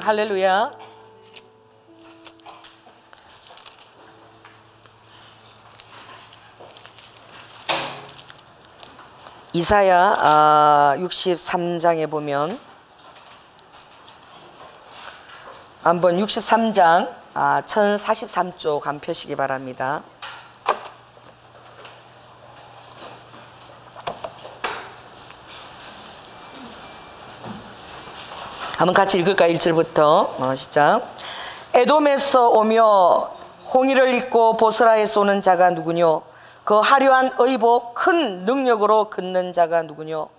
할렐루야. 이사야 63장에 보면 한번 63장 1043쪽 한번 펴시기 바랍니다. 한번 같이 읽을까요? 1절부터 시작. 에돔에서 오며 홍의를 입고 보스라에서 오는 자가 누구뇨? 그 화려한 의복 큰 능력으로 걷는 자가 누구뇨?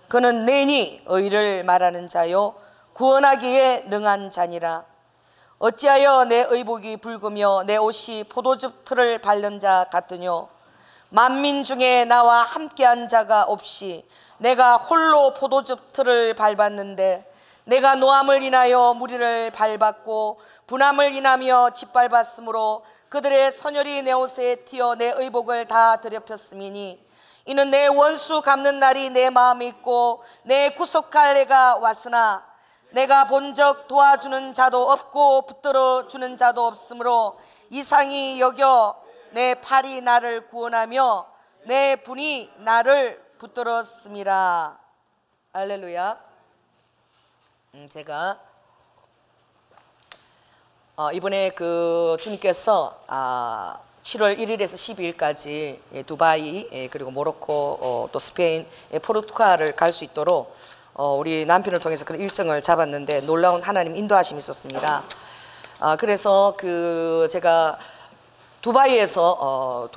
그는 내니 의를 말하는 자요 구원하기에 능한 자니라. 어찌하여 내 의복이 붉으며 내 옷이 포도즙 틀을 밟는 자 같으뇨? 만민 중에 나와 함께한 자가 없이 내가 홀로 포도즙 틀을 밟았는데 내가 노함을 인하여 무리를 밟았고 분함을 인하며 짓밟았으므로 그들의 선혈이 내 옷에 튀어 내 의복을 다 더럽혔음이니 이는 내 원수 갚는 날이 내 마음에 있고 내 구속할 해가 왔으나 내가 본적 도와주는 자도 없고 붙들어 주는 자도 없으므로 이상히 여겨 내 팔이 나를 구원하며 내 분이 나를 붙들었음이라. 할렐루야. 제가 이번에 그 주님께서 7월 1일에서 12일까지 두바이 그리고 모로코 또 스페인 포르투갈을 갈 수 있도록 우리 남편을 통해서 그런 일정을 잡았는데 놀라운 하나님 인도하심이 있었습니다. 그래서 그 제가 두바이에서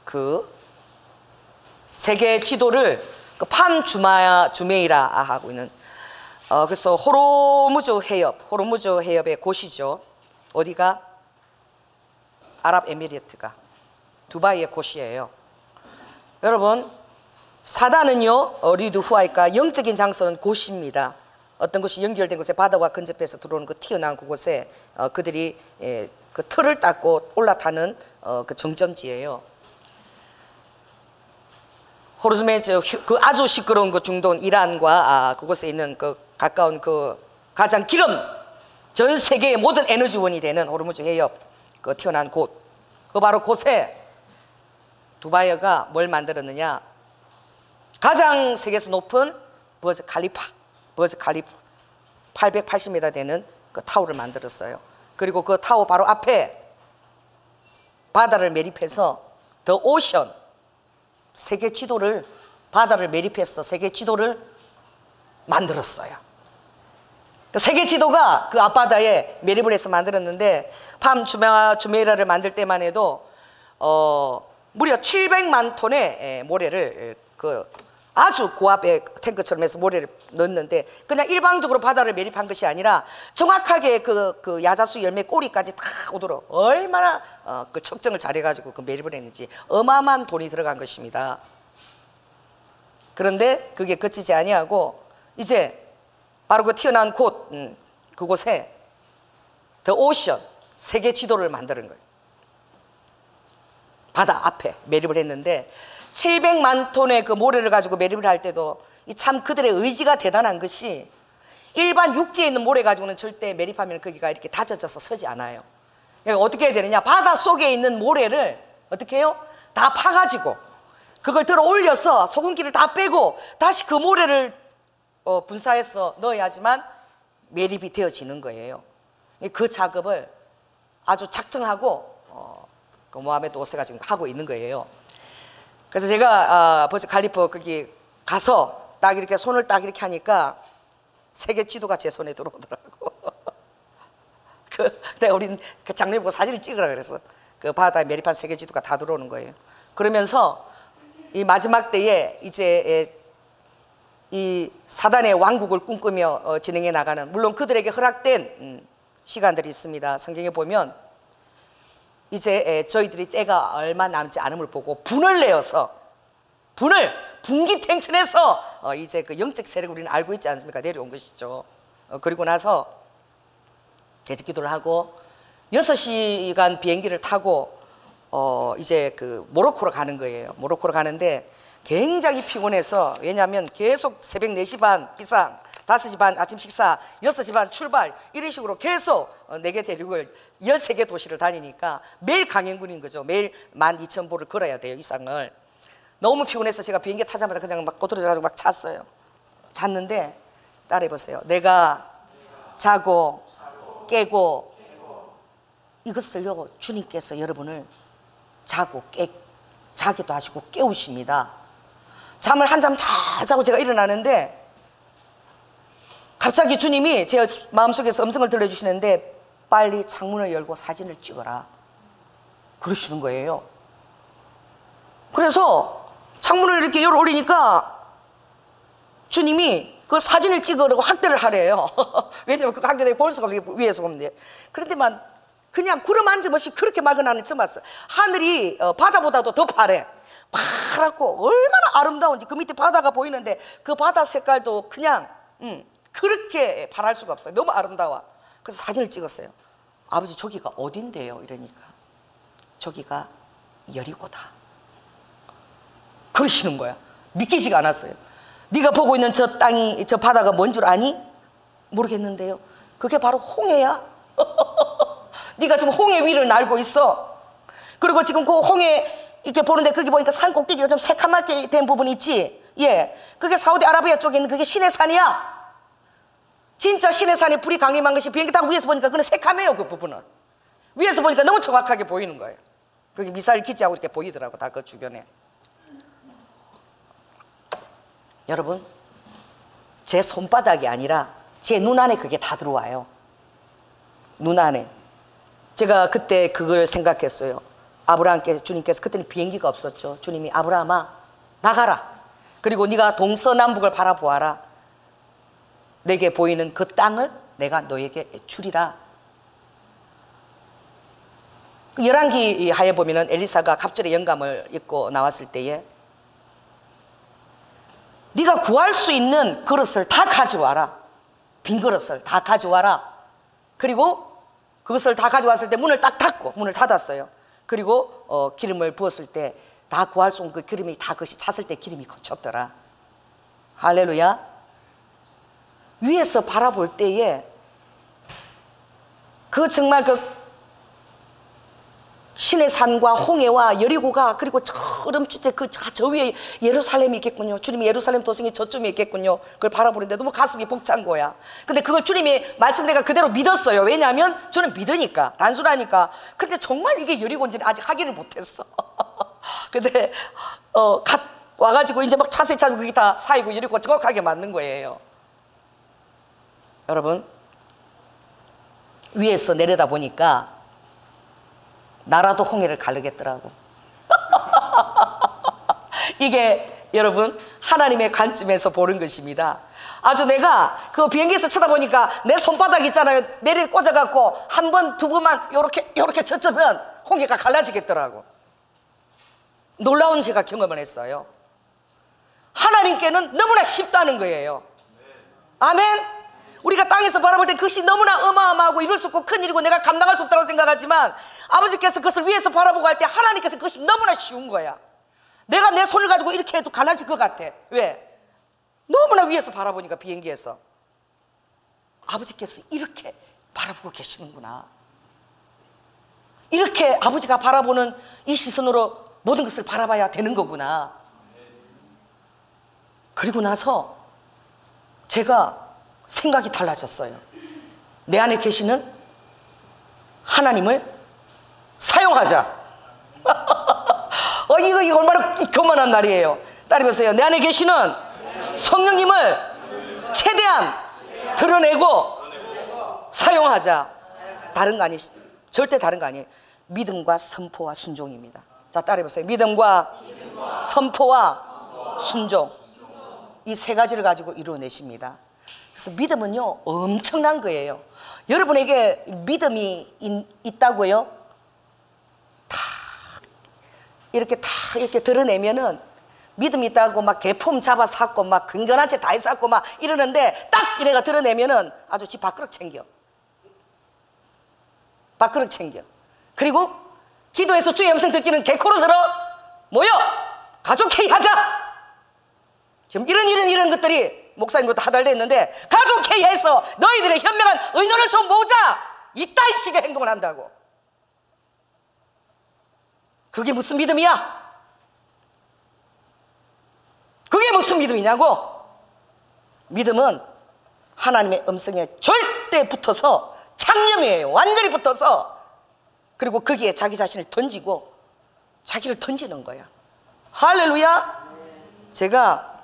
그 세계 지도를 그 팜 주메이라 하고 있는 그래서 호르무즈 해협의 곳이죠. 어디가? 아랍에미리트가 두바이의 곳이에요. 여러분 사단은요 리드 후아이까 영적인 장소는 곳입니다. 어떤 곳이 연결된 곳에 바다와 근접해서 들어오는 그 튀어나온 그곳에 그들이 그 틀을 닦고 올라타는 그 정점지예요. 호르무즈 그 아주 시끄러운 그 중동 이란과 그곳에 있는 그 가까운 그 가장 기름 전 세계의 모든 에너지원이 되는 호르무즈 해협 그 튀어나온 곳 그 바로 곳에 두바이가 뭘 만들었느냐? 가장 세계에서 높은 버즈 칼리프 880m 되는 그 타워를 만들었어요. 그리고 그 타워 바로 앞에 바다를 매립해서 더 오션 세계 지도를 바다를 매립해서 세계 지도를 만들었어요. 세계 지도가 그 앞바다에 매립을 해서 만들었는데 팜 주메이라를 만들 때만 해도 무려 700만 톤의 모래를 그 아주 고압의 탱크처럼 해서 모래를 넣었는데 그냥 일방적으로 바다를 매립한 것이 아니라 정확하게 그 야자수 열매 꼬리까지 다 오도록 얼마나 그 측정을 잘해가지고 그 매립을 했는지 어마어마한 돈이 들어간 것입니다. 그런데 그게 그치지 아니하고 이제 바로 그 튀어나온 곳 그곳에 더 오션 세계 지도를 만드는 거예요. 바다 앞에 매립을 했는데 700만 톤의 그 모래를 가지고 매립을 할 때도 참 그들의 의지가 대단한 것이 일반 육지에 있는 모래 가지고는 절대 매립하면 거기가 이렇게 다져져서 서지 않아요. 그러니까 어떻게 해야 되느냐? 바다 속에 있는 모래를 어떻게 해요? 다 파가지고 그걸 들어 올려서 소금기를 다 빼고 다시 그 모래를 분사해서 넣어야지만 매립이 되어지는 거예요. 그 작업을 아주 작정하고 그 모하메드 5세가 지금 하고 있는 거예요. 그래서 제가 버즈 칼리프 거기 가서 딱 이렇게 손을 딱 이렇게 하니까 세계 지도가 제 손에 들어오더라고. 내가 우리 그 장례 보고 사진을 찍으라 그래서 그 바다에 매립한 세계 지도가 다 들어오는 거예요. 그러면서 이 마지막 때에 이제 이 사단의 왕국을 꿈꾸며 진행해 나가는 물론 그들에게 허락된 시간들이 있습니다. 성경에 보면 이제 저희들이 때가 얼마 남지 않음을 보고 분을 내어서 분기탱천해서 이제 그 영적 세력을 우리는 알고 있지 않습니까? 내려온 것이죠. 그리고 나서 대적 기도를 하고 6시간 비행기를 타고 이제 그 모로코로 가는 거예요. 모로코로 가는데 굉장히 피곤해서 왜냐하면 계속 새벽 4시 반 이상 5시 반 아침 식사, 6시 반 출발, 이런 식으로 계속 4개 대륙을 13개 도시를 다니니까 매일 강행군인 거죠. 매일 12,000보를 걸어야 돼요, 이상을. 너무 피곤해서 제가 비행기 타자마자 그냥 막 꼬투리져가지고 막 잤어요. 잤는데 따라해보세요. 내가 자고 깨고 이것을요, 주님께서 여러분을 자기도 하시고 깨우십니다. 잠을 한잠 잘 자고 제가 일어나는데 갑자기 주님이 제 마음속에서 음성을 들려주시는데 빨리 창문을 열고 사진을 찍어라 그러시는 거예요. 그래서 창문을 이렇게 열어 올리니까 주님이 그 사진을 찍으라고 확대를 하래요. 왜냐면 그 확대되고 볼 수가 없어요, 위에서 보면 돼. 그런데만 그냥 구름 한 점 없이 그렇게 맑은 하늘 처음 봤어요. 하늘이 바다보다도 더 파래. 파랗고 얼마나 아름다운지. 그 밑에 바다가 보이는데 그 바다 색깔도 그냥 그렇게 파랄 수가 없어요. 너무 아름다워. 그래서 사진을 찍었어요. 아버지 저기가 어딘데요? 이러니까 저기가 여리고다 그러시는 거야. 믿기지가 않았어요. 네가 보고 있는 저 땅이, 저 바다가 뭔 줄 아니? 모르겠는데요. 그게 바로 홍해야. 네가 지금 홍해 위를 날고 있어. 그리고 지금 그 홍해 이렇게 보는데 거기 보니까 산 꼭대기가 좀 새카맣게 된 부분 있지? 예, 그게 사우디아라비아 쪽에 있는 그게 시내산이야. 진짜 시내산에 불이 강림한 것이 비행기 타고 위에서 보니까 그건 새카매요. 그 부분은 위에서 보니까 너무 정확하게 보이는 거예요. 거기 미사일 기지하고 이렇게 보이더라고, 다 그 주변에. 여러분, 제 손바닥이 아니라 제 눈 안에 그게 다 들어와요. 눈 안에. 제가 그때 그걸 생각했어요. 아브라함께 주님께서, 그때는 비행기가 없었죠. 주님이 아브라함아 나가라. 그리고 네가 동서남북을 바라보아라. 내게 보이는 그 땅을 내가 너에게 주리라. 열왕기 하에 보면은 엘리사가 갑절의 영감을 입고 나왔을 때에 네가 구할 수 있는 그릇을 다 가져와라. 빈 그릇을 다 가져와라. 그리고 그것을 다 가져왔을 때 문을 딱 닫고, 문을 닫았어요. 그리고 기름을 부었을 때 다 구할 수 없는 그 기름이 다 그것이 찼을 때 기름이 거쳤더라. 할렐루야. 위에서 바라볼 때에 그 정말 그 신의 산과 홍해와 여리고가, 그리고 저 름추째 저 위에 예루살렘이 있겠군요. 주님이 예루살렘 도성이 저쯤에 있겠군요. 그걸 바라보는데 너무 가슴이 벅찬 거야. 근데 그걸 주님이 말씀 내가 그대로 믿었어요. 왜냐하면 저는 믿으니까, 단순하니까. 근데 정말 이게 여리고인지는 아직 확인을 못했어. 근데 와가지고 이제 막 자세히 찾고 그게 다 사이고 여리고가 정확하게 맞는 거예요. 여러분, 위에서 내려다 보니까 나라도 홍해를 가르겠더라고. 이게 여러분 하나님의 관점에서 보는 것입니다. 아주 내가 그 비행기에서 쳐다보니까 내 손바닥 있잖아요. 내리 꽂아갖고 한 번, 두 번만 요렇게 젖으면 홍해가 갈라지겠더라고. 놀라운 제가 경험을 했어요. 하나님께는 너무나 쉽다는 거예요. 아멘. 우리가 땅에서 바라볼 때 그것이 너무나 어마어마하고 이룰 수 없고 큰 일이고 내가 감당할 수 없다고 생각하지만 아버지께서 그것을 위에서 바라보고 할 때 하나님께서 그것이 너무나 쉬운 거야. 내가 내 손을 가지고 이렇게 해도 갈라질 것 같아. 왜? 너무나 위에서 바라보니까, 비행기에서. 아버지께서 이렇게 바라보고 계시는구나. 이렇게 아버지가 바라보는 이 시선으로 모든 것을 바라봐야 되는 거구나. 그리고 나서 제가 생각이 달라졌어요. 내 안에 계시는 하나님을 사용하자. 이거 얼마나 교만한 날이에요. 따라해보세요. 내 안에 계시는 성령님을 최대한 드러내고 사용하자. 다른 거 아니, 절대 다른 거 아니에요. 믿음과 선포와 순종입니다. 자, 따라해보세요. 믿음과 선포와 순종. 이 세 가지를 가지고 이루어내십니다. 그래서 믿음은요 엄청난 거예요. 여러분에게 믿음이 있다고요? 이렇게 드러내면은 믿음이 있다고 막 개폼 잡아 샀고 막 근건한 채 다 해쌌고 막 이러는데 딱 이래가 드러내면은 아주 집 밥그릇 챙겨. 밥그릇 챙겨. 그리고 기도해서 주의 음성 듣기는 개코로 들어. 모여 가족 회의 하자. 지금 이런 것들이 목사님으로부터 하달됐는데 가족회의에서 너희들의 현명한 의논을 좀 모으자, 이따위 식의 행동을 한다고. 그게 무슨 믿음이야? 그게 무슨 믿음이냐고. 믿음은 하나님의 음성에 절대 붙어서 창념이에요. 완전히 붙어서. 그리고 거기에 자기 자신을 던지고 자기를 던지는 거야. 할렐루야. 제가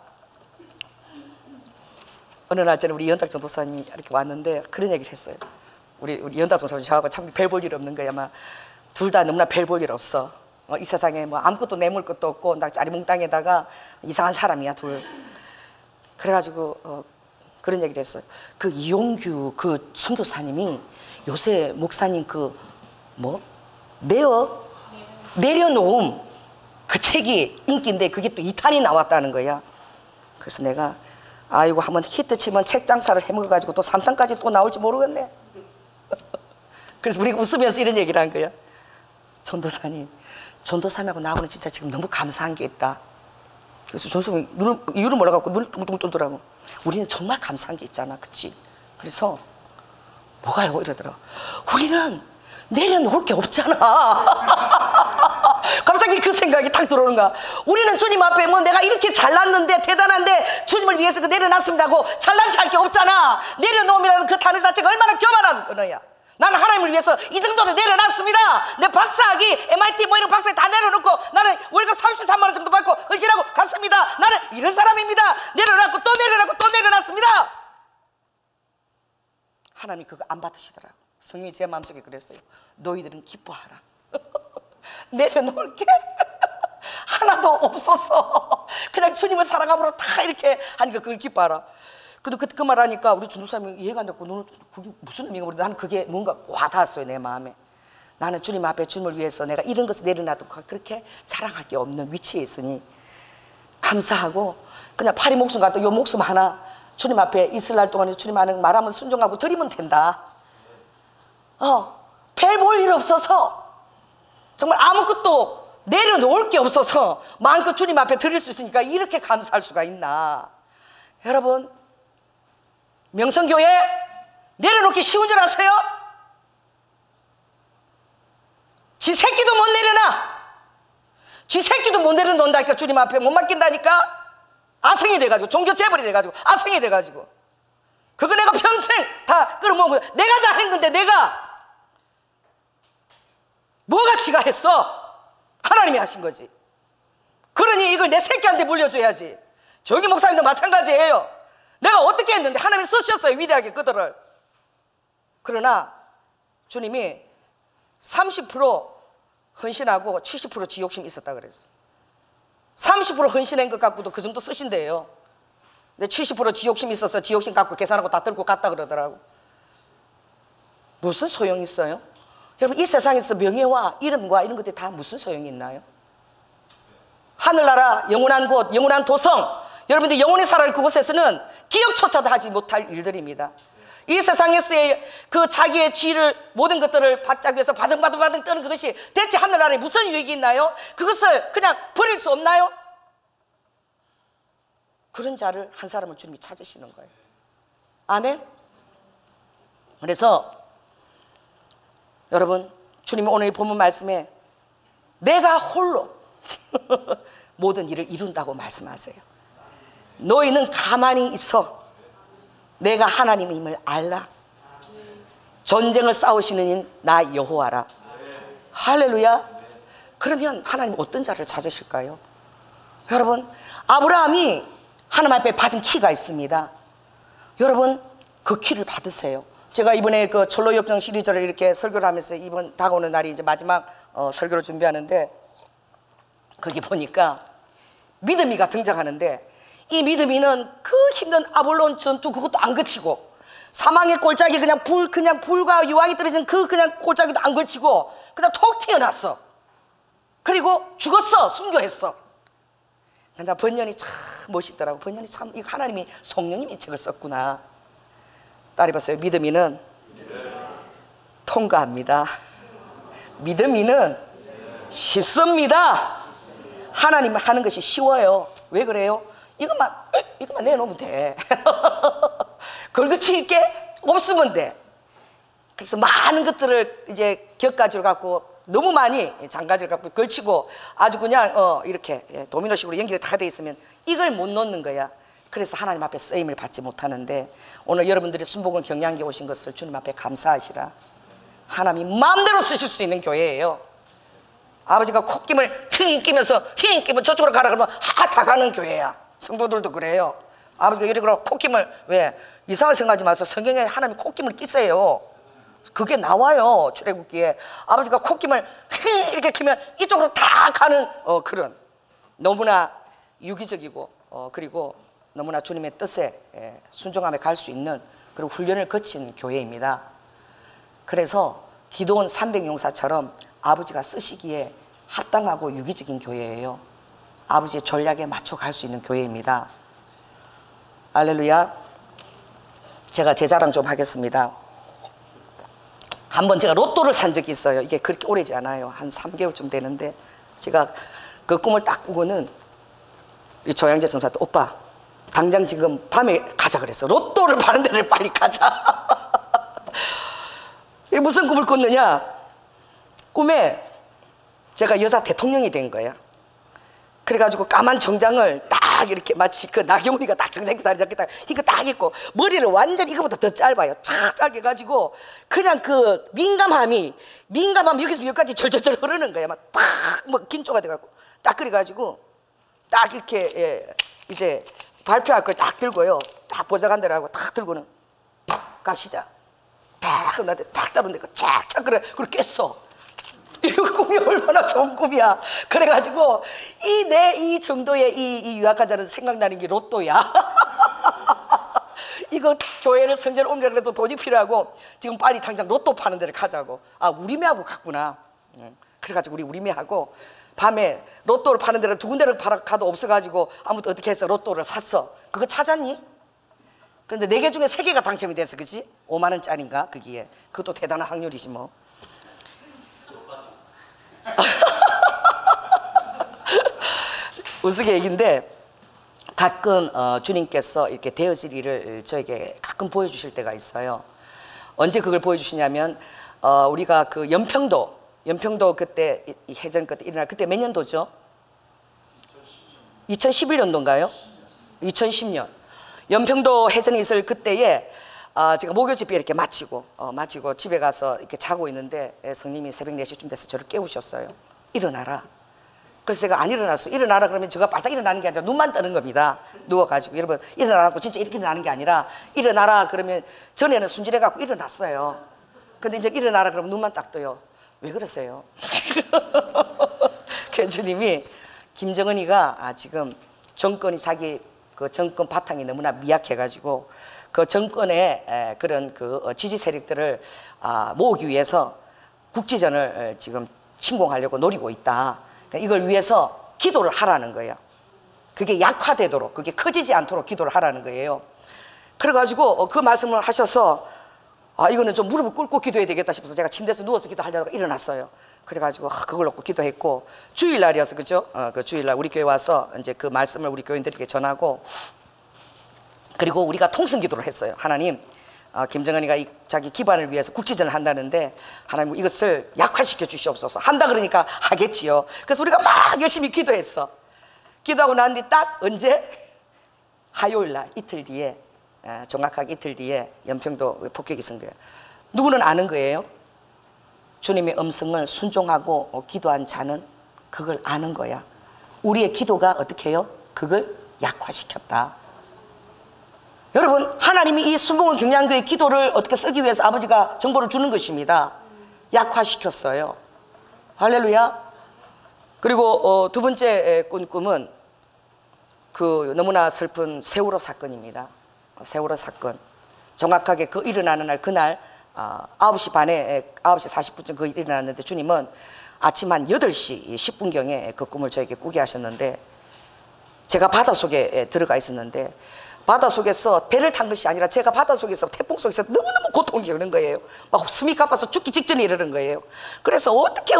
어느 날 전에 우리 연탁 전도사님이 이렇게 왔는데 그런 얘기를 했어요. 우리 연탁 전도사님 저하고 참 별 볼 일 없는 거야. 아마 둘 다 너무나 별 볼 일 없어. 이 세상에 뭐 아무것도 내물 것도 없고 나 짜리몽땅에다가 이상한 사람이야 둘. 그래가지고 그런 얘기를 했어요. 그 이용규 그 선교사님이 요새 목사님 그 뭐 내려놓음 그 책이 인기인데 그게 또 2탄이 나왔다는 거야. 그래서 내가 아이고 한번 히트 치면 책 장사를 해먹어가지고 또 3탄까지 또 나올지 모르겠네. 그래서 우리가 웃으면서 이런 얘기를 한 거야. 전도사님, 전도사님하고 나하고는 진짜 지금 너무 감사한 게 있다. 그래서 전도사님이 이유를 몰라갖고 눈을 뚱뚱 뜨더라고. 우리는 정말 감사한 게 있잖아, 그치? 그래서 뭐가요? 이러더라. 우리는 내려놓을 게 없잖아. 갑자기 그 생각이 탁 들어오는 거야. 우리는 주님 앞에 뭐 내가 이렇게 잘났는데 대단한데 주님을 위해서 그 내려놨습니다 하고 잘난 체 할 게 없잖아. 내려놓음이라는 그 단어 자체가 얼마나 교만한 언어야. 나는 하나님을 위해서 이 정도로 내려놨습니다. 내 박사학위 MIT 뭐 이런 박사학위 다 내려놓고 나는 월급 33만 원 정도 받고 헌신하고 갔습니다. 나는 이런 사람입니다. 내려놨고 또 내려놨고 또 내려놨습니다. 하나님이 그거 안 받으시더라고. 성령이 제 마음속에 그랬어요. 너희들은 기뻐하라. 내려놓을 게 하나도 없었어. 그냥 주님을 사랑함으로 다 이렇게 하니까 그걸 기뻐하라. 근데 그 말 하니까 우리 전도사님이 이해가 안 됐고 너는 그게 무슨 의미가 모르겠는데 나는 그게 뭔가 와닿았어요. 내 마음에. 나는 주님 앞에 주님을 위해서 내가 이런 것을 내려놔도 그렇게 자랑할 게 없는 위치에 있으니 감사하고 그냥 파리 목숨 같은 요 목숨 하나 주님 앞에 있을 날 동안에 주님 하는 말하면 순종하고 드리면 된다. 별 볼 일 없어서 정말 아무것도 내려놓을 게 없어서 마음껏 주님 앞에 드릴 수 있으니까 이렇게 감사할 수가 있나. 여러분, 명성교회 내려놓기 쉬운 줄 아세요? 지 새끼도 못 내려놔. 지 새끼도 못 내려놓는다니까. 주님 앞에 못 맡긴다니까. 아성이 돼가지고 종교 재벌이 돼가지고 아성이 돼가지고 그거 내가 평생 다 끌어모으고 내가 다 했는데 내가 뭐가 지가 했어? 하나님이 하신 거지. 그러니 이걸 내 새끼한테 물려줘야지. 조용히 목사님도 마찬가지예요. 내가 어떻게 했는데 하나님이 쓰셨어요, 위대하게 그들을. 그러나 주님이 30% 헌신하고 70% 지욕심이 있었다 그랬어. 30% 헌신한 것 갖고도 그 정도 쓰신대요. 근데 70% 지욕심이 있어서 지욕심 갖고 계산하고 다 들고 갔다 그러더라고. 무슨 소용이 있어요? 여러분, 이 세상에서 명예와 이름과 이런 것들이 다 무슨 소용이 있나요? 하늘나라, 영원한 곳, 영원한 도성, 여러분들 영원히 살아갈 그곳에서는 기억조차도 하지 못할 일들입니다. 이 세상에서의 그 자기의 지위를 모든 것들을 받기 위해서 바등바등 떠는 그것이 대체 하늘나라에 무슨 유익이 있나요? 그것을 그냥 버릴 수 없나요? 그런 자를 한 사람을 주님이 찾으시는 거예요. 아멘. 그래서 여러분, 주님이 오늘 본문 말씀에 내가 홀로 모든 일을 이룬다고 말씀하세요. 너희는 가만히 있어. 내가 하나님임을 알라. 전쟁을 싸우시는 인 나 여호와라. 할렐루야. 그러면 하나님 어떤 자를 찾으실까요? 여러분, 아브라함이 하나님 앞에 받은 키가 있습니다. 여러분, 그 키를 받으세요. 제가 이번에 그 철로 역정 시리즈를 이렇게 설교를 하면서 이번 다가오는 날이 이제 마지막 설교를 준비하는데 거기 보니까 믿음이가 등장하는데 이 믿음이는 그 힘든 아볼론 전투 그것도 안 그치고 사망의 골짜기 그냥 불과 유황이 떨어지는 그 그냥 골짜기도 안 걸치고 그냥 톡 튀어났어. 그리고 죽었어. 순교했어. 나 번연이 참 멋있더라고. 번연이 참 이거 하나님이 성령님이 이 책을 썼구나. 따라해봤어요. 믿음이는 통과합니다. 믿음이는 쉽습니다. 하나님을 하는 것이 쉬워요. 왜 그래요? 이것만 내놓으면 돼. 걸거칠 게 없으면 돼. 그래서 많은 것들을 이제 격가지로 갖고 너무 많이 장가지를 갖고 걸치고 아주 그냥 이렇게 도미노식으로 연결이 다 돼 있으면 이걸 못 놓는 거야. 그래서 하나님 앞에 쓰임을 받지 못하는데, 오늘 여러분들이 순복음 경량교회 오신 것을 주님 앞에 감사하시라. 하나님이 마음대로 쓰실 수 있는 교회예요. 아버지가 콧김을 휘 끼면서 휘 끼면 저쪽으로 가라 그러면 다 가는 교회야. 성도들도 그래요. 아버지가 이렇게 콧김을, 왜 이상하게 생각하지 마세요. 성경에 하나님이 콧김을 끼세요. 그게 나와요. 출애굽기에 아버지가 콧김을 휘 이렇게 끼면 이쪽으로 다 가는 그런 너무나 유기적이고 그리고 너무나 주님의 뜻에 순종함에 갈 수 있는 그런 훈련을 거친 교회입니다. 그래서 기도원 300용사처럼 아버지가 쓰시기에 합당하고 유기적인 교회예요. 아버지의 전략에 맞춰 갈 수 있는 교회입니다. 할렐루야. 제가 제 자랑 좀 하겠습니다. 한번 제가 로또를 산 적이 있어요. 이게 그렇게 오래지 않아요. 한 3개월쯤 되는데, 제가 그 꿈을 딱 꾸고는 이 조양재 전사한테, 오빠 당장 지금 밤에 가자 그랬어. 로또를 파는 데를 빨리 가자. 이게 무슨 꿈을 꿨느냐, 꿈에 제가 여자 대통령이 된 거야. 그래가지고 까만 정장을 딱 이렇게 마치 그 나경원이가 딱 정장 입고 다리 잡고 딱 이거 딱 입고, 머리를 완전히 이거보다 더 짧아요. 착 짧게 가지고 그냥 그 민감함 여기서 여기까지 절절절 흐르는 거야. 막 딱 뭐 긴조가 돼갖고 딱 그래가지고 딱 이렇게 이제 발표할 걸 딱 들고요. 딱 보좌관들 하고 딱 들고는 갑시다. 딱 나한테 딱 따르는데 착착 그래. 그리고 깼어. 이 꿈이 얼마나 좋은 꿈이야. 그래가지고 이 정도의 이 유학가자는 생각나는 게 로또야. 이거 교회를 성전을 옮기라 그래도 돈이 필요하고 지금 빨리 당장 로또 파는 데를 가자고. 아, 우리매하고 갔구나. 그래가지고 우리 우리매하고 밤에 로또를 파는 데를 두 군데를 가도 없어가지고 아무튼 어떻게 해서 로또를 샀어. 그거 찾았니? 그런데 4개 중에 3개가 당첨이 됐어. 그치? 5만 원짜리인가 거기에. 그것도 대단한 확률이지 뭐. 우스개 얘기인데, 가끔 주님께서 이렇게 되어질 일을 저에게 가끔 보여주실 때가 있어요. 언제 그걸 보여주시냐면, 우리가 그 연평도 그때 해전 그때 일어날, 그때 몇 년도죠? 2011년도인가요? 2010년 연평도 해전이 있을 그때에 제가 목요 집회 이렇게 마치고 집에 가서 이렇게 자고 있는데 성님이 새벽 4시쯤 돼서 저를 깨우셨어요. 일어나라. 그래서 제가 안 일어났어요. 일어나라 그러면 제가 바짝 일어나는 게 아니라 눈만 뜨는 겁니다. 누워가지고. 여러분, 일어나라고 진짜 이렇게 일어나는 게 아니라, 일어나라 그러면 전에는 순진해갖고 일어났어요. 근데 이제 일어나라 그러면 눈만 딱 떠요. 왜 그러세요? 그 주님이, 김정은이가 지금 정권이 자기 그 정권 바탕이 너무나 미약해가지고 그 정권의 그런 그 지지 세력들을 모으기 위해서 국지전을 지금 침공하려고 노리고 있다. 그러니까 이걸 위해서 기도를 하라는 거예요. 그게 약화되도록, 그게 커지지 않도록 기도를 하라는 거예요. 그래가지고 그 말씀을 하셔서 이거는 좀 무릎을 꿇고 기도해야 되겠다 싶어서 제가 침대에서 누워서 기도하려다가 일어났어요. 그래가지고 그걸 놓고 기도했고, 주일날이었어, 그죠? 그 주일날 우리 교회 와서 이제 그 말씀을 우리 교인들에게 전하고, 그리고 우리가 통성 기도를 했어요. 하나님, 김정은이가 자기 기반을 위해서 국지전을 한다는데 하나님 이것을 약화시켜 주시옵소서. 한다 그러니까 하겠지요. 그래서 우리가 막 열심히 기도했어. 기도하고 난 뒤 딱 언제? 화요일날, 이틀 뒤에, 정확하게 이틀 뒤에 연평도 폭격이 있은 거예요. 누구는 아는 거예요. 주님의 음성을 순종하고 기도한 자는 그걸 아는 거야. 우리의 기도가 어떻게 해요? 그걸 약화시켰다. 여러분, 하나님이 이 순복음 경량교회 기도를 어떻게 쓰기 위해서 아버지가 정보를 주는 것입니다. 약화시켰어요. 할렐루야. 그리고 두 번째 꿈은 그 너무나 슬픈 세월호 사건입니다. 세월호 사건. 정확하게 그 일어나는 날, 그날 9시 반에 9시 40분쯤 그 일이 일어났는데, 주님은 아침 한 8시 10분경에 그 꿈을 저에게 꾸게 하셨는데, 제가 바닷속에 들어가 있었는데, 바닷속에서 배를 탄 것이 아니라 제가 바닷속에서, 태풍 속에서 너무너무 고통이 겪는 거예요. 막 숨이 가빠서 죽기 직전에 이르는 거예요. 그래서 어떻게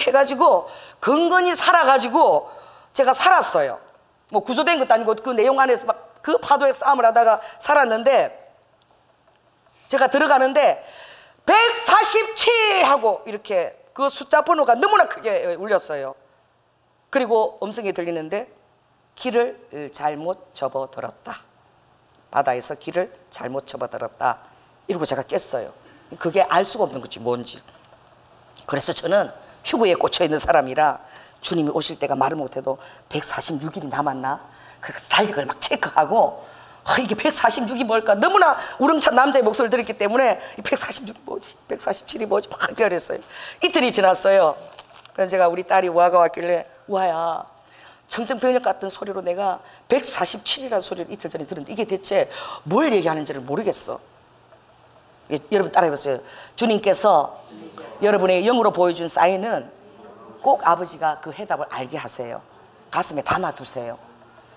해가지고 근근히 살아가지고 제가 살았어요. 뭐 구조된 것도 아니고 그 내용 안에서 막 그 파도에 싸움을 하다가 살았는데, 제가 들어가는데 147 하고 이렇게 그 숫자 번호가 너무나 크게 울렸어요. 그리고 음성이 들리는데 길을 잘못 접어들었다. 바다에서 길을 잘못 접어들었다. 이러고 제가 깼어요. 그게 알 수가 없는 거지 뭔지. 그래서 저는 휴거에 꽂혀 있는 사람이라 주님이 오실 때가 말을 못해도 146일이 남았나? 그래서 달력을 막 체크하고 이게 146이 뭘까? 너무나 우렁찬 남자의 목소리를 들었기 때문에 146이 뭐지? 147이 뭐지? 막 그랬어요. 이틀이 지났어요. 그래서 제가 우리 딸이 우아가 왔길래, 우아야, 청정병력 같은 소리로 내가 147이라는 소리를 이틀 전에 들었는데 이게 대체 뭘 얘기하는지를 모르겠어. 여러분 따라해보세요. 주님께서 여러분의 영으로 보여준 사인은 꼭 아버지가 그 해답을 알게 하세요. 가슴에 담아두세요.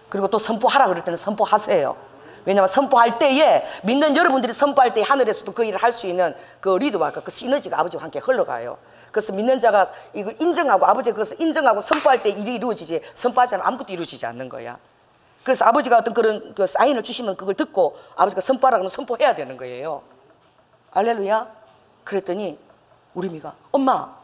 그리고 또 선포하라 그럴 때는 선포하세요. 왜냐하면 선포할 때에, 믿는 여러분들이 선포할 때 하늘에서도 그 일을 할 수 있는 그 리드와가 그 시너지가 아버지와 함께 흘러가요. 그래서 믿는 자가 이걸 인정하고, 아버지가 그것을 인정하고 선포할 때 일이 이루어지지, 선포하지 않으면 아무것도 이루어지지 않는 거야. 그래서 아버지가 어떤 그런 그 사인을 주시면 그걸 듣고 아버지가 선포하라 그러면 선포해야 되는 거예요. 할렐루야. 그랬더니 우리 미가, 엄마,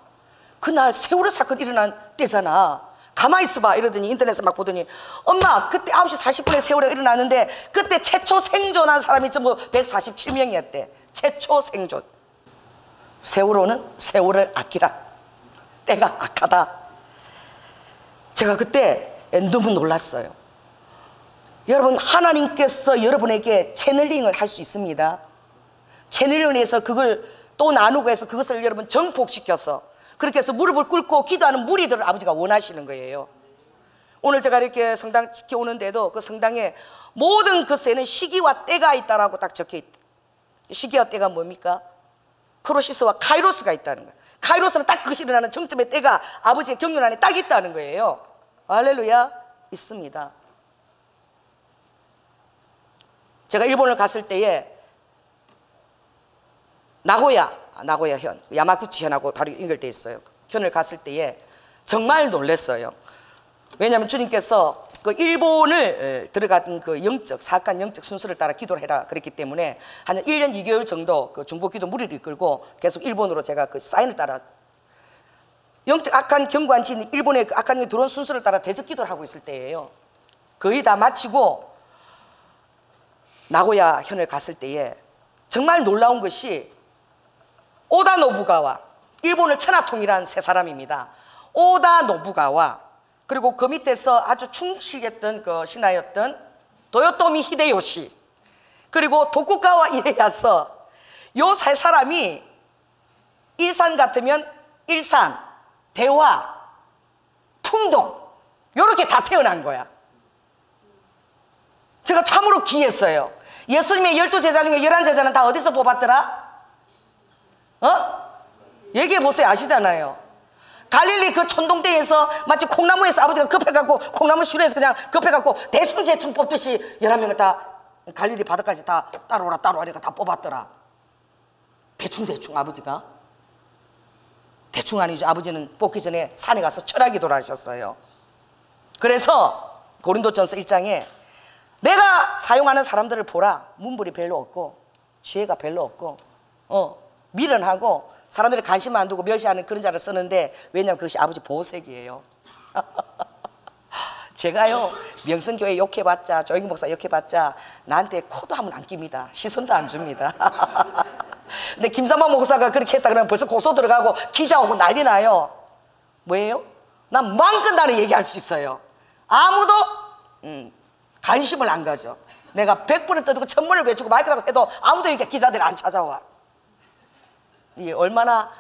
그날 세월호 사건 일어난 때잖아. 가만히 있어봐. 이러더니 인터넷에 막 보더니, 엄마, 그때 9시 40분에 세월호가 일어났는데 그때 최초 생존한 사람이 전부 147명이었대. 최초 생존. 세월호는 세월을 아끼라. 때가 악하다. 제가 그때 너무 놀랐어요. 여러분, 하나님께서 여러분에게 채널링을 할 수 있습니다. 채널링을 해서 그걸 또 나누고 해서 그것을 여러분 정복시켜서, 그렇게 해서 무릎을 꿇고 기도하는 무리들을 아버지가 원하시는 거예요. 오늘 제가 이렇게 성당 지켜오는데도 그 성당에 모든 것에는 시기와 때가 있다라고 딱 적혀 있다. 시기와 때가 뭡니까? 크로시스와 카이로스가 있다는 거예요. 카이로스는 딱 그것이 일어나는 정점의 때가 아버지의 경륜 안에 딱 있다는 거예요. 할렐루야. 있습니다. 제가 일본을 갔을 때에 나고야 현, 야마구치 현하고 바로 연결되어 있어요. 현을 갔을 때에 정말 놀랐어요. 왜냐하면 주님께서 그 일본을 들어간 그 사악한 영적 순서를 따라 기도를 해라 그랬기 때문에 한 1년 2개월 정도 그 중보 기도 무리를 이끌고 계속 일본으로 제가 그 사인을 따라 영적 악한 경관진 일본의 그 악한 게 들어온 순서를 따라 대적 기도를 하고 있을 때예요. 거의 다 마치고 나고야 현을 갔을 때에 정말 놀라운 것이, 오다 노부가와, 일본을 천하통일한 세 사람입니다. 오다 노부가와, 그리고 그 밑에서 아주 충실했던 그 신하였던 도요토미 히데요시, 그리고 도쿠가와 이에야서, 요 세 사람이 일산 같으면 일산, 대화, 풍동 요렇게 다 태어난 거야. 제가 참으로 기했어요. 예수님의 12제자 중에 11제자는 다 어디서 뽑았더라? 얘기해 보세요. 아시잖아요. 갈릴리 그 촌동대에서 마치 콩나무에서 아버지가 급해갖고 콩나무 실에서 그냥 급해갖고 대충 뽑듯이 11명을 다 갈릴리 바다까지 다 따라오라 다 뽑았더라. 대충 아버지가. 대충 아니죠. 아버지는 뽑기 전에 산에 가서 철학기도를 하셨어요. 그래서 고린도전서 1장에 내가 사용하는 사람들을 보라. 문벌이 별로 없고 지혜가 별로 없고 미련하고 사람들이 관심 안 두고 멸시하는 그런 자를 쓰는데, 왜냐하면 그것이 아버지 보호색이에요. 제가요 명성교회 욕해봤자, 조영기 목사 욕해봤자 나한테 코도 한번 안 낍니다. 시선도 안 줍니다. 근데 김삼만 목사가 그렇게 했다 그러면 벌써 고소 들어가고 기자 오고 난리 나요. 뭐예요? 난 마음껏 나는 얘기할 수 있어요. 아무도 관심을 안 가져. 내가 100번을 떠들고 1000번을 외치고 마이크라고 해도 아무도 이렇게 기자들이 안 찾아와. 이게 얼마나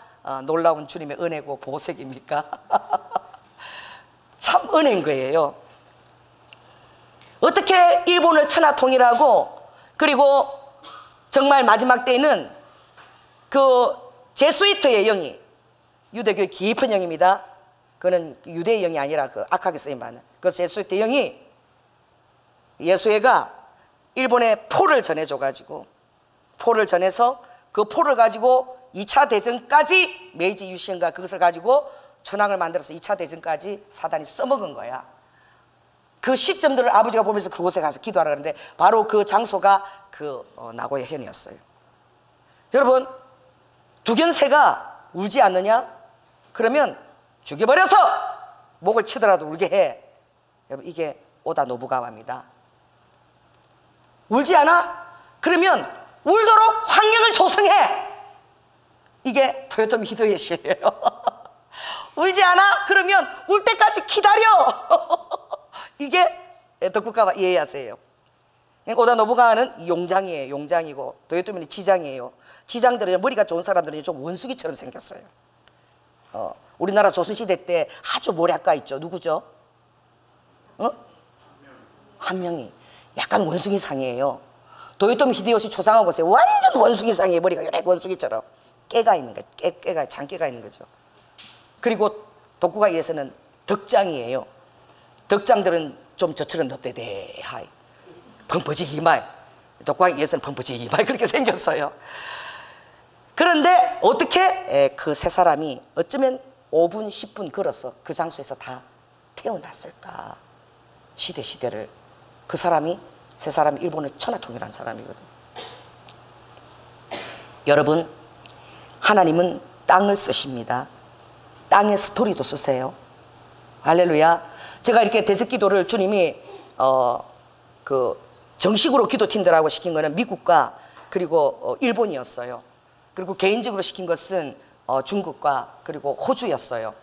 놀라운 주님의 은혜고 보색입니까? 참 은혜인 거예요. 어떻게 일본을 천하통일하고, 그리고 정말 마지막 때에는 그 제수이트의 영이, 유대교의 깊은 영입니다. 그는 유대의 영이 아니라 그 악하게 쓰임받는 그 제수이트 영이, 예수회가 일본에 포를 전해줘가지고, 포를 전해서 그 포를 가지고 2차 대전까지, 메이지 유신과 그것을 가지고 천황을 만들어서 2차 대전까지 사단이 써먹은 거야. 그 시점들을 아버지가 보면서 그곳에 가서 기도하라 그러는데 바로 그 장소가 그 나고야 현이었어요. 여러분, 두견새가 울지 않느냐? 그러면 죽여버려서 목을 치더라도 울게 해. 여러분, 이게 오다 노부가와입니다. 울지 않아? 그러면 울도록 환경을 조성해. 이게 토요토미 히데요시예요. 울지 않아? 그러면 울 때까지 기다려. 이게 도쿠가와 이에야스예요. 오다 노부가와는 용장이에요. 용장이고 도요토미는 지장이에요. 지장들은 머리가 좋은 사람들은 좀 원숭이처럼 생겼어요. 우리나라 조선시대 때 아주 모략가 있죠. 누구죠? 한 명이 약간 원숭이상이에요. 도요토미 히데요시 초상화 보세요. 완전 원숭이상이에요. 머리가 요래 원숭이처럼 깨가 있는 거예요. 깨가 장깨가 있는 거죠. 그리고 도쿠가와에서는 덕장이에요. 덕장들은 좀 저처럼 넙대대하이 펑퍼지기말. 도쿠가와에서는 펑퍼지기말 그렇게 생겼어요. 그런데 어떻게 그 세 사람이 어쩌면 5분 10분 걸어서 그 장소에서 다 태어났을까. 시대를 그 사람이 세 사람이 일본을 천하통일한 사람이거든요. 여러분, 하나님은 땅을 쓰십니다. 땅의 스토리도 쓰세요. 할렐루야. 제가 이렇게 대적기도를 주님이 그 정식으로 기도팀들하고 시킨 거는 미국과 그리고 일본이었어요. 그리고 개인적으로 시킨 것은 중국과 그리고 호주였어요.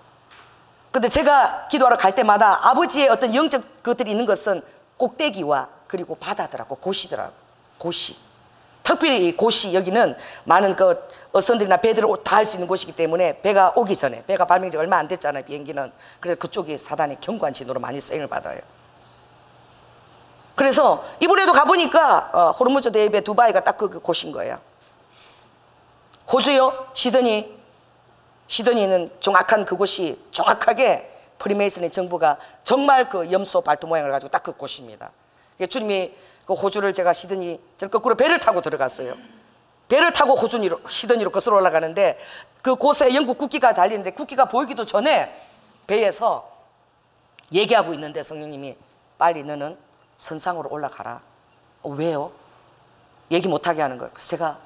근데 제가 기도하러 갈 때마다 아버지의 어떤 영적 것들이 있는 것은 꼭대기와 그리고 바다더라고. 고시더라고. 고시. 특별히 이 고시 여기는 많은 그 어선들이나 배들을 다 할 수 있는 곳이기 때문에 배가 오기 전에 배가 발명된 지 얼마 안 됐잖아요. 비행기는. 그래서 그쪽이 사단의 경관진으로 많이 쓰임을 받아요. 그래서 이번에도 가보니까 호르무즈 대입의 두바이가 딱 그 곳인 거예요. 호주요? 시드니는 정확한 그곳이 정확하게 프리메이슨의 정부가 정말 그 염소 발톱 모양을 가지고 딱 그 곳입니다. 주님이 그 호주를 제가 저는 거꾸로 배를 타고 들어갔어요. 배를 타고 시드니로 거슬러 올라가는데 그 곳에 영국 국기가 달리는데 국기가 보이기도 전에 배에서 얘기하고 있는데 성령님이 빨리 너는 선상으로 올라가라. 왜요? 얘기 못하게 하는 거예요. 그래서 제가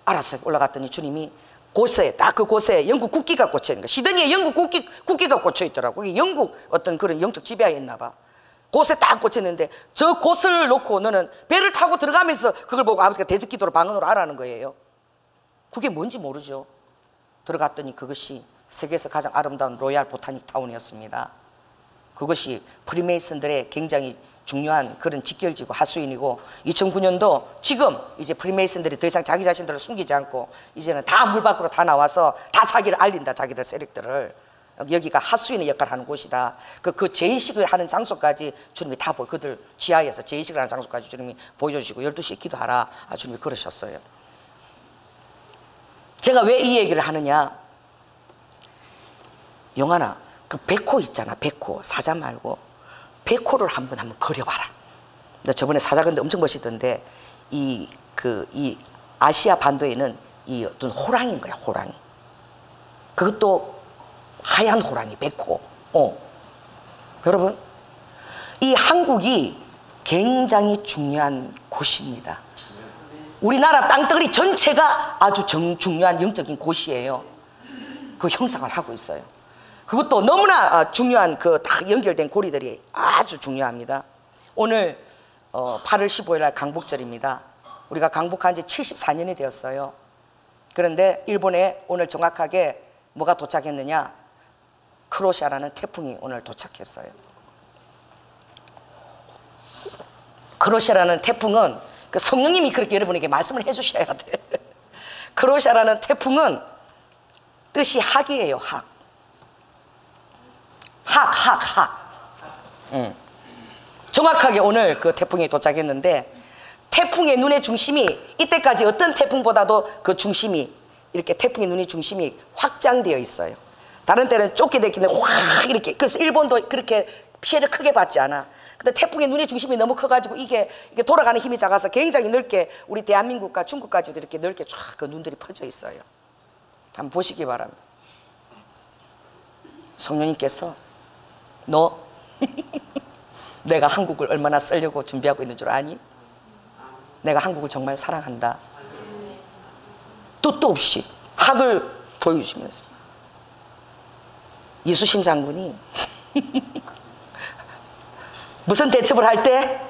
알았어요. 올라갔더니 주님이 곳에 딱 그 곳에 영국 국기가 꽂혀 있는 거예요. 시드니에 영국 국기가 꽂혀 있더라고요. 이게 영국 어떤 그런 영적 지배하에 있나 봐. 곳에 딱 꽂혀 있는데 저 곳을 놓고 너는 배를 타고 들어가면서 그걸 보고 아버지가 대적기도로 방언으로 하라는 거예요. 그게 뭔지 모르죠. 들어갔더니 그것이 세계에서 가장 아름다운 로얄 보타닉 타운이었습니다. 그것이 프리메이슨들의 굉장히 중요한 그런 직결지고 하수인이고 2009년도 지금 이제 프리메이슨들이 더 이상 자기 자신들을 숨기지 않고 이제는 다 물 밖으로 다 나와서 다 자기를 알린다. 자기들 세력들을. 여기가 하수인의 역할을 하는 곳이다. 그 제의식을 하는 장소까지 주님이 다 그들 지하에서 제의식을 하는 장소까지 주님이 보여주시고 12시에 기도하라. 주님이 그러셨어요. 제가 왜 이 얘기를 하느냐. 영환아, 그 백호 있잖아. 백호. 사자 말고 백호를 한번 그려봐라. 저번에 사자 근데 엄청 멋있던데 이 아시아 반도에는 이 어떤 호랑이인 거야. 호랑이. 그것도 하얀 호랑이 백호. 여러분, 이 한국이 굉장히 중요한 곳입니다. 우리나라 땅덩어리 전체가 아주 중요한 영적인 곳이에요. 그 형상을 하고 있어요. 그것도 너무나 중요한 그 다 연결된 고리들이 아주 중요합니다. 오늘 8월 15일 날 강복절입니다. 우리가 강복한 지 74년이 되었어요. 그런데 일본에 오늘 정확하게 뭐가 도착했느냐? 크로시아라는 태풍이 오늘 도착했어요. 크로시아라는 태풍은 그 성령님이 그렇게 여러분에게 말씀을 해주셔야 돼. 크로시아라는 태풍은 뜻이 학이에요. 학. 정확하게 오늘 그 태풍이 도착했는데 태풍의 눈의 중심이 이때까지 어떤 태풍보다도 그 중심이 이렇게 태풍의 눈의 중심이 확장되어 있어요. 다른 때는 좁게 됐기는 확 이렇게. 그래서 일본도 그렇게 피해를 크게 받지 않아. 근데 태풍의 눈의 중심이 너무 커가지고 이게 돌아가는 힘이 작아서 굉장히 넓게 우리 대한민국과 중국까지도 이렇게 넓게 쫙 그 눈들이 퍼져 있어요. 한번 보시기 바랍니다. 성령님께서 너 내가 한국을 얼마나 쓰려고 준비하고 있는 줄 아니? 내가 한국을 정말 사랑한다. 뜻도 없이 학을 보여주시면서 이수신 장군이 무슨 대첩을 할 때?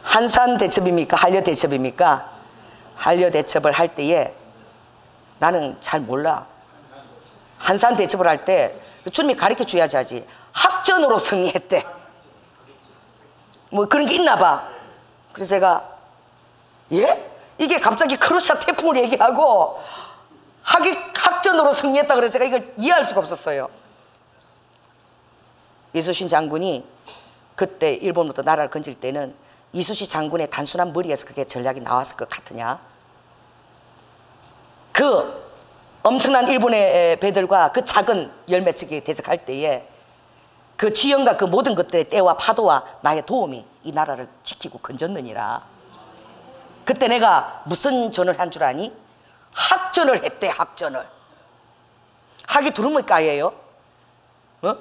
한산 대첩입니까? 한려 대첩입니까? 한려 대첩을 할 때에 나는 잘 몰라. 한산 대첩을 할 때 주님이 가르쳐 줘야지 하지. 학전으로 승리했대. 뭐 그런 게 있나 봐. 그래서 제가 예? 이게 갑자기 크루샤 태풍을 얘기하고 학전으로 승리했다 그래서 제가 이걸 이해할 수가 없었어요. 이수신 장군이 그때 일본부터 나라를 건질 때는 이수신 장군의 단순한 머리에서 그게 전략이 나왔을 것 같으냐? 그 엄청난 일본의 배들과 그 작은 열몇 척이 대적할 때에 그 지형과 그 모든 것들의 때와 파도와 나의 도움이 이 나라를 지키고 건졌느니라. 그때 내가 무슨 전을 한 줄 아니? 학전을 했대. 학전을. 학이 두루뭉 까예요. 어?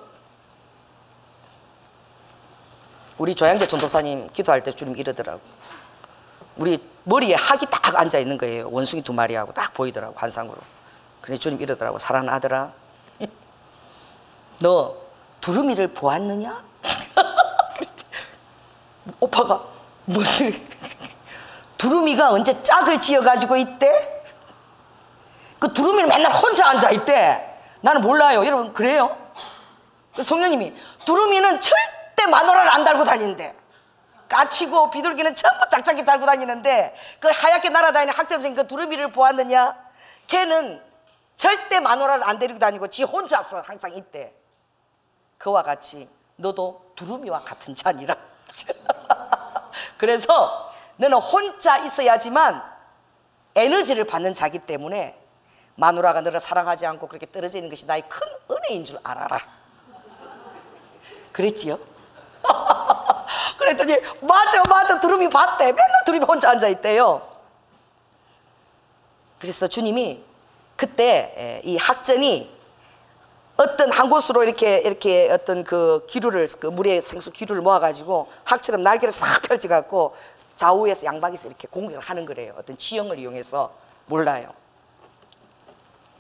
우리 조양재 전도사님 기도할 때 주님 이러더라고. 우리 머리에 학이 딱 앉아 있는 거예요. 원숭이 두 마리하고 딱 보이더라고, 환상으로. 그래 주님 이러더라고. 사랑하는 아들아, 너 두루미를 보았느냐? 오빠가 무슨 두루미가 언제 짝을 지어가지고 있대? 그 두루미는 맨날 혼자 앉아있대. 나는 몰라요. 여러분 그래요? 성령님이 두루미는 절대 마누라를 안 달고 다니는데, 까치고 비둘기는 전부 짝짝이 달고 다니는데 그 하얗게 날아다니는 학점생 그 두루미를 보았느냐? 걔는 절대 마누라를 안 데리고 다니고 지 혼자서 항상 있대. 그와 같이 너도 두루미와 같은 자니라. 그래서 너는 혼자 있어야지만 에너지를 받는 자기 때문에 마누라가 너를 사랑하지 않고 그렇게 떨어지는 것이 나의 큰 은혜인 줄 알아라. 그랬지요? 그랬더니 맞아 두루미 봤대. 맨날 두루미 혼자 앉아있대요. 그래서 주님이 그때 이 학전이 어떤 한 곳으로 이렇게 어떤 그 기류를, 그 물의 생수 기류를 모아가지고 학처럼 날개를 싹 펼쳐갖고 좌우에서 양방에서 이렇게 공격을 하는 거래요. 어떤 지형을 이용해서. 몰라요.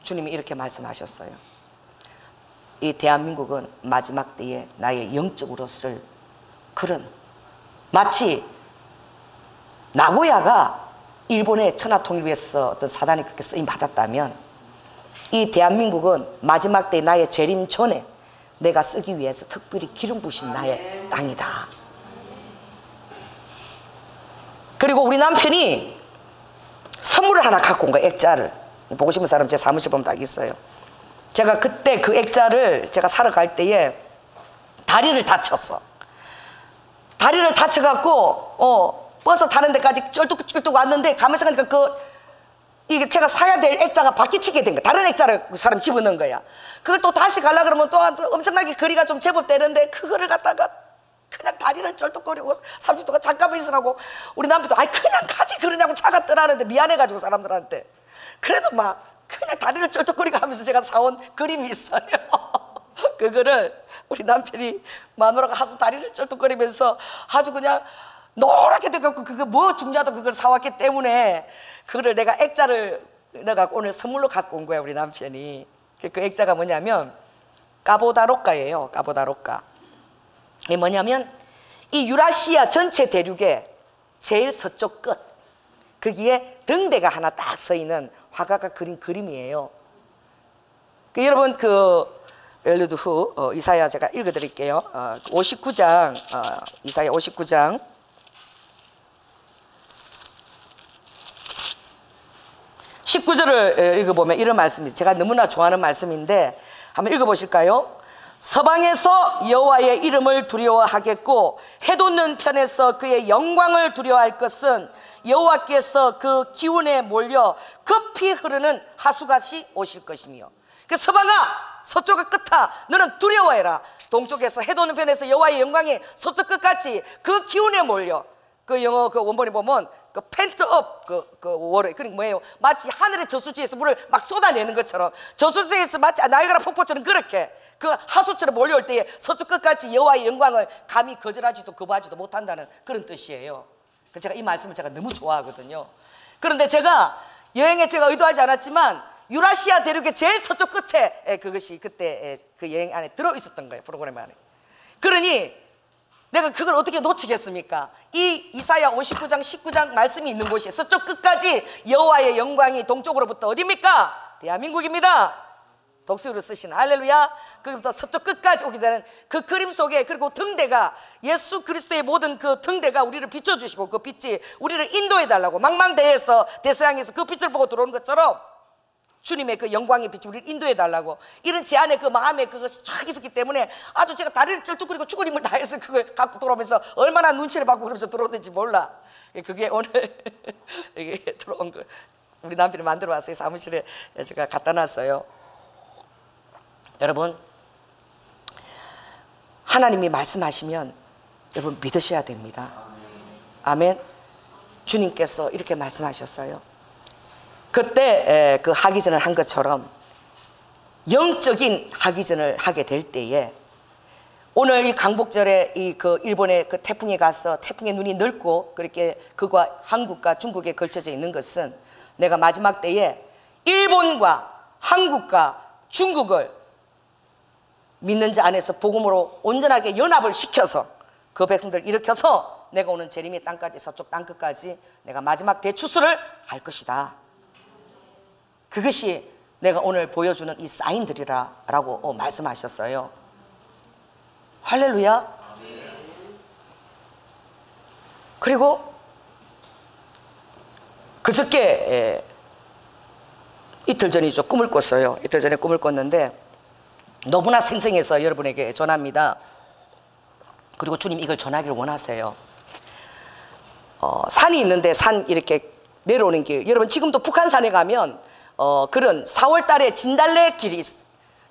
주님이 이렇게 말씀하셨어요. 이 대한민국은 마지막 때에 나의 영적으로 쓸 그런, 마치 나고야가 일본의 천하통일위해서 어떤 사단이 그렇게 쓰임 받았다면 이 대한민국은 마지막 때 나의 재림 전에 내가 쓰기 위해서 특별히 기름 부신 나의 땅이다. 그리고 우리 남편이 선물을 하나 갖고 온 거예요. 액자를. 보고 싶은 사람 제 사무실 보면 딱 있어요. 제가 그때 그 액자를 제가 사러 갈 때에 다리를 다쳤어. 다리를 다쳐갖고 버스 타는 데까지 쩔뚝쩔뚝 왔는데 가면서 가니까 이게 제가 사야 될 액자가 바퀴치게 된 거야. 다른 액자를 그 사람 집어넣은 거야. 그걸 또 다시 가려고 그러면 또 엄청나게 거리가 좀 제법 되는데 그거를 갖다가 그냥 다리를 쩔뚝거리고 30도가 잠깐만 있으라고 우리 남편도 아이 그냥 가지 그러냐고 차가 떠나는데 미안해가지고 사람들한테. 그래도 막 그냥 다리를 쩔뚝거리고 하면서 제가 사온 그림이 있어요. 그거를 우리 남편이 마누라가 하도 다리를 쩔뚝거리면서 아주 그냥 노랗게 돼갖고 그거 뭐 중요하다 그걸 사왔기 때문에 그거를 내가 액자를 내가 오늘 선물로 갖고 온 거야. 우리 남편이. 그 액자가 뭐냐면 까보다로카예요. 까보다로카. 이게 뭐냐면 이 유라시아 전체 대륙의 제일 서쪽 끝, 거기에 등대가 하나 딱 서 있는 화가가 그린 그림이에요. 여러분 예를 들어 이사야 제가 읽어드릴게요. 59장 이사야 59장 19절을 읽어보면 이런 말씀이, 제가 너무나 좋아하는 말씀인데 한번 읽어보실까요? 서방에서 여호와의 이름을 두려워하겠고 해돋는 편에서 그의 영광을 두려워할 것은 여호와께서 그 기운에 몰려 급히 흐르는 하수같이 오실 것이며. 그 서방아, 서쪽의 끝아, 너는 두려워해라. 동쪽에서 해돋는 편에서 여호와의 영광이 서쪽 끝같이 그 기운에 몰려 그 영어 그 원본에 보면 그 펜트업 그 월에 그러니까 뭐예요? 마치 하늘의 저수지에서 물을 막 쏟아내는 것처럼 저수지에서 마치 나이아가라 폭포처럼 그렇게 그 하수처럼 몰려올 때에 서쪽 끝까지 여호와의 영광을 감히 거절하지도 거부하지도 못한다는 그런 뜻이에요. 제가 이 말씀을 제가 너무 좋아하거든요. 그런데 제가 여행에 제가 의도하지 않았지만 유라시아 대륙의 제일 서쪽 끝에 그것이 그때 그 여행 안에 들어 있었던 거예요. 프로그램 안에. 그러니 내가 그걸 어떻게 놓치겠습니까? 이 이사야 59장 19장 말씀이 있는 곳이 서쪽 끝까지 여호와의 영광이 동쪽으로부터 어디입니까? 대한민국입니다. 독수리로 쓰신 할렐루야. 거기부터 서쪽 끝까지 오게 되는 그 그림 속에, 그리고 등대가 예수 그리스도의 모든 그 등대가 우리를 비춰주시고 그 빛이 우리를 인도해 달라고 망망대해에서 대서양에서 그 빛을 보고 들어오는 것처럼 주님의 그 영광의 빛이 우리를 인도해 달라고, 이런 제 안에 그 마음에 그것이 쫙 있었기 때문에 아주 제가 다리를 쩔뚝거리고 죽을 힘을 다해서 그걸 갖고 돌아오면서 얼마나 눈치를 받고 그러면서 들어오는지 몰라. 그게 오늘 이게 들어온 거 우리 남편이 만들어 왔어요. 사무실에 제가 갖다 놨어요. 여러분, 하나님이 말씀하시면 여러분 믿으셔야 됩니다. 아멘. 주님께서 이렇게 말씀하셨어요. 그때 그 하기전을 한 것처럼 영적인 하기전을 하게 될 때에, 오늘 이 강복절에 이 그 일본에 그 태풍이 가서 태풍의 눈이 넓고 그렇게 그가 한국과 중국에 걸쳐져 있는 것은 내가 마지막 때에 일본과 한국과 중국을 믿는 자 안에서 복음으로 온전하게 연합을 시켜서 그 백성들을 일으켜서 내가 오는 재림의 땅까지, 서쪽 땅끝까지 내가 마지막 대추수를 할 것이다. 그것이 내가 오늘 보여주는 이 사인들이라 라고 말씀하셨어요. 할렐루야. 그리고 그저께 이틀 전이죠. 꿈을 꿨어요. 이틀 전에 꿈을 꿨는데 너무나 생생해서 여러분에게 전합니다. 그리고 주님 이걸 전하기를 원하세요. 산이 있는데 산 이렇게 내려오는 길, 여러분 지금도 북한산에 가면 그런 4월 달에 진달래 길이,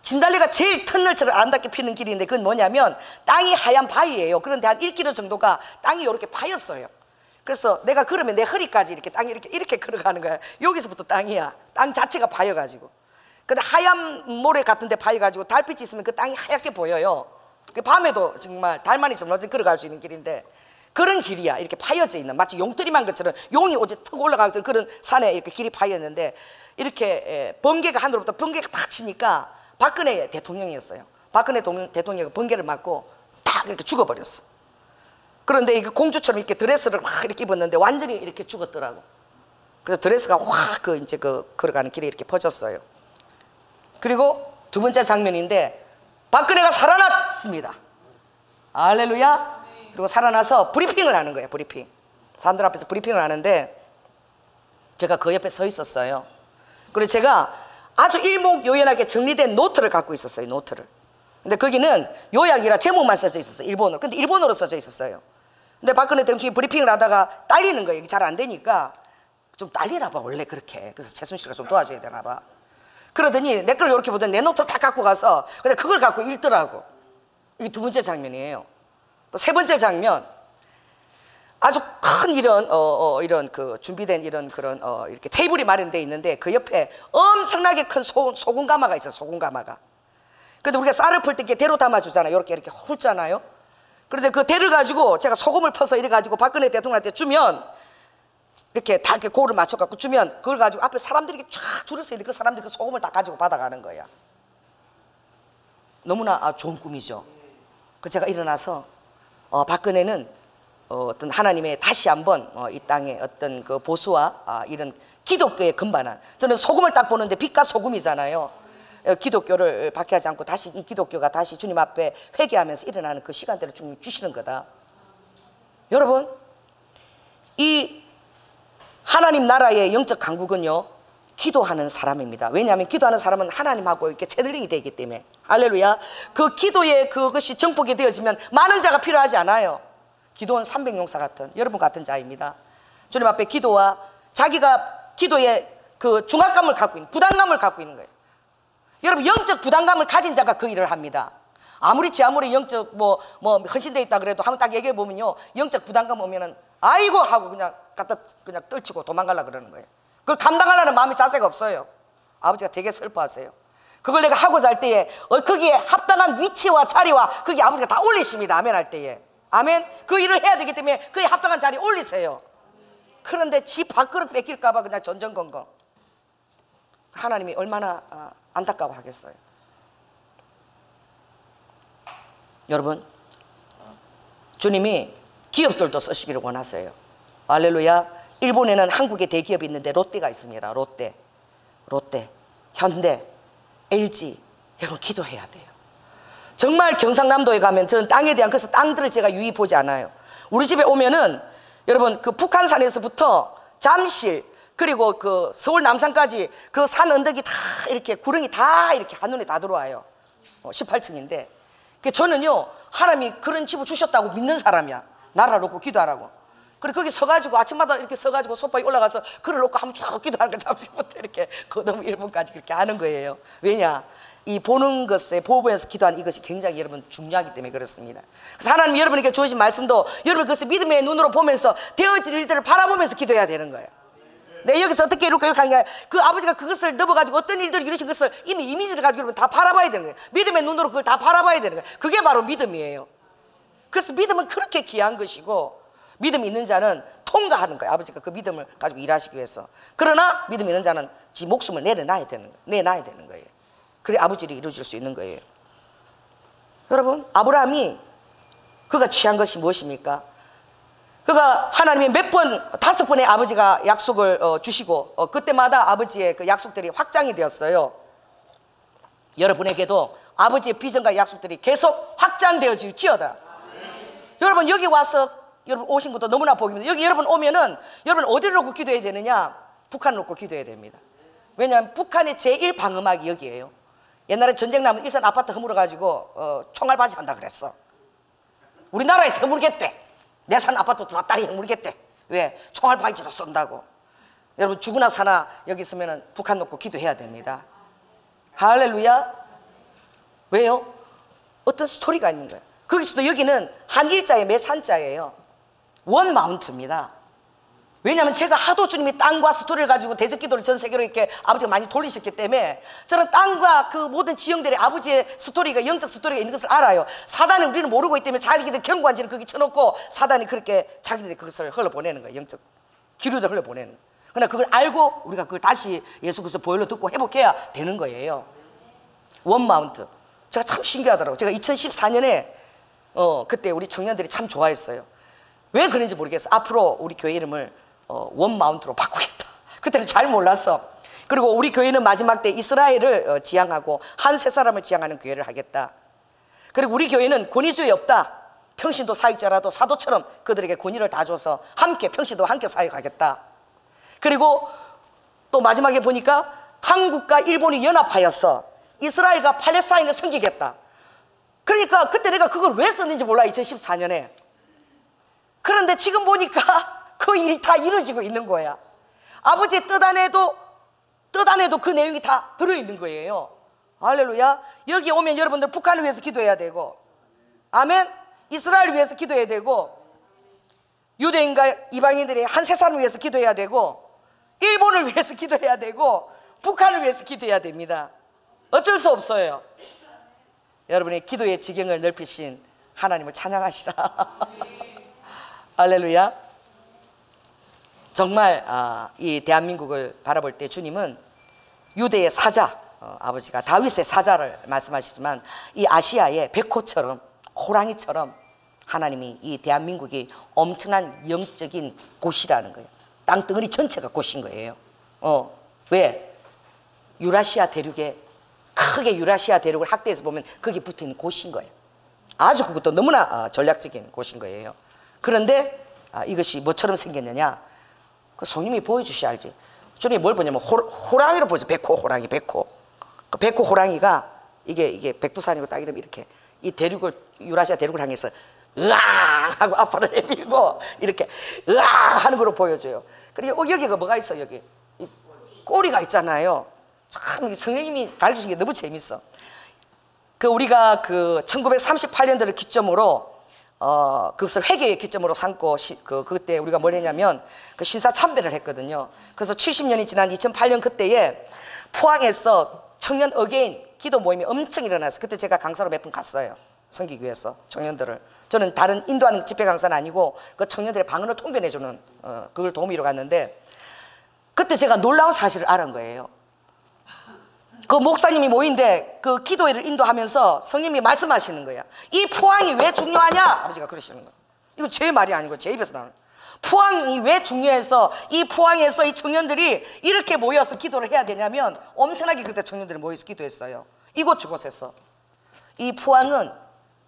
진달래가 제일 터널처럼 아름답게 피는 길인데 그건 뭐냐면 땅이 하얀 바위예요. 그런데 한 1km 정도가 땅이 이렇게 파였어요. 그래서 내가 걸으면 내 허리까지 이렇게 땅이 이렇게 걸어가는 거야. 여기서부터 땅이야. 땅 자체가 파여가지고. 근데 하얀 모래 같은 데 파여가지고 달빛이 있으면 그 땅이 하얗게 보여요. 밤에도 정말 달만 있으면 어디 걸어갈 수 있는 길인데 그런 길이야. 이렇게 파여져 있는, 마치 용들이만 것처럼 용이 어제 턱 올라가는 그런 산에 이렇게 길이 파였는데, 이렇게 번개가 하늘로부터 번개가 탁 치니까 박근혜 대통령이었어요. 박근혜 대통령이 번개를 맞고 탁 이렇게 죽어버렸어. 그런데 이게 공주처럼 이렇게 드레스를 막 이렇게 입었는데 완전히 이렇게 죽었더라고. 그래서 드레스가 확 이제 걸어가는 길에 이렇게 퍼졌어요. 그리고 두 번째 장면인데 박근혜가 살아났습니다. 할렐루야. 그리고 살아나서 브리핑을 하는 거예요. 브리핑. 사람들 앞에서 브리핑을 하는데 제가 그 옆에 서 있었어요. 그래서 제가 아주 일목요연하게 정리된 노트를 갖고 있었어요. 노트를. 근데 거기는 요약이라 제목만 써져 있었어요. 일본어로. 근데 일본어로 써져 있었어요. 근데 박근혜 대통령이 브리핑을 하다가 딸리는 거예요. 이게 잘 안 되니까 좀 딸리나 봐 원래 그렇게. 그래서 최순실가 좀 도와줘야 되나 봐. 그러더니 내 걸 이렇게 보더니 내 노트를 다 갖고 가서 근데 그걸 갖고 읽더라고. 이게 두 번째 장면이에요. 또 세 번째 장면, 아주 큰 이런 그 준비된 이런 그런 이렇게 테이블이 마련되어 있는데 그 옆에 엄청나게 큰 소금 가마가 있어요. 소금 가마가. 근데 우리가 쌀을 풀 때 이렇게 대로 담아 주잖아요. 이렇게 훑잖아요. 그런데 그 대를 가지고 제가 소금을 퍼서 이래 가지고 박근혜 대통령한테 주면 이렇게 다 이렇게 고를 맞춰 갖고 주면 그걸 가지고 앞에 사람들이 쫙 줄어서 있는데 그 사람들이 그 소금을 다 가지고 받아가는 거야. 너무나 좋은 꿈이죠. 그 제가 일어나서 박근혜는 어떤 하나님의 다시 한번 이 땅에 어떤 그 보수와 이런 기독교의 근반한, 저는 소금을 딱 보는데 빛과 소금이잖아요. 기독교를 박해하지 않고 다시 이 기독교가 다시 주님 앞에 회개하면서 일어나는 그 시간대를 주님 주시는 거다. 여러분, 이 하나님 나라의 영적 강국은요 기도하는 사람입니다. 왜냐하면 기도하는 사람은 하나님하고 이렇게 채널링이 되기 때문에. 할렐루야. 그 기도의 그것이 정복이 되어지면 많은 자가 필요하지 않아요. 기도는 300용사 같은 여러분 같은 자입니다. 주님 앞에 기도와 자기가 기도의 그 중압감을 갖고 있는, 부담감을 갖고 있는 거예요. 여러분, 영적 부담감을 가진 자가 그 일을 합니다. 아무리 영적 헌신되어 있다 그래도 한번 딱 얘기해 보면요 영적 부담감 오면은 아이고 하고 그냥 갖다 그냥 떨치고 도망가려 그러는 거예요. 그걸 감당하려는 마음이 자세가 없어요. 아버지가 되게 슬퍼하세요. 그걸 내가 하고자 할 때에 거기에 합당한 위치와 자리와 거기에 아버지가 다 올리십니다. 아멘 할 때에. 아멘. 그 일을 해야 되기 때문에 그에 합당한 자리에 올리세요. 그런데 지 밥그릇 뺏길까 봐 그냥 전전긍긍. 하나님이 얼마나 안타까워하겠어요. 여러분, 주님이 기업들도 쓰시기를 원하세요. 할렐루야. 일본에는 한국의 대기업이 있는데 롯데가 있습니다. 롯데, 현대, LG. 여러분 기도해야 돼요. 정말 경상남도에 가면 저는 땅에 대한 그래서 땅들을 제가 유의 보지 않아요. 우리 집에 오면은 여러분 그 북한산에서부터 잠실 그리고 그 서울 남산까지 그 산 언덕이 다 이렇게 구릉이 다 이렇게 한눈에 다 들어와요. 18층인데 저는요 하나님이 그런 집을 주셨다고 믿는 사람이야. 나라 놓고 기도하라고. 그래 거기 서가지고 아침마다 이렇게 서가지고 소파에 올라가서 글을 놓고 한번 쭉 기도하는 거 잠시부터 이렇게 거동 1분까지 그렇게 하는 거예요. 왜냐? 이 보는 것에 보호부에서 기도하는 이것이 굉장히 여러분 중요하기 때문에 그렇습니다. 그래서 하나님 여러분에게 주신 말씀도 여러분 그것을 믿음의 눈으로 보면서 되어질 일들을 바라보면서 기도해야 되는 거예요. 네, 여기서 어떻게 이렇게 하는 거야? 그 아버지가 그것을 넘어가지고 어떤 일들이 이루신 것을 이미 이미지를 가지고 여러분 다 바라봐야 되는 거예요. 믿음의 눈으로 그걸 다 바라봐야 되는 거예요. 그게 바로 믿음이에요. 그래서 믿음은 그렇게 귀한 것이고 믿음이 있는 자는 통과하는 거예요. 아버지가 그 믿음을 가지고 일하시기 위해서. 그러나 믿음이 있는 자는 지 목숨을 내놔야 되는 거예요. 그래 아버지를 이루어질 수 있는 거예요. 여러분 아브라함이 그가 취한 것이 무엇입니까? 그가 하나님이 몇 번, 5번의 아버지가 약속을 주시고 그때마다 아버지의 그 약속들이 확장이 되었어요. 여러분에게도 아버지의 비전과 약속들이 계속 확장되어질지어다. 여러분 여기 와서 여러분 오신 것도 너무나 복입니다. 여기 여러분 오면은 여러분 어디를 놓고 기도해야 되느냐? 북한을 놓고 기도해야 됩니다. 왜냐하면 북한의 제1방어막이 여기에요. 옛날에 전쟁 나면 일산 아파트 허물어가지고 총알바지 한다 그랬어. 우리나라에서 허물겠대. 내 산 아파트도 다 딸이 허물겠대. 왜? 총알바지로 쏜다고. 여러분 죽으나 사나 여기 있으면 북한 놓고 기도해야 됩니다. 할렐루야. 왜요? 어떤 스토리가 있는 거예요. 거기서도 여기는 한 일자에 몇 산자예요. 원 마운트입니다. 왜냐하면 제가 하도 주님이 땅과 스토리를 가지고 대적 기도를 전 세계로 이렇게 아버지가 많이 돌리셨기 때문에 저는 땅과 그 모든 지형들의 아버지의 스토리가 영적 스토리가 있는 것을 알아요. 사단이 우리는 모르고 있기 때문에 자기들 경관지를 거기 쳐놓고 사단이 그렇게 자기들이 그것을 흘러보내는 거예요. 영적 기류를 흘러보내는 거예요. 그러나 그걸 알고 우리가 그걸 다시 예수 그리스도 보혈로 듣고 회복해야 되는 거예요. 원마운트. 제가 참 신기하더라고요. 제가 2014년에 그때 우리 청년들이 참 좋아했어요. 왜 그런지 모르겠어. 앞으로 우리 교회 이름을 원마운트로 바꾸겠다. 그때는 잘 몰랐어. 그리고 우리 교회는 마지막 때 이스라엘을 지향하고 한 세 사람을 지향하는 교회를 하겠다. 그리고 우리 교회는 권위주의 없다. 평신도 사역자라도 사도처럼 그들에게 권위를 다 줘서 함께 평신도 함께 사역하겠다. 그리고 또 마지막에 보니까 한국과 일본이 연합하여서 이스라엘과 팔레스타인을 섬기겠다. 그러니까 그때 내가 그걸 왜 썼는지 몰라. 2014년에. 그런데 지금 보니까 그 일이 다 이루어지고 있는 거야. 아버지의 뜻 안에도 그 내용이 다 들어있는 거예요. 할렐루야. 여기 오면 여러분들 북한을 위해서 기도해야 되고, 아멘. 이스라엘을 위해서 기도해야 되고, 유대인과 이방인들의 한 세상을 위해서 기도해야 되고, 일본을 위해서 기도해야 되고, 북한을 위해서 기도해야 됩니다. 어쩔 수 없어요. 여러분의 기도의 지경을 넓히신 하나님을 찬양하시라. 할렐루야. 정말 이 대한민국을 바라볼 때 주님은 유대의 사자, 아버지가 다윗의 사자를 말씀하시지만 이 아시아의 백호처럼 호랑이처럼 하나님이 이 대한민국이 엄청난 영적인 곳이라는 거예요. 땅덩어리 전체가 곳인 거예요. 왜? 유라시아 대륙에 크게 유라시아 대륙을 학대해서 보면 거기 붙어있는 곳인 거예요. 아주 그것도 너무나 전략적인 곳인 거예요. 그런데 이것이 뭐처럼 생겼느냐? 그 성님이 보여주셔야 알지. 주님이 뭘 보냐면 호랑이로 보죠. 백호 호랑이, 백호. 그 백호 호랑이가 이게 백두산이고 딱 이러면 이렇게 이 대륙을 유라시아 대륙을 향해서 으앙 하고 앞으로 내밀고 이렇게 으앙 하는 걸로 보여줘요. 그리고 여기가 뭐가 있어? 여기 이 꼬리가 있잖아요. 참 성령님이 가르치신 게 너무 재밌어. 그 우리가 그 1938년도를 기점으로 그것을 회개의 기점으로 삼고 그때 우리가 뭘 했냐면 그 신사 참배를 했거든요. 그래서 70년이 지난 2008년 그때에 포항에서 청년 어게인 기도 모임이 엄청 일어났어요. 그때 제가 강사로 몇 번 갔어요. 섬기기 위해서 청년들을. 저는 다른 인도하는 집회 강사는 아니고 그 청년들의 방언을 통변해주는 그걸 도우미로 갔는데, 그때 제가 놀라운 사실을 알은 거예요. 그 목사님이 모인데 그 기도회를 인도하면서 성님이 말씀하시는 거야. 이 포항이 왜 중요하냐? 아버지가 그러시는 거야. 이거 제 말이 아니고 제 입에서 나오는 거야. 포항이 왜 중요해서 이 포항에서 이 청년들이 이렇게 모여서 기도를 해야 되냐면, 엄청나게 그때 청년들이 모여서 기도했어요. 이곳저곳에서. 이 포항은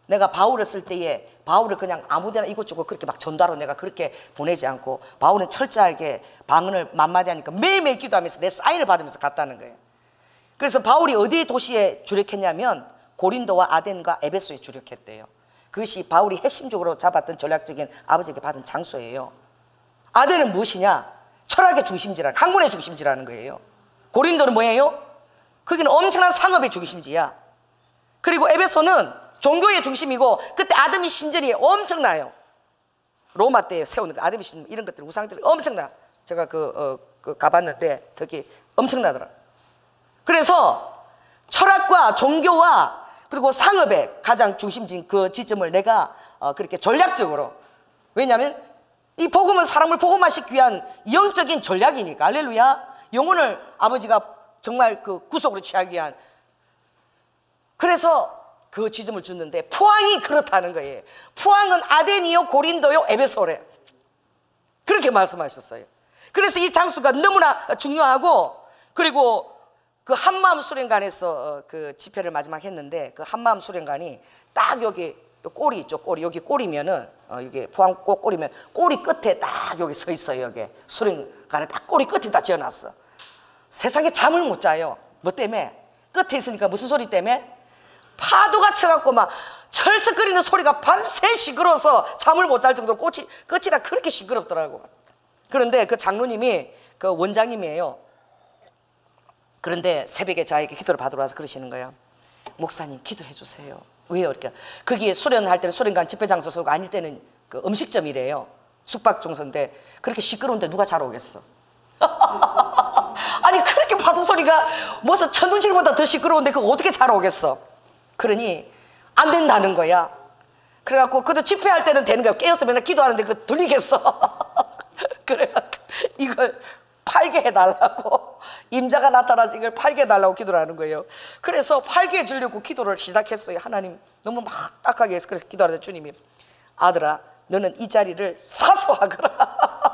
내가 바울을 쓸 때에 바울을 그냥 아무데나 이곳저곳 그렇게 막 전도하러 내가 그렇게 보내지 않고, 바울은 철저하게 방언을 만마디 하니까 매일매일 기도하면서 내 사인을 받으면서 갔다는 거예요. 그래서 바울이 어디 도시에 주력했냐면 고린도와 아덴과 에베소에 주력했대요. 그것이 바울이 핵심적으로 잡았던 전략적인 아버지에게 받은 장소예요. 아덴은 무엇이냐? 철학의 중심지라는, 학문의 중심지라는 거예요. 고린도는 뭐예요? 거기는 엄청난 상업의 중심지야. 그리고 에베소는 종교의 중심이고, 그때 아드미 신전이 엄청나요. 로마 때 세우는 그 아드미 신전 이런 것들, 우상들이 엄청나. 제가 가봤는데 되게 엄청나더라. 그래서 철학과 종교와 그리고 상업의 가장 중심진 그 지점을 내가 그렇게 전략적으로, 왜냐하면 이 복음은 사람을 복음화시키기 위한 영적인 전략이니까. 할렐루야. 영혼을 아버지가 정말 그 구속으로 취하기 위한, 그래서 그 지점을 줬는데 포항이 그렇다는 거예요. 포항은 아덴이요 고린도요 에베소래. 그렇게 말씀하셨어요. 그래서 이 장소가 너무나 중요하고, 그리고 그 한마음 수련관에서 그 집회를 마지막 했는데, 그 한마음 수련관이 딱 여기 꼬리 있죠. 꼬리, 여기 꼬리면은 이게 포항 꼬리면 꼬리 끝에 딱 여기 서 있어요. 여기 수련관에 딱 꼬리 끝에 다 지어놨어. 세상에 잠을 못 자요. 뭐 때문에? 끝에 있으니까. 무슨 소리 때문에? 파도가 쳐갖고 막 철썩거리는 소리가 밤새 시끄러워서 잠을 못 잘 정도로 끝이라 그렇게 시끄럽더라고. 그런데 그 장로님이 그 원장님이에요. 그런데 새벽에 저에게 기도를 받으러 와서 그러시는 거예요. 목사님 기도해 주세요. 왜요? 그러니까 거기에 수련할 때는 수련관 집회 장소 쓰고, 아닐 때는 그 음식점이래요. 숙박종소인데 그렇게 시끄러운데 누가 잘 오겠어? 아니 그렇게 파도 소리가 무슨 천둥실보다 더 시끄러운데 그거 어떻게 잘 오겠어? 그러니 안 된다는 거야. 그래갖고 그래도 집회할 때는 되는 거야. 깨어서 맨날 기도하는데 그거 들리겠어? 그래갖고 이걸 팔게 해달라고, 임자가 나타나서 이걸 팔게 해달라고 기도를 하는 거예요. 그래서 팔게 해주려고 기도를 시작했어요. 하나님 너무 막 딱하게 해서. 그래서 기도하는데 주님이, 아들아 너는 이 자리를 사수하거라.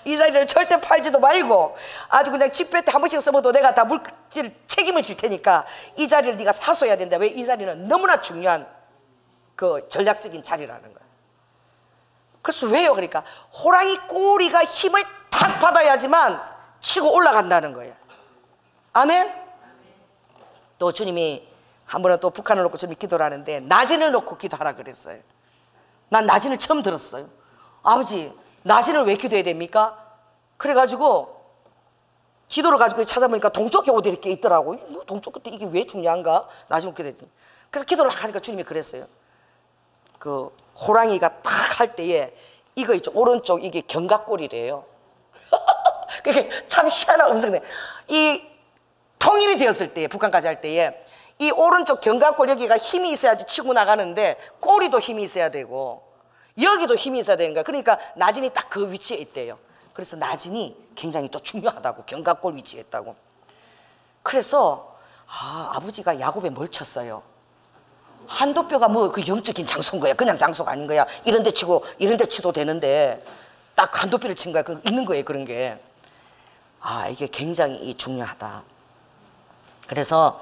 이 자리를 절대 팔지도 말고 아주 그냥 집회 때 한 번씩 써봐도 내가 다 물질 책임을 질 테니까 이 자리를 네가 사수해야 된다. 왜? 이 자리는 너무나 중요한 그 전략적인 자리라는 거야. 그래서 왜요? 그러니까 호랑이 꼬리가 힘을 탁 받아야지만 치고 올라간다는 거예요. 아멘? 또 주님이 한 번은 또 북한을 놓고 주님이 기도를 하는데 나진을 놓고 기도하라 그랬어요. 난 나진을 처음 들었어요. 아버지 나진을 왜 기도해야 됩니까? 그래가지고 지도를 가지고 찾아보니까 동쪽에 어디 이렇게 있더라고. 동쪽 끝에 이게 왜 중요한가? 나진을 기도했더니, 그래서 기도를 하니까 주님이 그랬어요. 그 호랑이가 탁 할 때에 이거 있죠, 오른쪽 이게 견갑골이래요. 그게 참 희한한 음성네. 이 통일이 되었을 때, 북한까지 할 때에 이 오른쪽 견갑골 여기가 힘이 있어야지 치고 나가는데, 꼬리도 힘이 있어야 되고 여기도 힘이 있어야 되는 거야. 그러니까 나진이 딱 그 위치에 있대요. 그래서 나진이 굉장히 또 중요하다고, 견갑골 위치에 있다고. 그래서 아버지가 야곱에 뭘 쳤어요? 한도뼈가 뭐 그 영적인 장소인 거야. 그냥 장소가 아닌 거야. 이런 데 치고 이런 데 치도 되는데 딱 한도뼈를 친 거야. 있는 거예요, 그런 게. 이게 굉장히 중요하다. 그래서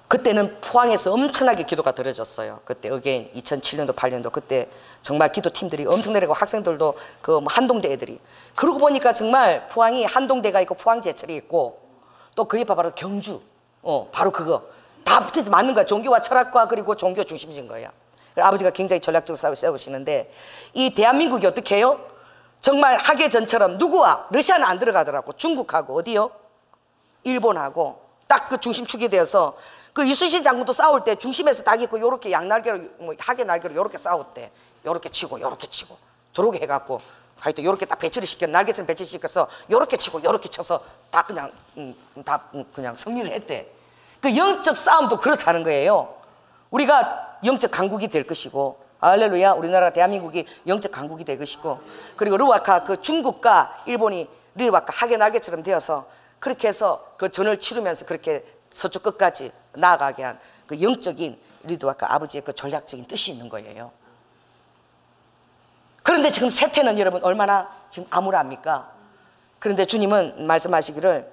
그때는 포항에서 엄청나게 기도가 드려졌어요. 그때 어게인 2007년도 8년도 그때 정말 기도팀들이 엄청 내리고, 학생들도 그 한동대 애들이. 그러고 보니까 정말 포항이 한동대가 있고 포항제철이 있고, 또 그 옆에 바로 경주, 바로 그거 다 붙여서 맞는 거야. 종교와 철학과 그리고 종교 중심인 거야. 아버지가 굉장히 전략적으로 세우시는데, 이 대한민국이 어떻게 해요? 정말 하계전처럼 누구와? 러시아는 안 들어가더라고. 중국하고 어디요? 일본하고 딱 그 중심축이 되어서 그 이순신 장군도 싸울 때 중심에서 닭 있고 요렇게 양날개로 뭐 하계 날개로 요렇게 싸웠대. 요렇게 치고 요렇게 치고 들어오게 해갖고 하여튼 요렇게 딱 배치를 시켜 날개처럼 배치시켜서 요렇게 치고 요렇게 쳐서 다 그냥 그냥 승리를 했대. 그 영적 싸움도 그렇다는 거예요. 우리가 영적 강국이 될 것이고 할렐루야, 우리나라 대한민국이 영적 강국이 될 것이고, 그리고 르와카 그 중국과 일본이 르와카 하계 날개처럼 되어서 그렇게 해서 그 전을 치르면서 그렇게 서쪽 끝까지 나아가게 한 그 영적인 르와카 아버지의 그 전략적인 뜻이 있는 거예요. 그런데 지금 세태는 여러분 얼마나 지금 암울합니까? 그런데 주님은 말씀하시기를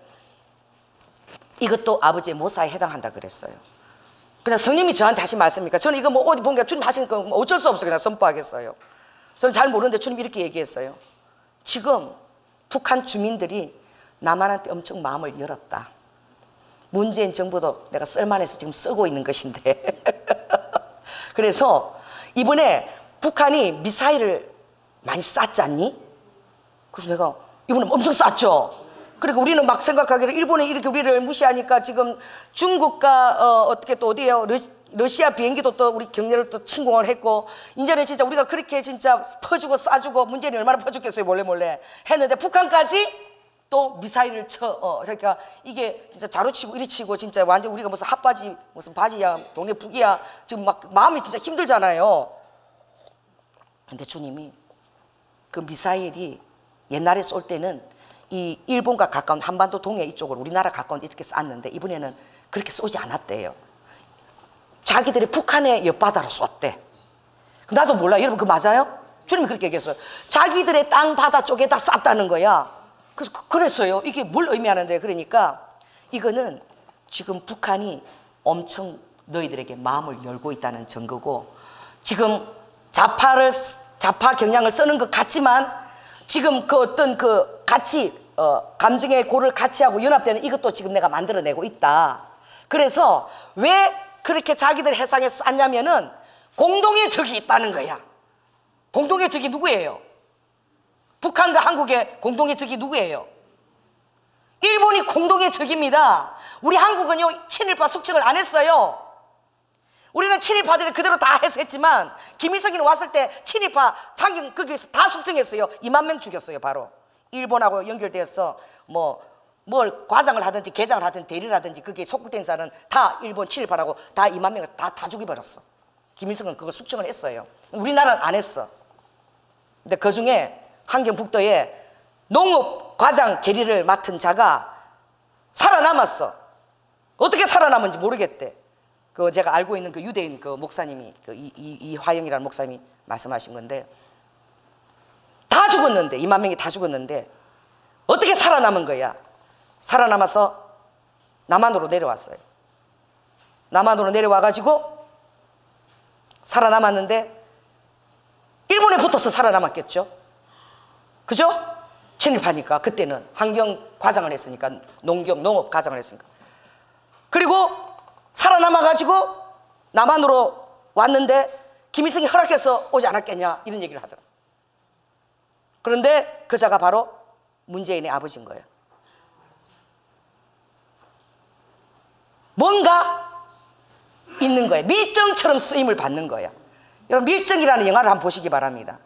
이것도 아버지의 모사에 해당한다 그랬어요. 그냥 성령이 저한테 하신 말씀입니까? 저는 이거 뭐 어디 보니까 주님 하신 거 어쩔 수 없어 그냥 선포하겠어요. 저는 잘 모르는데 주님 이렇게 얘기했어요. 지금 북한 주민들이 남한한테 엄청 마음을 열었다. 문재인 정부도 내가 쓸만해서 지금 쓰고 있는 것인데 그래서 이번에 북한이 미사일을 많이 쐈지 않니? 그래서 내가 이번에 엄청 쐈죠. 그리고 우리는 막 생각하기를 일본이 이렇게 우리를 무시하니까 지금 중국과 어떻게 또 어디에요? 러시아 비행기도 또 우리 경례를 또 침공을 했고, 이제는 진짜 우리가 그렇게 진짜 퍼주고 쏴주고 문재인이 얼마나 퍼줬겠어요. 몰래 했는데 북한까지 또 미사일을 쳐. 그러니까 이게 진짜 자루치고 이리치고 진짜 완전 우리가 무슨 핫바지 무슨 바지야 동네 북이야 지금 막 마음이 진짜 힘들잖아요. 근데 주님이 그 미사일이 옛날에 쏠 때는 이 일본과 가까운 한반도 동해 이쪽으로 우리나라 가까운 데 이렇게 쐈는데 이번에는 그렇게 쏘지 않았대요. 자기들이 북한의 옆바다로 쐈대. 나도 몰라. 여러분 그거 맞아요? 주님이 그렇게 얘기했어요. 자기들의 땅 바다 쪽에다 쐈다는 거야. 그래서 그랬어요. 이게 뭘 의미하는데, 그러니까 이거는 지금 북한이 엄청 너희들에게 마음을 열고 있다는 증거고, 지금 좌파 경향을 쓰는 것 같지만 지금 그 어떤 그 같이 감정의 고를 같이 하고 연합되는 이것도 지금 내가 만들어내고 있다. 그래서 왜 그렇게 자기들 해상에 쌌냐면은 공동의 적이 있다는 거야. 공동의 적이 누구예요? 북한과 한국의 공동의 적이 누구예요? 일본이 공동의 적입니다. 우리 한국은요 친일파 숙청을 안 했어요. 우리는 친일파들이 그대로 다 해서 했지만 김일성이는 왔을 때 친일파 당경 거기서 다 숙청했어요. 2만 명 죽였어요. 바로 일본하고 연결되어서 뭘 과장을 하든지 개장을 하든지 대리를 하든지 그게 속국대행사는 다 일본 친일파라고 다 2만 명을 다 죽여버렸어. 김일성은 그걸 숙청을 했어요. 우리나라는 안 했어. 근데 그 중에 한경북도에 농업 과장 계리를 맡은 자가 살아남았어. 어떻게 살아남은지 모르겠대. 그 제가 알고 있는 그 유대인 그 목사님이 그 이화영이라는 목사님이 말씀하신 건데, 다 죽었는데 2만 명이 다 죽었는데 어떻게 살아남은 거야? 살아남아서 남한으로 내려왔어요. 남한으로 내려와가지고 살아남았는데 일본에 붙어서 살아남았겠죠. 그죠? 친일파니까. 그때는 환경 과장을 했으니까, 농업 과장을 했으니까. 그리고 살아남아가지고 남한으로 왔는데 김일성이 허락해서 오지 않았겠냐 이런 얘기를 하더라. 그런데 그 자가 바로 문재인의 아버지인 거예요. 뭔가 있는 거예요. 밀정처럼 쓰임을 받는 거예요. 여러분 밀정이라는 영화를 한번 보시기 바랍니다.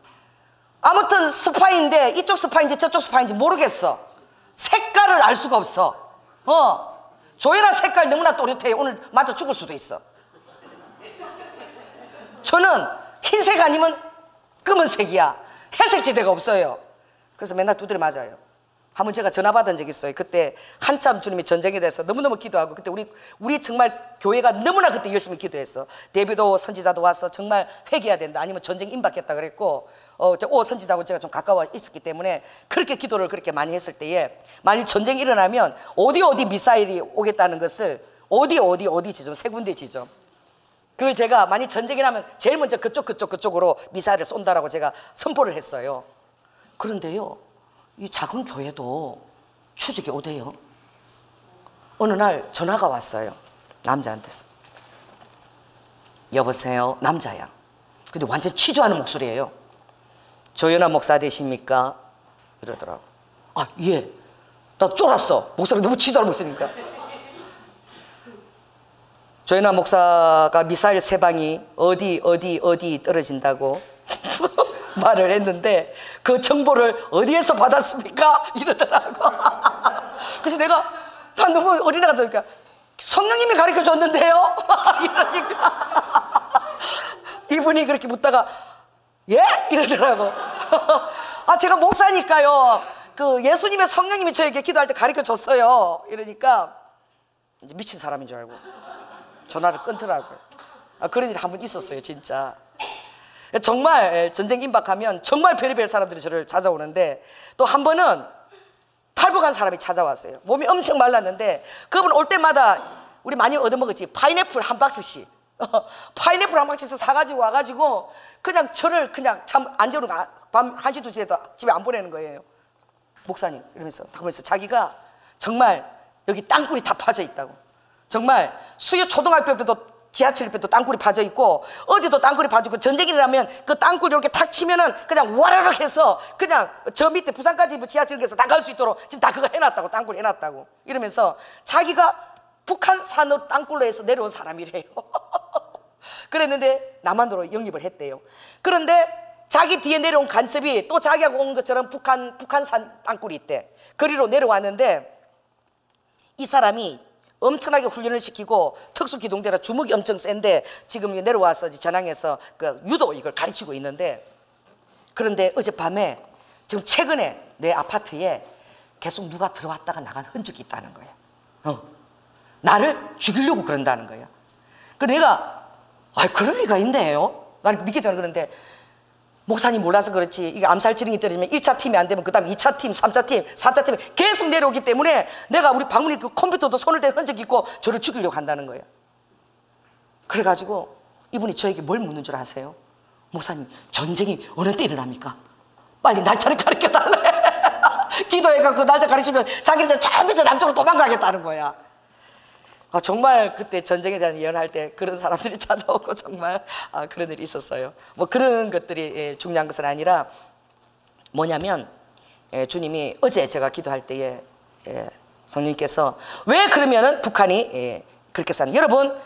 아무튼 스파인데 이쪽 스파인지 저쪽 스파인지 모르겠어. 색깔을 알 수가 없어. 조연아 색깔 너무나 또렷해. 오늘 맞아 죽을 수도 있어. 저는 흰색 아니면 검은색이야. 회색지대가 없어요. 그래서 맨날 두드려 맞아요. 한번 제가 전화 받은 적이 있어요. 그때 한참 주님이 전쟁에 대해서 너무너무 기도하고, 그때 우리 정말 교회가 너무나 그때 열심히 기도했어. 대비도 선지자도 와서 정말 회개해야 된다, 아니면 전쟁 임박했다 그랬고, 선지자하고 제가 좀 가까워 있었기 때문에 그렇게 기도를 그렇게 많이 했을 때에, 만일 전쟁이 일어나면 어디 미사일이 오겠다는 것을 어디 지점, 세 군데 지점, 그걸 제가 만일 전쟁이 나면 제일 먼저 그쪽으로 미사일을 쏜다라고 제가 선포를 했어요. 그런데요, 이 작은 교회도 추적이 오대요. 어느 날 전화가 왔어요. 남자한테서. 여보세요. 남자야. 근데 완전 치조하는 목소리예요. 조연아 목사 되십니까? 이러더라고. 아, 예. 나 쫄았어. 목소리 너무 치조하는 목소리니까. 조현아 목사가 미사일 3방이 어디 떨어진다고 말을 했는데 그 정보를 어디에서 받았습니까? 이러더라고. 그래서 내가 난 너무 어린애가 되니까 성령님이 가르쳐 줬는데요? 이러니까 이분이 그렇게 묻다가 예? 이러더라고. 아, 제가 목사니까요. 그 예수님의 성령님이 저에게 기도할 때 가르쳐 줬어요. 이러니까 이제 미친 사람인 줄 알고 전화를 끊더라고요. 아, 그런 일이 한 번 있었어요, 진짜. 정말 전쟁 임박하면 정말 별의별 사람들이 저를 찾아오는데 또 한 번은 탈북한 사람이 찾아왔어요. 몸이 엄청 말랐는데 그분 올 때마다 우리 많이 얻어먹었지. 파인애플 한 박스씩. 파인애플 한 박스씩 사가지고 와가지고 그냥 저를 그냥 참 안 재우는 거, 밤 1시 2시에도 집에 안 보내는 거예요. 목사님 이러면서 자기가 정말 여기 땅굴이 다 파져 있다고. 정말 수요 초등학교 옆에도 지하철 옆에도 땅굴이 파져 있고 어디도 땅굴이 파지고 전쟁이 일어나면 그 땅굴 이렇게 탁 치면은 그냥 와라락 해서 그냥 저 밑에 부산까지 지하철에서 다 갈 수 있도록 지금 다 그거 해놨다고. 땅굴 해놨다고. 이러면서 자기가 북한산으로 땅굴로 해서 내려온 사람이래요. 그랬는데 남한으로 영입을 했대요. 그런데 자기 뒤에 내려온 간첩이 또 자기하고 온 것처럼 북한산 땅굴이 있대. 거리로 내려왔는데 이 사람이 엄청나게 훈련을 시키고 특수기동대라 주먹이 엄청 센데 지금 내려와서 전항에서 그 유도 이걸 가르치고 있는데, 그런데 어젯밤에 지금 최근에 내 아파트에 계속 누가 들어왔다가 나간 흔적이 있다는 거야. 나를 죽이려고 그런다는 거야. 그래서 내가 그럴 리가 있네요. 나는 믿기지 않아. 그런데 목사님 몰라서 그렇지 이게 암살지령이 떨어지면 1차 팀이 안 되면 그 다음 2차 팀, 3차 팀, 4차 팀이 계속 내려오기 때문에 내가 우리 방문에 그 컴퓨터도 손을 댄 흔적이 있고 저를 죽이려고 한다는 거예요. 그래가지고 이분이 저에게 뭘 묻는 줄 아세요? 목사님, 전쟁이 어느 때 일어납니까? 빨리 날짜를 가르쳐달래. 기도해가 그 날짜 가르치면 자기는 저 밑에 남쪽으로 도망가겠다는 거야. 정말 그때 전쟁에 대한 예언할 때 그런 사람들이 찾아오고 정말 그런 일이 있었어요. 뭐 그런 것들이 중요한 것은 아니라 뭐냐면 주님이 어제 제가 기도할 때에 성령님께서 왜 그러면은 북한이 그렇게 사는, 여러분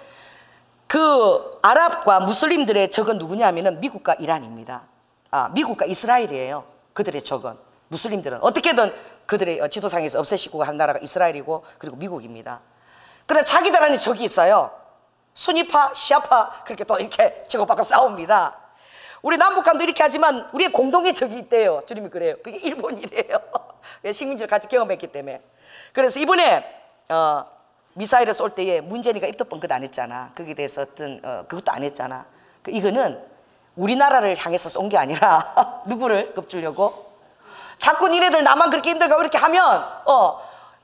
그 아랍과 무슬림들의 적은 누구냐면은 미국과 이란입니다. 미국과 이스라엘이에요. 그들의 적은. 무슬림들은 어떻게든 그들의 지도상에서 없애시고 한 나라가 이스라엘이고 그리고 미국입니다. 그래서 자기들 안에 적이 있어요. 순위파, 시아파 그렇게 또 이렇게 주고받고 싸웁니다. 우리 남북한도 이렇게 하지만 우리의 공동의 적이 있대요. 주님이 그래요. 그게 일본이래요. 식민지를 같이 경험했기 때문에. 그래서 이번에 미사일을 쏠 때에 문재인이가 입덕번 그것 안 했잖아. 거기에 대해서 어떤 그것도 안 했잖아. 이거는 우리나라를 향해서 쏜 게 아니라 누구를 겁주려고? 자꾸 니네들 나만 그렇게 힘들고 이렇게 하면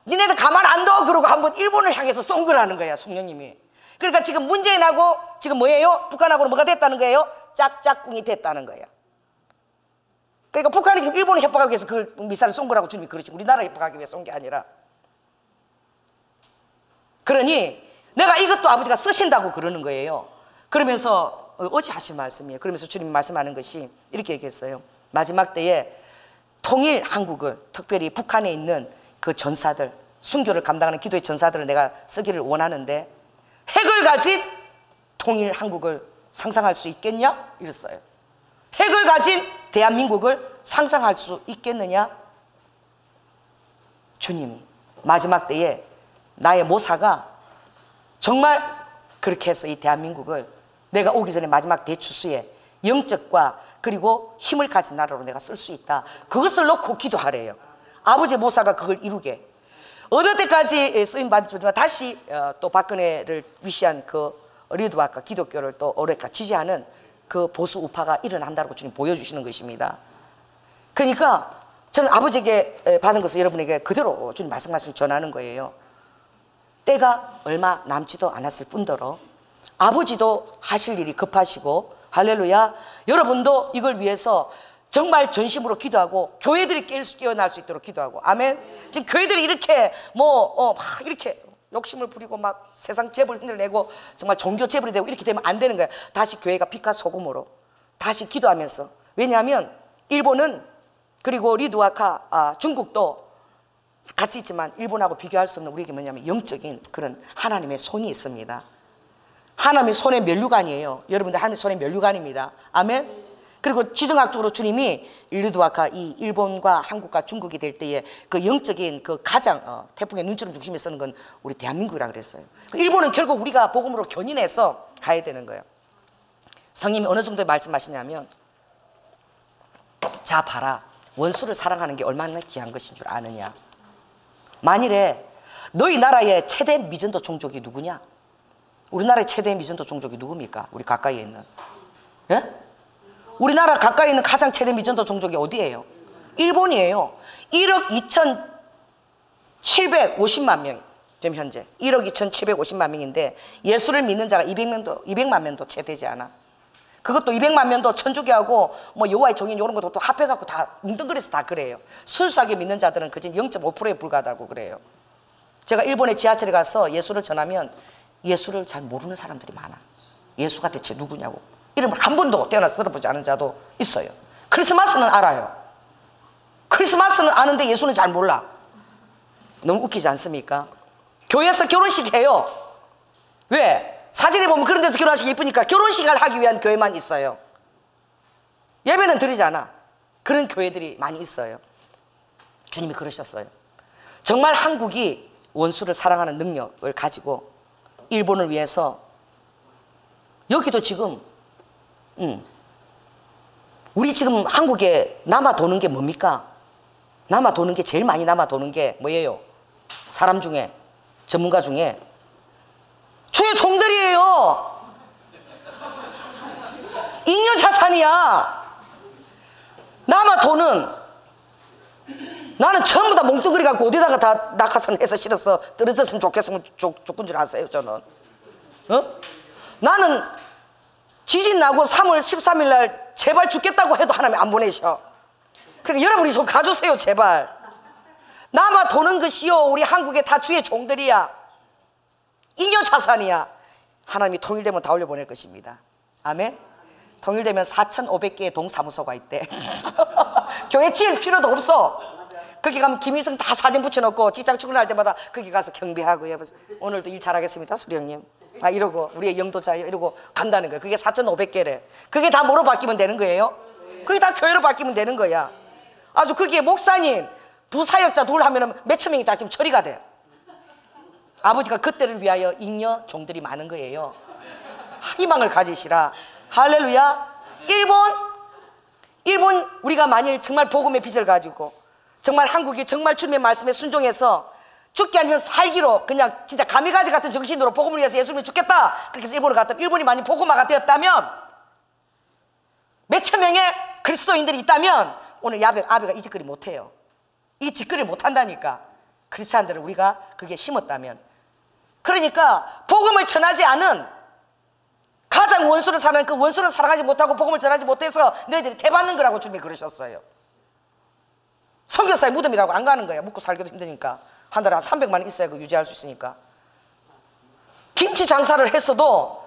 니네들 가만 안 둬 그러고 한번 일본을 향해서 쏜 거라는 거야, 숭령님이. 그러니까 지금 문재인하고 지금 뭐예요? 북한하고는 뭐가 됐다는 거예요? 짝짝꿍이 됐다는 거예요. 그러니까 북한이 지금 일본을 협박하기 위해서 그 미사일을 쏜 거라고 주님이 그러지, 우리나라를 협박하기 위해서 쏜 게 아니라. 그러니 내가 이것도 아버지가 쓰신다고 그러는 거예요. 그러면서 어제 하신 말씀이에요. 그러면서 주님이 말씀하는 것이 이렇게 얘기했어요. 마지막 때에 통일 한국을, 특별히 북한에 있는 그 전사들, 순교를 감당하는 기도의 전사들을 내가 쓰기를 원하는데 핵을 가진 통일 한국을 상상할 수 있겠냐? 이랬어요. 핵을 가진 대한민국을 상상할 수 있겠느냐? 주님이 마지막 때에 나의 모사가 정말 그렇게 해서 이 대한민국을 내가 오기 전에 마지막 대추수에 영적과 그리고 힘을 가진 나라로 내가 쓸 수 있다. 그것을 놓고 기도하래요. 아버지의 모사가 그걸 이루게. 어느 때까지 쓰임받을 줄지만 다시 또 박근혜를 위시한 그 리드와카 기독교를 또 오래까 지지하는 그 보수 우파가 일어난다고 주님 보여주시는 것입니다. 그러니까 저는 아버지에게 받은 것을 여러분에게 그대로 주님 말씀을 전하는 거예요. 때가 얼마 남지도 않았을 뿐더러 아버지도 하실 일이 급하시고, 할렐루야, 여러분도 이걸 위해서 정말 전심으로 기도하고 교회들이 깨어날 수 있도록 기도하고, 아멘. 지금 교회들이 이렇게 막 이렇게 욕심을 부리고 막 세상 재벌 내고 정말 종교 재벌이 되고 이렇게 되면 안 되는 거예요. 다시 교회가 빛과 소금으로 다시 기도하면서. 왜냐하면 일본은, 그리고 리두아카 중국도 같이 있지만 일본하고 비교할 수 없는 우리에게 뭐냐면 영적인 그런 하나님의 손이 있습니다. 하나님의 손의 면류관이에요. 여러분들 하나님의 손의 면류관입니다. 아멘. 그리고 지정학적으로 주님이 일류도아카 이 일본과 한국과 중국이 될 때에 그 영적인 그 가장 태풍의 눈처럼 중심에 서는 건 우리 대한민국이라 그랬어요. 일본은 결국 우리가 복음으로 견인해서 가야 되는 거예요. 성님이 어느 정도에 말씀하시냐면, 자 봐라, 원수를 사랑하는 게 얼마나 귀한 것인 줄 아느냐. 만일에 너희 나라의 최대 미전도 종족이 누구냐? 우리나라의 최대 미전도 종족이 누굽니까? 우리 가까이에 있는, 예? 우리나라 가까이 있는 가장 최대 미전도 종족이 어디예요? 일본이에요. 1억 2,750만 명, 지금 현재 1억 2,750만 명인데 예수를 믿는 자가 200만 명도 채 되지 않아. 그것도 200만 명도 천주교하고 뭐 여호와의 증인 이런 것도 또 합해갖고 다 뭉뚱그려서 다 그래요. 순수하게 믿는 자들은 그저 0.5%에 불과하다고 그래요. 제가 일본의 지하철에 가서 예수를 전하면 예수를 잘 모르는 사람들이 많아. 예수가 대체 누구냐고. 이름을 한 번도 태어나서 들어보지 않은 자도 있어요. 크리스마스는 알아요. 크리스마스는 아는데 예수는 잘 몰라. 너무 웃기지 않습니까? 교회에서 결혼식 해요. 왜? 사진에 보면 그런 데서 결혼하시기 이쁘니까 결혼식을 하기 위한 교회만 있어요. 예배는 드리지 않아. 그런 교회들이 많이 있어요. 주님이 그러셨어요. 정말 한국이 원수를 사랑하는 능력을 가지고 일본을 위해서, 여기도 지금 우리 지금 한국에 남아 도는 게 뭡니까? 남아 도는 게, 제일 많이 남아 도는 게 뭐예요? 사람 중에, 전문가 중에 주의 종들이에요. 잉여 자산이야. 남아 도는, 나는 전부 다 몽뚱그리 갖고 어디다가 다 낙하산 해서 실어서 떨어졌으면 좋겠으면 좋은 줄 아세요, 저는. 나는 지진 나고 3월 13일 날 제발 죽겠다고 해도 하나님 안 보내셔. 그러니까 여러분이 좀 가주세요, 제발. 남아 도는 것이요, 우리 한국에 다 주의 종들이야. 잉여 자산이야. 하나님이 통일되면 다 올려보낼 것입니다. 아멘. 통일되면 4,500개의 동사무소가 있대. 교회 지을 필요도 없어. 거기 가면 김일성 다 사진 붙여놓고 직장 출근할 때마다 거기 가서 경비하고, 오늘도 일 잘하겠습니다 수령님, 이러고 우리의 영도자요 이러고 간다는 거예요. 그게 4,500개래. 그게 다 뭐로 바뀌면 되는 거예요? 그게 다 교회로 바뀌면 되는 거야. 아주 거기에 목사님, 부사역자 둘 하면은 몇천 명이 다 지금 처리가 돼. 아버지가 그때를 위하여 잉여 종들이 많은 거예요. 희망을 가지시라. 할렐루야. 일본 우리가 만일 정말 복음의 빛을 가지고 정말 한국이 정말 주님의 말씀에 순종해서 죽기 아니면 살기로 그냥 진짜 가미가지 같은 정신으로 복음을 위해서 예수님이 죽겠다, 그렇게 해서 일본을 갔다, 일본이 만약 복음화가 되었다면, 몇천 명의 그리스도인들이 있다면 오늘 아베가 이 짓거리 못해요. 이 짓거리를 못한다니까. 크리스찬들을 우리가 그게 심었다면. 그러니까 복음을 전하지 않은, 가장 원수를 사랑하는 그 원수를 사랑하지 못하고 복음을 전하지 못해서 너희들이 대받는 거라고 주님이 그러셨어요. 선교사의 무덤이라고 안 가는 거야. 묵고 살기도 힘드니까. 한 달에 한 300만 원 있어야 그 유지할 수 있으니까. 김치 장사를 했어도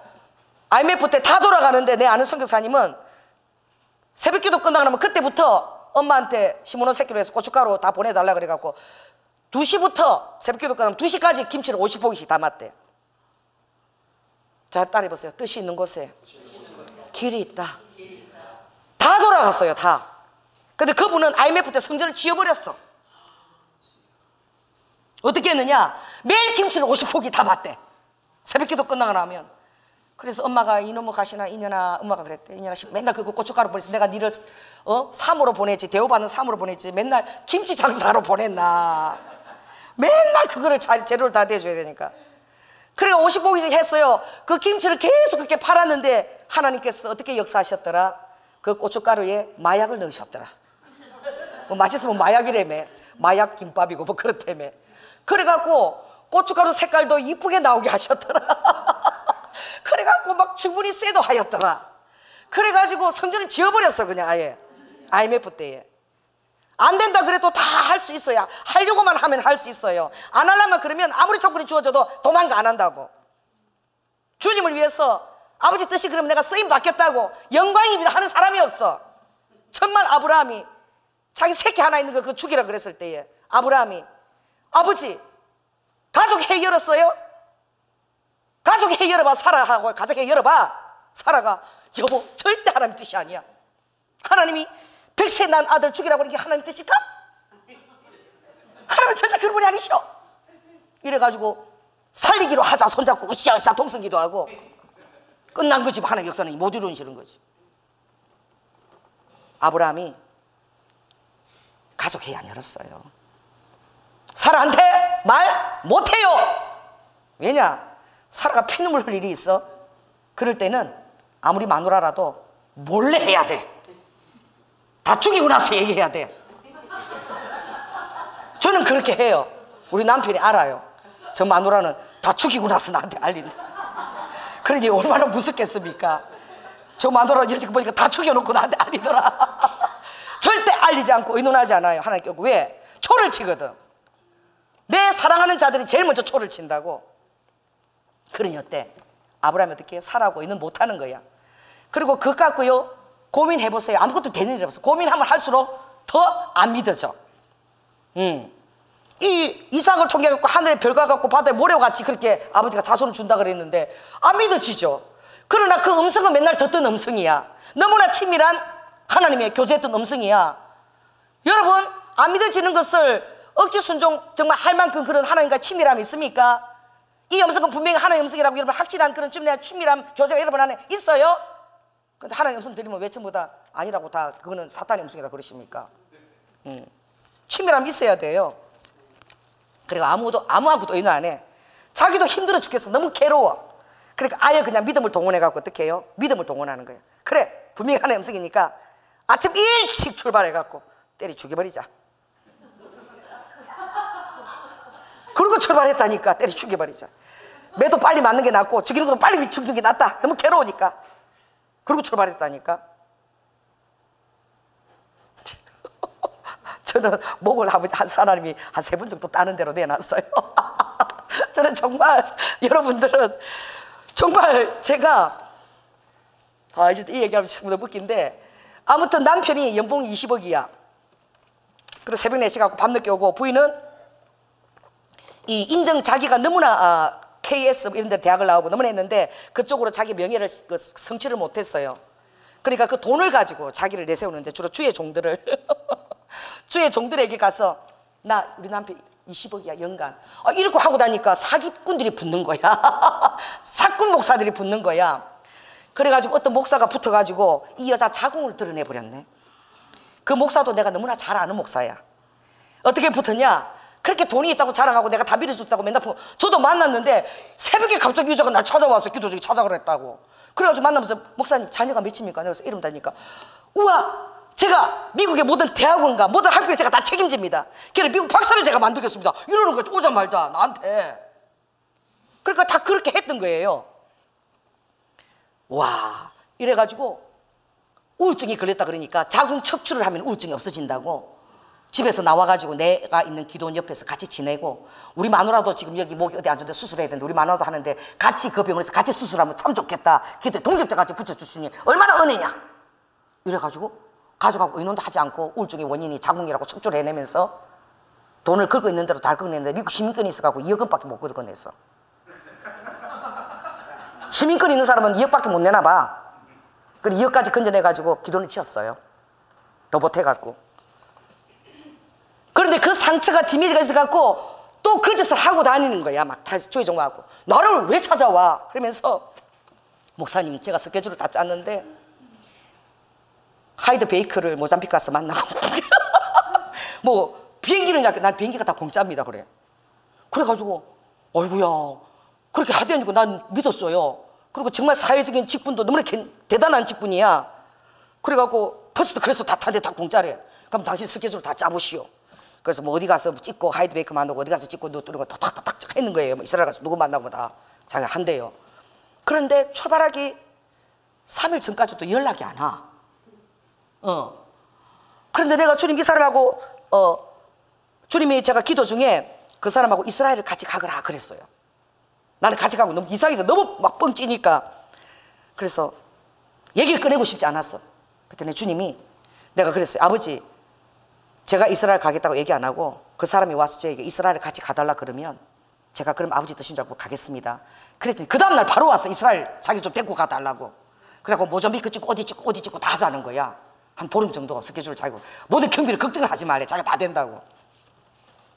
IMF 때 다 돌아가는데, 내 아는 선교사님은 새벽기도 끝나고 나면 그때부터 엄마한테 시모노세키로 해서 고춧가루 다 보내달라 그래갖고 2시부터 새벽기도 끝나면 2시까지 김치를 50포기씩 담았대. 자, 따라해보세요. 뜻이 있는 곳에 길이 있다. 다 돌아갔어요, 다. 근데 그분은 IMF 때 성전을 지어버렸어. 어떻게 했느냐? 매일 김치를 50포기 다 받대. 새벽기도 끝나고 나면. 그래서 엄마가 이놈의 가시나 이년아, 엄마가 그랬대. 이년아 맨날 그거 고춧가루 보내서 내가 니를 삼으로 보냈지, 대우받는 삼으로 보냈지, 맨날 김치 장사로 보냈나. 맨날 그거를 재료를 다 대줘야 되니까. 그래 50포기씩 했어요. 그 김치를 계속 그렇게 팔았는데 하나님께서 어떻게 역사하셨더라? 그 고춧가루에 마약을 넣으셨더라. 뭐 맛있으면 마약이라며. 마약 김밥이고 뭐 그렇다며. 그래갖고 고춧가루 색깔도 이쁘게 나오게 하셨더라. 그래갖고 막 주문이 쎄도 하였더라. 그래가지고 성전을 지어버렸어, 그냥 아예. IMF 때에. 안 된다 그래도 다 할 수 있어야, 하려고만 하면 할 수 있어요. 안 하려면 그러면 아무리 조건이 주어져도 도망가 안 한다고. 주님을 위해서 아버지 뜻이 그러면 내가 쓰임 받겠다고 영광입니다 하는 사람이 없어. 정말 아브라함이 자기 새끼 하나 있는 거 그거 죽이라 그랬을 때에 아브라함이, 아버지 가족 회의 열었어요? 가족회의 열어봐. 사라하고 가족회의 열어봐. 사라가 여보 절대 하나님 뜻이 아니야. 하나님이 100세 난 아들 죽이라고 하는 게 하나님 뜻일까? 하나님은 절대 그런 분이 아니셔. 이래가지고 살리기로 하자 손잡고 으쌰으쌰 동성기도 하고 끝난 거지. 하나님 역사는 못 이루어지는 거지. 아브라함이 가족회의 안 열었어요. 사라한테 말 못해요. 왜냐? 사라가 피눈물 흘릴 일이 있어. 그럴 때는 아무리 마누라라도 몰래 해야 돼. 다 죽이고 나서 얘기해야 돼. 저는 그렇게 해요. 우리 남편이 알아요. 저 마누라는 다 죽이고 나서 나한테 알린다. 그러니 얼마나 무섭겠습니까? 저 마누라 이렇게 보니까 다 죽여놓고 나한테 알리더라. 절대 알리지 않고 의논하지 않아요. 하나님께. 왜? 초를 치거든. 내 사랑하는 자들이 제일 먼저 초를 친다고. 그러니 어때? 아브라함이 어떻게 해요? 사라하고 의논 못하는 거야. 그리고 그것 갖고요 고민해보세요. 아무것도 되는 일 없어. 고민하면 할수록 더 안 믿어져. 이 이삭을 통해 갖고 하늘의 별과 같고 바다의 모래와 같이 그렇게 아버지가 자손을 준다 그랬는데 안 믿어지죠. 그러나 그 음성은 맨날 듣던 음성이야. 너무나 친밀한 하나님의 교제했던 음성이야. 여러분, 안 믿어지는 것을 억지 순종 정말 할 만큼 그런 하나님과 친밀함이 있습니까? 이 음성은 분명히 하나님의 음성이라고 여러분 확실한 그런 친밀한 교제가 여러분 안에 있어요? 근데 하나님의 음성 들리면 왜 전부 다 아니라고 다 그거는 사탄의 음성이다 그러십니까? 친밀함이 있어야 돼요. 그리고 아무하고도 의논 안 해. 자기도 힘들어 죽겠어. 너무 괴로워. 그러니까 아예 그냥 믿음을 동원해갖고 어떻게 해요? 믿음을 동원하는 거예요. 그래, 분명히 하나의 음성이니까 아침 일찍 출발해갖고 때리 죽여버리자. 그리고 출발했다니까. 때리 죽여버리자. 매도 빨리 맞는 게 낫고 죽이는 것도 빨리 죽이는 게 낫다. 너무 괴로우니까. 그리고 출발했다니까. 저는 목을 한 사람이 한 3번 정도 따는 대로 내놨어요. 저는 정말 여러분들은 정말 제가 이제 이 얘기하면 너무 웃긴데 아무튼 남편이 연봉이 20억이야. 그리고 새벽 4시 갖고 밤늦게 오고 부인은 이 인정 자기가 너무나 KS 이런 데 대학을 나오고 너무나 했는데 그쪽으로 자기 명예를 성취를 못했어요. 그러니까 그 돈을 가지고 자기를 내세우는데 주로 주의 종들을 주의 종들에게 가서 나 우리 남편 20억이야 연간 이렇게 하고 다니까 사기꾼들이 붙는 거야. 사꾼 목사들이 붙는 거야. 그래가지고 어떤 목사가 붙어가지고 이 여자 자궁을 드러내버렸네. 그 목사도 내가 너무나 잘 아는 목사야. 어떻게 붙었냐? 그렇게 돈이 있다고 자랑하고 내가 다 밀어줬다고 맨날 저도 만났는데 새벽에 갑자기 유저가 날 찾아와서 기도중에 찾아가라 했다고. 그래가지고 만나면서 목사님 자녀가 몇입니까? 그래서 이름 다니까 우와 제가 미국의 모든 대학원과 모든 학교를 제가 다 책임집니다. 걔를 미국 박사를 제가 만들겠습니다. 이러는 거지 오자마자 나한테. 그러니까 다 그렇게 했던 거예요. 와 이래가지고 우울증이 걸렸다 그러니까 자궁 척추를 하면 우울증이 없어진다고 집에서 나와가지고 내가 있는 기도원 옆에서 같이 지내고 우리 마누라도 지금 여기 목이 어디 안 좋은데 수술해야 되는데 우리 마누라도 하는데 같이 그 병원에서 같이 수술하면 참 좋겠다. 기도에 동력자 같이 붙여주시니 얼마나 은혜냐. 이래가지고 가족하고 의논도 하지 않고 우울증의 원인이 자궁이라고 척추를 해내면서 돈을 긁고 있는 대로 다 긁어냈는데 미국 시민권이 있어가지고 2억 원밖에 못 긁어냈어. 시민권 있는 사람은 2억밖에 못 내나 봐. 그리고 2억까지 건져내가지고 기도를 치웠어요. 더 못해갖고. 그런데 그 상처가 디미지가 있어갖고 또 그 짓을 하고 다니는 거야. 막 다시 조의 종하고 나를 왜 찾아와? 그러면서 목사님 제가 스케줄을 다 짰는데 하이드 베이커를 모잠비크 가서 만나고 뭐 비행기는 날 비행기가 다 공짜입니다 그래. 그래가지고 어이구야 그렇게 하더니고 난 믿었어요. 그리고 정말 사회적인 직분도 너무나 대단한 직분이야. 그래갖고 퍼스트 클래스 다 타는데 다 공짜래. 그럼 당신 스케줄 다 짜보시오. 그래서 뭐 어디 가서 찍고 하이드 베이커 만나고 어디 가서 찍고 누르는 거 탁탁탁 했는 거예요. 뭐 이스라엘 가서 누구 만나고 다 자기가 한대요. 그런데 출발하기 3일 전까지도 연락이 안 와. 그런데 내가 주님 이 사람하고 주님이 제가 기도 중에 그 사람하고 이스라엘을 같이 가거라 그랬어요. 나는 같이 가고 너무 이상해서 너무 막 뻥찌니까 그래서 얘기를 꺼내고 싶지 않았어. 그랬더니 주님이 내가 그랬어요. 아버지 제가 이스라엘 가겠다고 얘기 안 하고 그 사람이 와서 저에게 이스라엘 같이 가달라 그러면 제가 그럼 아버지 뜻인 줄 알고 가겠습니다. 그랬더니 그 다음날 바로 와서 이스라엘 자기 좀 데리고 가달라고. 그래갖고 모자비크 찍고 어디 찍고 다 하자는 거야. 한 보름 정도 스케줄을 짜고. 모든 경비를 걱정을 하지 말래. 자기가 다 된다고.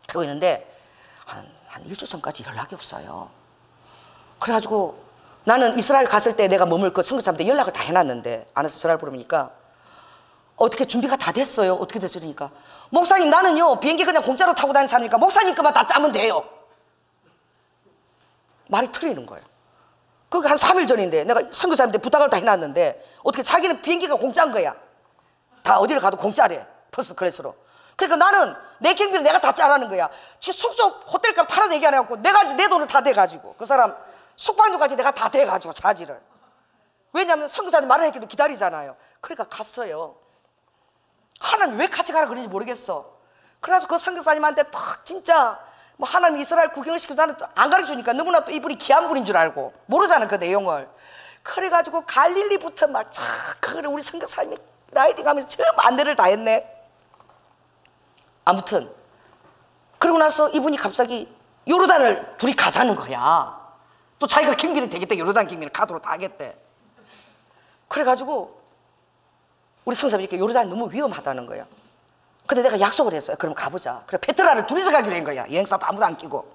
그러고 있는데 한 일주 전까지 연락이 없어요. 그래가지고 나는 이스라엘 갔을 때 내가 머물 그 선교사한테 연락을 다 해놨는데 안에서 전화를 부르니까 어떻게 준비가 다 됐어요? 어떻게 됐어요? 그러니까 목사님 나는요 비행기 그냥 공짜로 타고 다니는 사람이니까 목사님 것만 다 짜면 돼요. 말이 틀리는 거예요. 그러니까 한 3일 전인데 내가 선교사한테 부탁을 다 해놨는데 어떻게 자기는 비행기가 공짜인 거야. 다 어디를 가도 공짜래. 퍼스트 클래스로. 그러니까 나는 내 경비를 내가 다 짜라는 거야. 지 숙소 호텔값 하나도 얘기 안 해갖고 내 돈을 다 대가지고 그 사람 숙박료까지 내가 다 대가지고 자지를. 왜냐하면 선교사한테 말을 했기도 기다리잖아요. 그러니까 갔어요. 하나님 왜 같이 가라 그런지 모르겠어. 그래서 그 선교사님한테 딱 진짜 뭐 하나님 이스라엘 구경을 시켜도 나는 또 안 가르쳐주니까 너무나 또 이분이 귀한 분인 줄 알고 모르잖아 그 내용을. 그래가지고 갈릴리부터 막 그래 우리 선교사님이 라이딩하면서 처음 안내를 다 했네. 아무튼 그러고 나서 이분이 갑자기 요르단을 둘이 가자는 거야. 또 자기가 경비를 되겠대. 요르단 경비를 가도록 다 하겠대. 그래가지고 우리 선교사님께 요르단이 너무 위험하다는 거야. 근데 내가 약속을 했어요. 그럼 가보자. 그래 페트라를 둘이서 가기로 한 거야. 여행사도 아무도 안 끼고.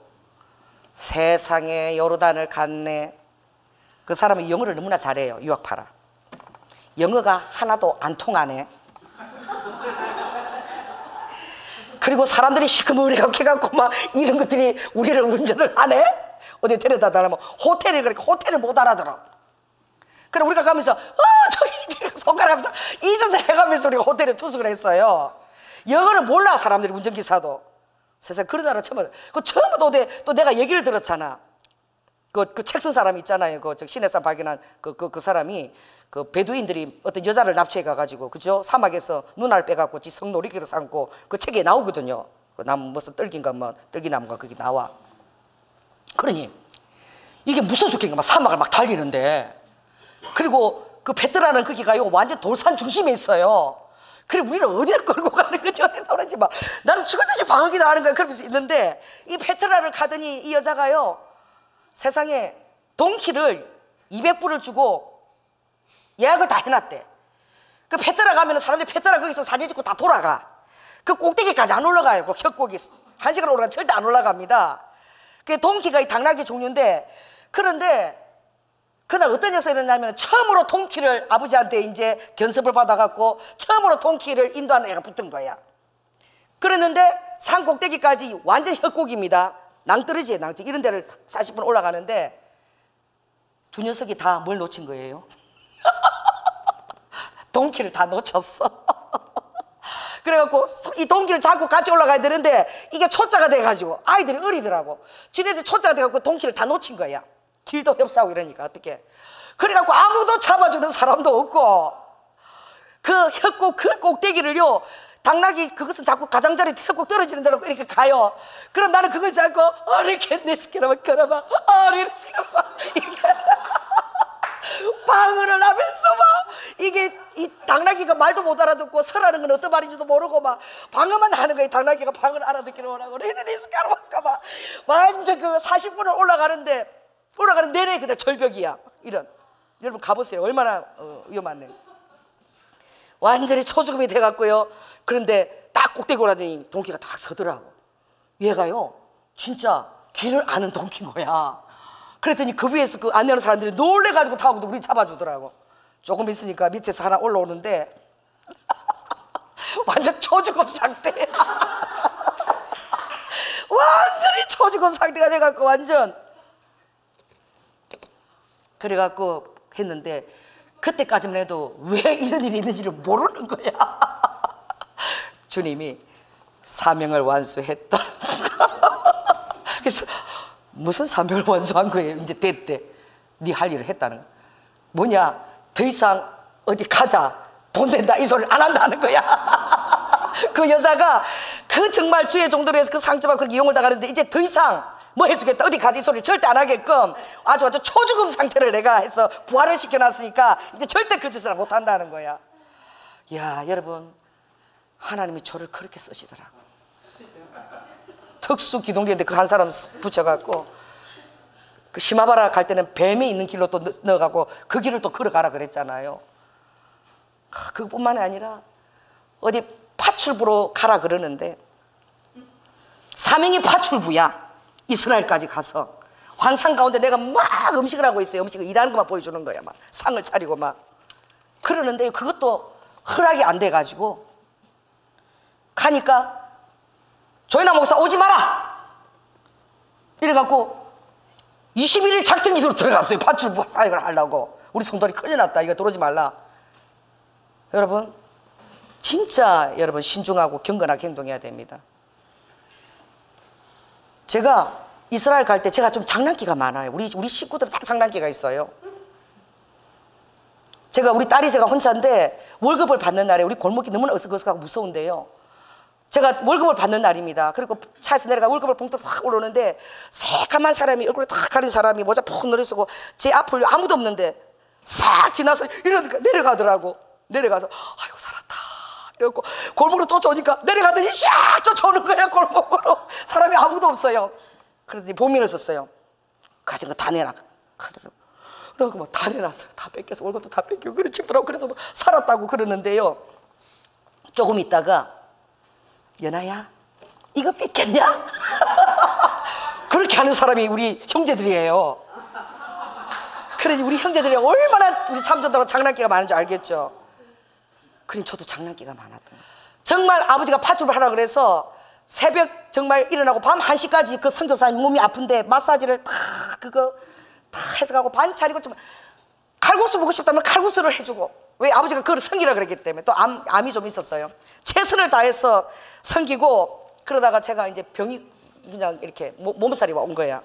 세상에 요르단을 갔네. 그 사람은 영어를 너무나 잘해요. 유학파라. 영어가 하나도 안 통하네. 그리고 사람들이 시커멓게 막 이런 것들이 우리를 운전을 하네. 어디 데려다 달라면 호텔을 그렇게 호텔을 못 알아들어. 그래 우리가 가면서 저기 손가락하면서 이전세 해가면서 우리가 호텔에 투숙을 했어요. 영어를 몰라 사람들이 운전기사도. 세상에 그런 나라 처음. 그 처음부터 또 내가 얘기를 들었잖아. 그 책 쓴 사람 있잖아요. 그 시내산 발견한 그 사람이 그 베두인들이 어떤 여자를 납치해 가가지고 그죠? 사막에서 눈알 빼갖고 지 성놀이기로 삼고 그 책에 나오거든요. 그 나무 무슨 뜰기인가 뭐 뜰기나무가 거기 나와. 그러니 이게 무슨 좋겠는가 막 사막을 막 달리는데 그리고 그 베트라는 거기가요 완전 돌산 중심에 있어요. 그래 우리를 어디를 끌고 가는 거지 어디 나오는지 막 나는 죽을듯이 방황기도 하는 거야. 그러면서 있는데 이 베트라를 가더니 이 여자가요 세상에 동키를 200불을 주고 예약을 다 해놨대. 그 페트라 가면 사람들이 페트라 거기서 사진 찍고 다 돌아가. 그 꼭대기까지 안 올라가요. 그 협곡이 1시간 올라가면 절대 안 올라갑니다. 그 동키가 이 당나귀 종류인데 그런데 그날 어떤 역사가 일어나냐면 처음으로 동키를 아버지한테 이제 견습을 받아갖고 처음으로 동키를 인도하는 애가 붙은 거야. 그랬는데 산 꼭대기까지 완전 협곡입니다. 낭떠러지에 낭떠러지 이런 데를 40분 올라가는데 두 녀석이 다 뭘 놓친 거예요? 동키를 다 놓쳤어. 그래갖고 이 동키를 잡고 같이 올라가야 되는데 이게 초짜가 돼가지고 아이들이 어리더라고. 지네들 초짜가 돼갖고 동키를 다 놓친 거야. 길도 협사하고 이러니까 어떻게. 그래갖고 아무도 잡아주는 사람도 없고 그 협곡 그 꼭대기를요 당나귀 그것은 자꾸 가장자리 협곡 떨어지는 데로 이렇게 가요. 그럼 나는 그걸 잡고 이렇게 내스키라마 걸어봐 이렇게 방언을 하면서 막 이게 이 당나귀가 말도 못 알아듣고 설하는 건 어떤 말인지도 모르고 막 방언만 하는 거예요. 당나귀가 방언을 알아듣기를 원하고 레드리스카라마가 막 완전 그 40분을 올라가는 내내 그냥 절벽이야. 이런 여러분 가보세요. 얼마나 위험한데. 완전히 초죽음이 돼갖고요. 그런데 딱 꼭대기 올라더니 동키가 딱 서더라고. 얘가요 진짜 길을 아는 동키인 거야. 그랬더니 그 위에서 그 안내하는 사람들이 놀래가지고 타고 우리 잡아주더라고. 조금 있으니까 밑에서 하나 올라오는데 완전 초죽음 상태. 완전히 초죽음 상태가 돼갖고 완전 그래갖고 했는데 그때까지만 해도 왜 이런 일이 있는지를 모르는 거야. 주님이 사명을 완수했다. 그래서 무슨 사명을 완수한 거예요? 이제 됐대. 네 할 일을 했다는 거야. 뭐냐? 더 이상 어디 가자. 돈 낸다 이 소리를 안 한다는 거야. 그 여자가 그 정말 주의 종도로 해서 그 상처가 그렇게 이용을 당하는데 이제 더 이상 뭐 해주겠다 어디 가지 이 소리를 절대 안 하게끔 아주 초죽음 상태를 내가 해서 부활을 시켜놨으니까 이제 절대 그 짓을 못 한다는 거야. 야 여러분 하나님이 저를 그렇게 쓰시더라고. 특수 기동기인데 그 한 사람 붙여갖고 그 시마바라 갈 때는 뱀이 있는 길로 또 넣어가고 그 길을 또 걸어가라 그랬잖아요. 그것뿐만이 아니라 어디 파출부로 가라 그러는데 사명이 파출부야. 이스라엘까지 가서 환상 가운데 내가 막 음식을 하고 있어요. 음식을 일하는 것만 보여주는 거야. 막 상을 차리고 막 그러는데 그것도 허락이 안 돼가지고 가니까 조인아 목사 오지 마라 이래갖고 21일 작전기지로 들어갔어요. 파출부 사역을 하려고. 우리 성도들이 큰일 났다. 이거 들어오지 말라. 여러분 진짜 여러분 신중하고 경건하게 행동해야 됩니다. 제가 이스라엘 갈 때 제가 좀 장난기가 많아요. 우리 식구들은 다 장난기가 있어요. 우리 딸이 제가 혼자인데 월급을 받는 날에 우리 골목이 너무나 어석어석하고 무서운데요. 제가 월급을 받는 날입니다. 그리고 차에서 내려가 월급을 봉투로 탁 올라오는데 새까만 사람이 얼굴에 탁 가린 사람이 모자 푹 내려쓰고 제 앞을 아무도 없는데 싹 지나서 이러니까 내려가더라고. 내려가서 아이고 살았다 이러고 골목으로 쫓아오니까 내려가더니 샥 쫓아오는 거야. 골목으로 사람이 아무도 없어요. 그러더니 보민을 썼어요. 가진 거 다 내놔. 그러고 막 다 내놨어요. 다 뺏겨서 월급도 다 뺏기고 그래 집더라고. 그래도 뭐 살았다고 그러는데요. 조금 있다가 연아야 이거 뺏겼냐? 그렇게 하는 사람이 우리 형제들이에요. 그러니 우리 형제들이 얼마나 우리 삼촌들하고 장난기가 많은 줄 알겠죠. 그러니 저도 장난기가 많았던 거예요. 정말 아버지가 파출을 하라 그래서 새벽 정말 일어나고 밤 1시까지 그 선교사님 몸이 아픈데 마사지를 다 해서 가고 반 차리고 좀 칼국수 먹고 싶다면 칼국수를 해주고, 왜 아버지가 그걸 섬기라 그랬기 때문에 또 암이 좀 있었어요. 최선을 다해서 섬기고 그러다가 제가 이제 병이 그냥 이렇게 몸살이 온 거야.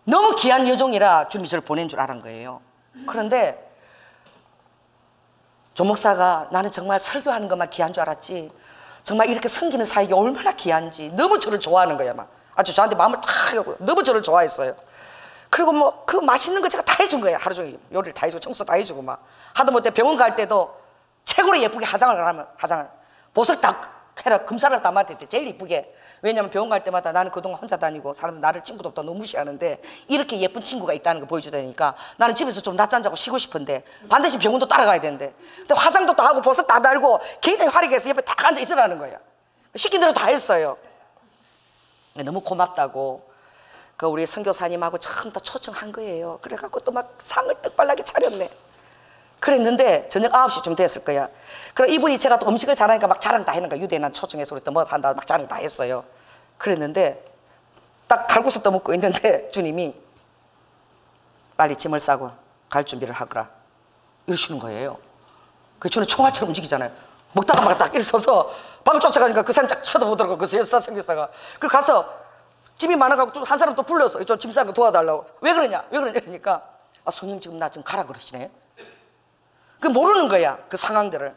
너무 귀한 여종이라 주님이 저를 보낸 줄 알은 거예요. 그런데 조 목사가 나는 정말 설교하는 것만 귀한 줄 알았지 정말 이렇게 섬기는 사역이 얼마나 귀한지 너무 저를 좋아하는 거야. 막 아주 저한테 마음을 탁 열고 너무 저를 좋아했어요. 그리고 뭐 그 맛있는 거 제가 다 해준 거예요. 하루 종일 요리를 다 해주고 청소 다 해주고 막 하다못해 병원 갈 때도 최고로 예쁘게 화장을 하면 화장을 보석 딱 해라 금살을 담아야 돼. 제일 예쁘게. 왜냐면 병원 갈 때마다 나는 그동안 혼자 다니고 사람들 나를 친구도 없다 너무 무시하는데 이렇게 예쁜 친구가 있다는 거 보여주다니까 나는 집에서 좀 낮잠 자고 쉬고 싶은데 반드시 병원도 따라가야 되는데 근데 화장도 다 하고 보석 다 달고 굉장히 화려해서 옆에 딱 앉아 있으라는 거야. 시킨 대로 다 했어요. 너무 고맙다고 그 우리 선교사님하고 처음 다 초청한 거예요. 그래갖고 또 막 상을 떡발나게 차렸네. 그랬는데 저녁 9시쯤 됐을 거야. 그럼 이분이 제가 또 음식을 잘하니까 막 자랑 다 하는 거야. 유대 난 초청해서 우리 또 뭐 한다 막 자랑 다 했어요. 그랬는데 딱 칼국수 떠먹고 있는데 주님이 빨리 짐을 싸고 갈 준비를 하거라 이러시는 거예요. 그 저는 총알처럼 움직이잖아요. 먹다가 막 딱 일어서서 밤을 쫓아가니까 그 사람 딱 쳐다보더라고. 그 선교사가. 그리고 가서 짐이 많아가지고 한 사람 또 불렀어. 좀 짐 싸는 거 도와달라고. 왜 그러냐 이러니까 아 손님 지금 나 지금 가라 그러시네. 그 모르는 거야 그 상황들을.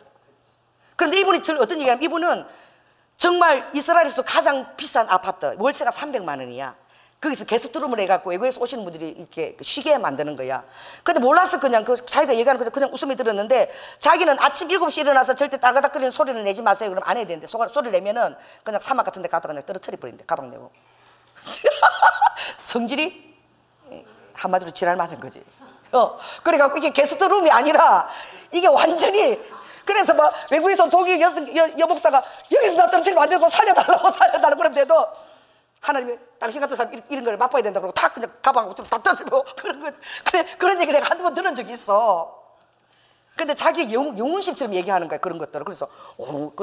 그런데 이분이 어떤 얘기하면 이분은 정말 이스라엘에서 가장 비싼 아파트 월세가 300만 원이야. 거기서 게스트룸을 해갖고 외국에서 오시는 분들이 이렇게 쉬게 만드는 거야. 근데 몰라서 그냥 자기가 얘기하는 거 그냥 웃음이 들었는데 자기는 아침 7시에 일어나서 절대 따가닥거리는 소리를 내지 마세요. 그럼 안 해야 되는데 소리를 내면은 그냥 사막 같은 데 가다가 그냥 떨어뜨려 버린대. 가방 내고. 성질이 한마디로 지랄 맞은 거지. 그래갖고 이게 게스트룸이 아니라 이게 완전히 그래서 막 외국에서 독일 여목사가 여기서 나 떨어뜨리면 안 되고 살려달라고 그런데도 하나님이 당신 같은 사람 이런 걸 맛봐야 된다 그러고 다 그냥 가방하고 좀 다 떨어뜨리고 그런 거 그런 얘기 내가 한두 번 들은 적이 있어. 근데 자기 영웅심처럼 얘기하는 거야 그런 것들을. 그래서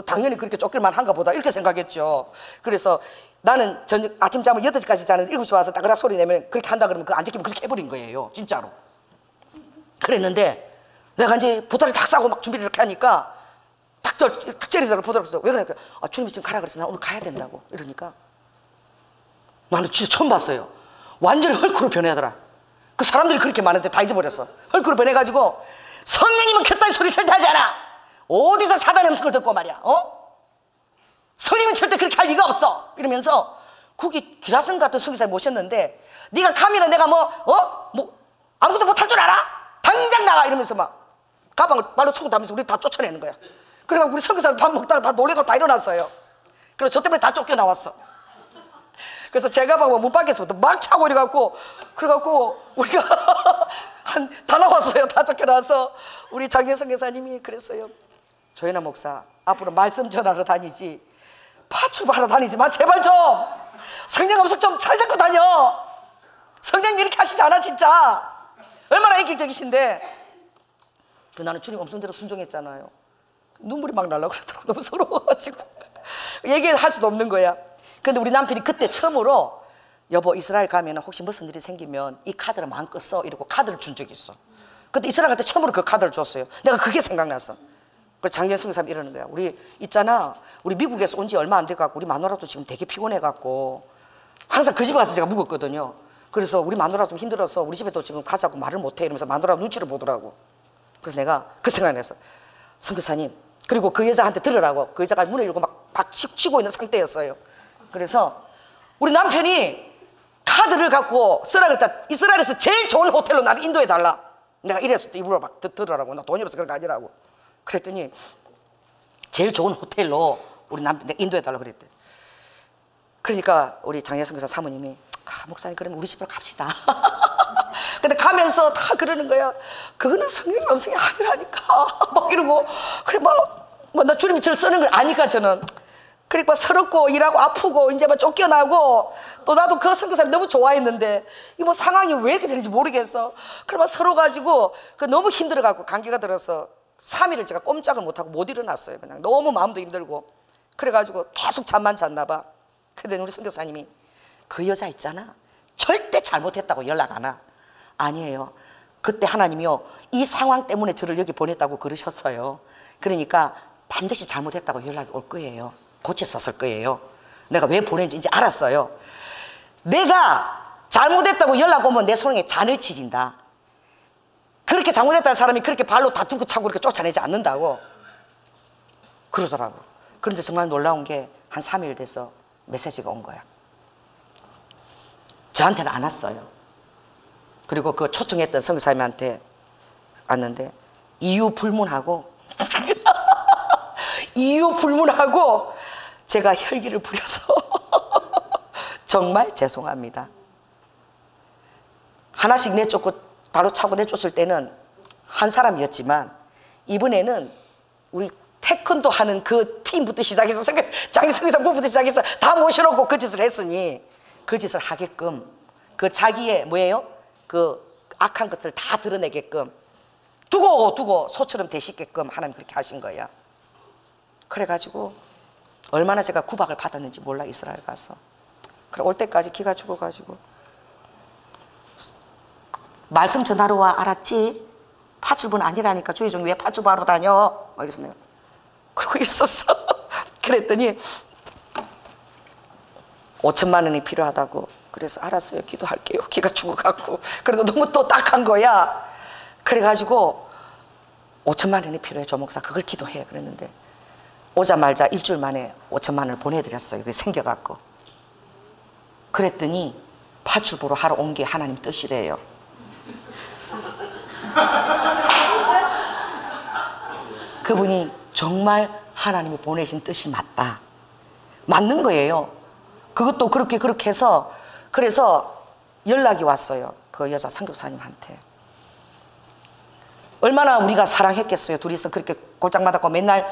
당연히 그렇게 쫓길만 한가 보다 이렇게 생각했죠. 그래서 나는 아침 잠을 8시까지 자는데 7시 와서 따그락 소리 내면 그렇게 한다 그러면 그 안 지키면 그렇게 해버린 거예요 진짜로. 그랬는데 내가 이제 보따리 탁 싸고 막 준비를 이렇게 하니까 특절이더라고. 보더라고. 왜 그러니까 주님이 지금 가라 그래서 나 오늘 가야 된다고 이러니까 나는 진짜 처음 봤어요. 완전히 헐크로 변해하더라. 그 사람들이 그렇게 많은데 다 잊어버렸어. 헐크로 변해가지고 성령님은 그딴 소리 절대 하지 않아. 어디서 사단의 음성을 듣고 말이야. 성령님은 절대 그렇게 할 리가 없어 이러면서 거기 기라성 같은 성기사를 모셨는데 네가 가면은 내가 뭐 아무것도 못할 줄 알아? 당장 나가 이러면서 막 가방을 발로 차고 다니면서 우리 다 쫓아내는 거야. 그래서 우리 성교사는 밥 먹다가 다 놀래고 다 일어났어요. 그래서 저 때문에 다 쫓겨나왔어. 그래서 제가 막 문 밖에서부터 막 차고 이래갖고, 그래갖고 우리가 다 나왔어요. 다 쫓겨나서. 우리 장혜성 교사님이 그랬어요. 조연아 목사, 앞으로 말씀 전하러 다니지 파출하러 다니지만 제발 좀 성령 음식 좀 잘 듣고 다녀. 성령님 이렇게 하시지 않아 진짜. 얼마나 인격적이신데. 나는 주님 음성대로 순종했잖아요. 눈물이 막 날라고 그러더라고. 너무 서러워가지고 얘기할 수도 없는 거야. 근데 우리 남편이 그때 처음으로 여보 이스라엘 가면 혹시 무슨 일이 생기면 이 카드를 마음껏 써 이러고 카드를 준 적이 있어. 그때 이스라엘 갈 때 처음으로 그 카드를 줬어요. 내가 그게 생각났어. 그래서 장재성 사람이 이러는 거야. 우리 있잖아, 우리 미국에서 온 지 얼마 안 돼갖고 우리 마누라도 지금 되게 피곤해갖고 항상 그 집에 가서 제가 묵었거든요. 그래서 우리 마누라 좀 힘들어서 우리 집에 또 지금 가자고 말을 못해 이러면서 마누라 눈치를 보더라고. 그래서 내가 그 생각을 했어. 선교사님, 그리고 그 여자한테 들으라고. 그 여자가 문을 열고 막 치고 있는 상태였어요. 그래서 우리 남편이 카드를 갖고 쓰라 그랬다. 이스라엘에서 제일 좋은 호텔로 나를 인도해 달라. 내가 이래서 또 입으로 막 들으라고. 나 돈이 없어서 그런 거 아니라고. 그랬더니 제일 좋은 호텔로 우리 남편 내가 인도해 달라고 그랬대. 그러니까 우리 장혜성 교사 사모님이 목사님 그러면 우리 집으로 갑시다. 근데 가면서 다 그러는 거야. 그거는 성령의 음성이 아니라니까. 막 이러고 그래 나 주님이 저를 쓰는 걸 아니까 저는. 그러니까 서럽고 일하고 아프고 이제 막 쫓겨나고 또 나도 그 선교사님 너무 좋아했는데 이 뭐 상황이 왜 이렇게 되는지 모르겠어. 그래 막 서러가지고 그 너무 힘들어갖고 감기가 들어서 3일을 제가 꼼짝을 못하고 못 일어났어요. 그냥 너무 마음도 힘들고 그래가지고 계속 잠만 잤나 봐. 그랬더니 우리 선교사님이 그 여자 있잖아, 절대 잘못했다고 연락 안 와. 아니에요. 그때 하나님이요 이 상황 때문에 저를 여기 보냈다고 그러셨어요. 그러니까 반드시 잘못했다고 연락이 올 거예요. 고쳤었을 거예요. 내가 왜 보낸지 이제 알았어요. 내가 잘못했다고 연락 오면 내 손에 잔을 치진다. 그렇게 잘못했다는 사람이 그렇게 발로 다투고 차고 이렇게 쫓아내지 않는다고 그러더라고. 그런데 정말 놀라운 게 한 3일 돼서 메시지가 온 거야. 저한테는 안 왔어요. 그리고 그 초청했던 선교사님한테 왔는데 이유 불문하고 제가 혈기를 부려서 정말 죄송합니다. 하나씩 내쫓고 바로 차고 내쫓을 때는 한 사람이었지만 이번에는 우리 태권도 하는 그 팀부터 시작해서 장기성교사 부부터 시작해서 다 모셔놓고 그 짓을 했으니 그 짓을 하게끔 그 자기의 그 악한 것을 다 드러내게끔 두고 소처럼 되시게끔 하나님 그렇게 하신 거야. 그래가지고 얼마나 제가 구박을 받았는지 몰라. 이스라엘 가서 그래 올 때까지 기가 죽어가지고 말씀 전하러 와. 알았지? 파출분 아니라니까. 주의 종이 왜 파출부하러 다녀? 막 이래서 내가 그러고 있었어. 그랬더니 5천만 원이 필요하다고. 그래서 알았어요, 기도할게요. 기가 죽어갖고 그래도 너무 또 딱한 거야. 그래가지고 5천만 원이 필요해 조 목사, 그걸 기도해 그랬는데 오자마자 일주일 만에 5천만 원을 보내드렸어요. 그게 생겨갖고. 그랬더니 파출부로 하러 온 게 하나님 뜻이래요. 그분이 정말 하나님이 보내신 뜻이 맞다. 맞는 거예요. 그것도 그렇게 해서 그래서 연락이 왔어요. 그 여자 선교사님한테. 얼마나 우리가 사랑했겠어요. 둘이서 그렇게 골장 맞았고 맨날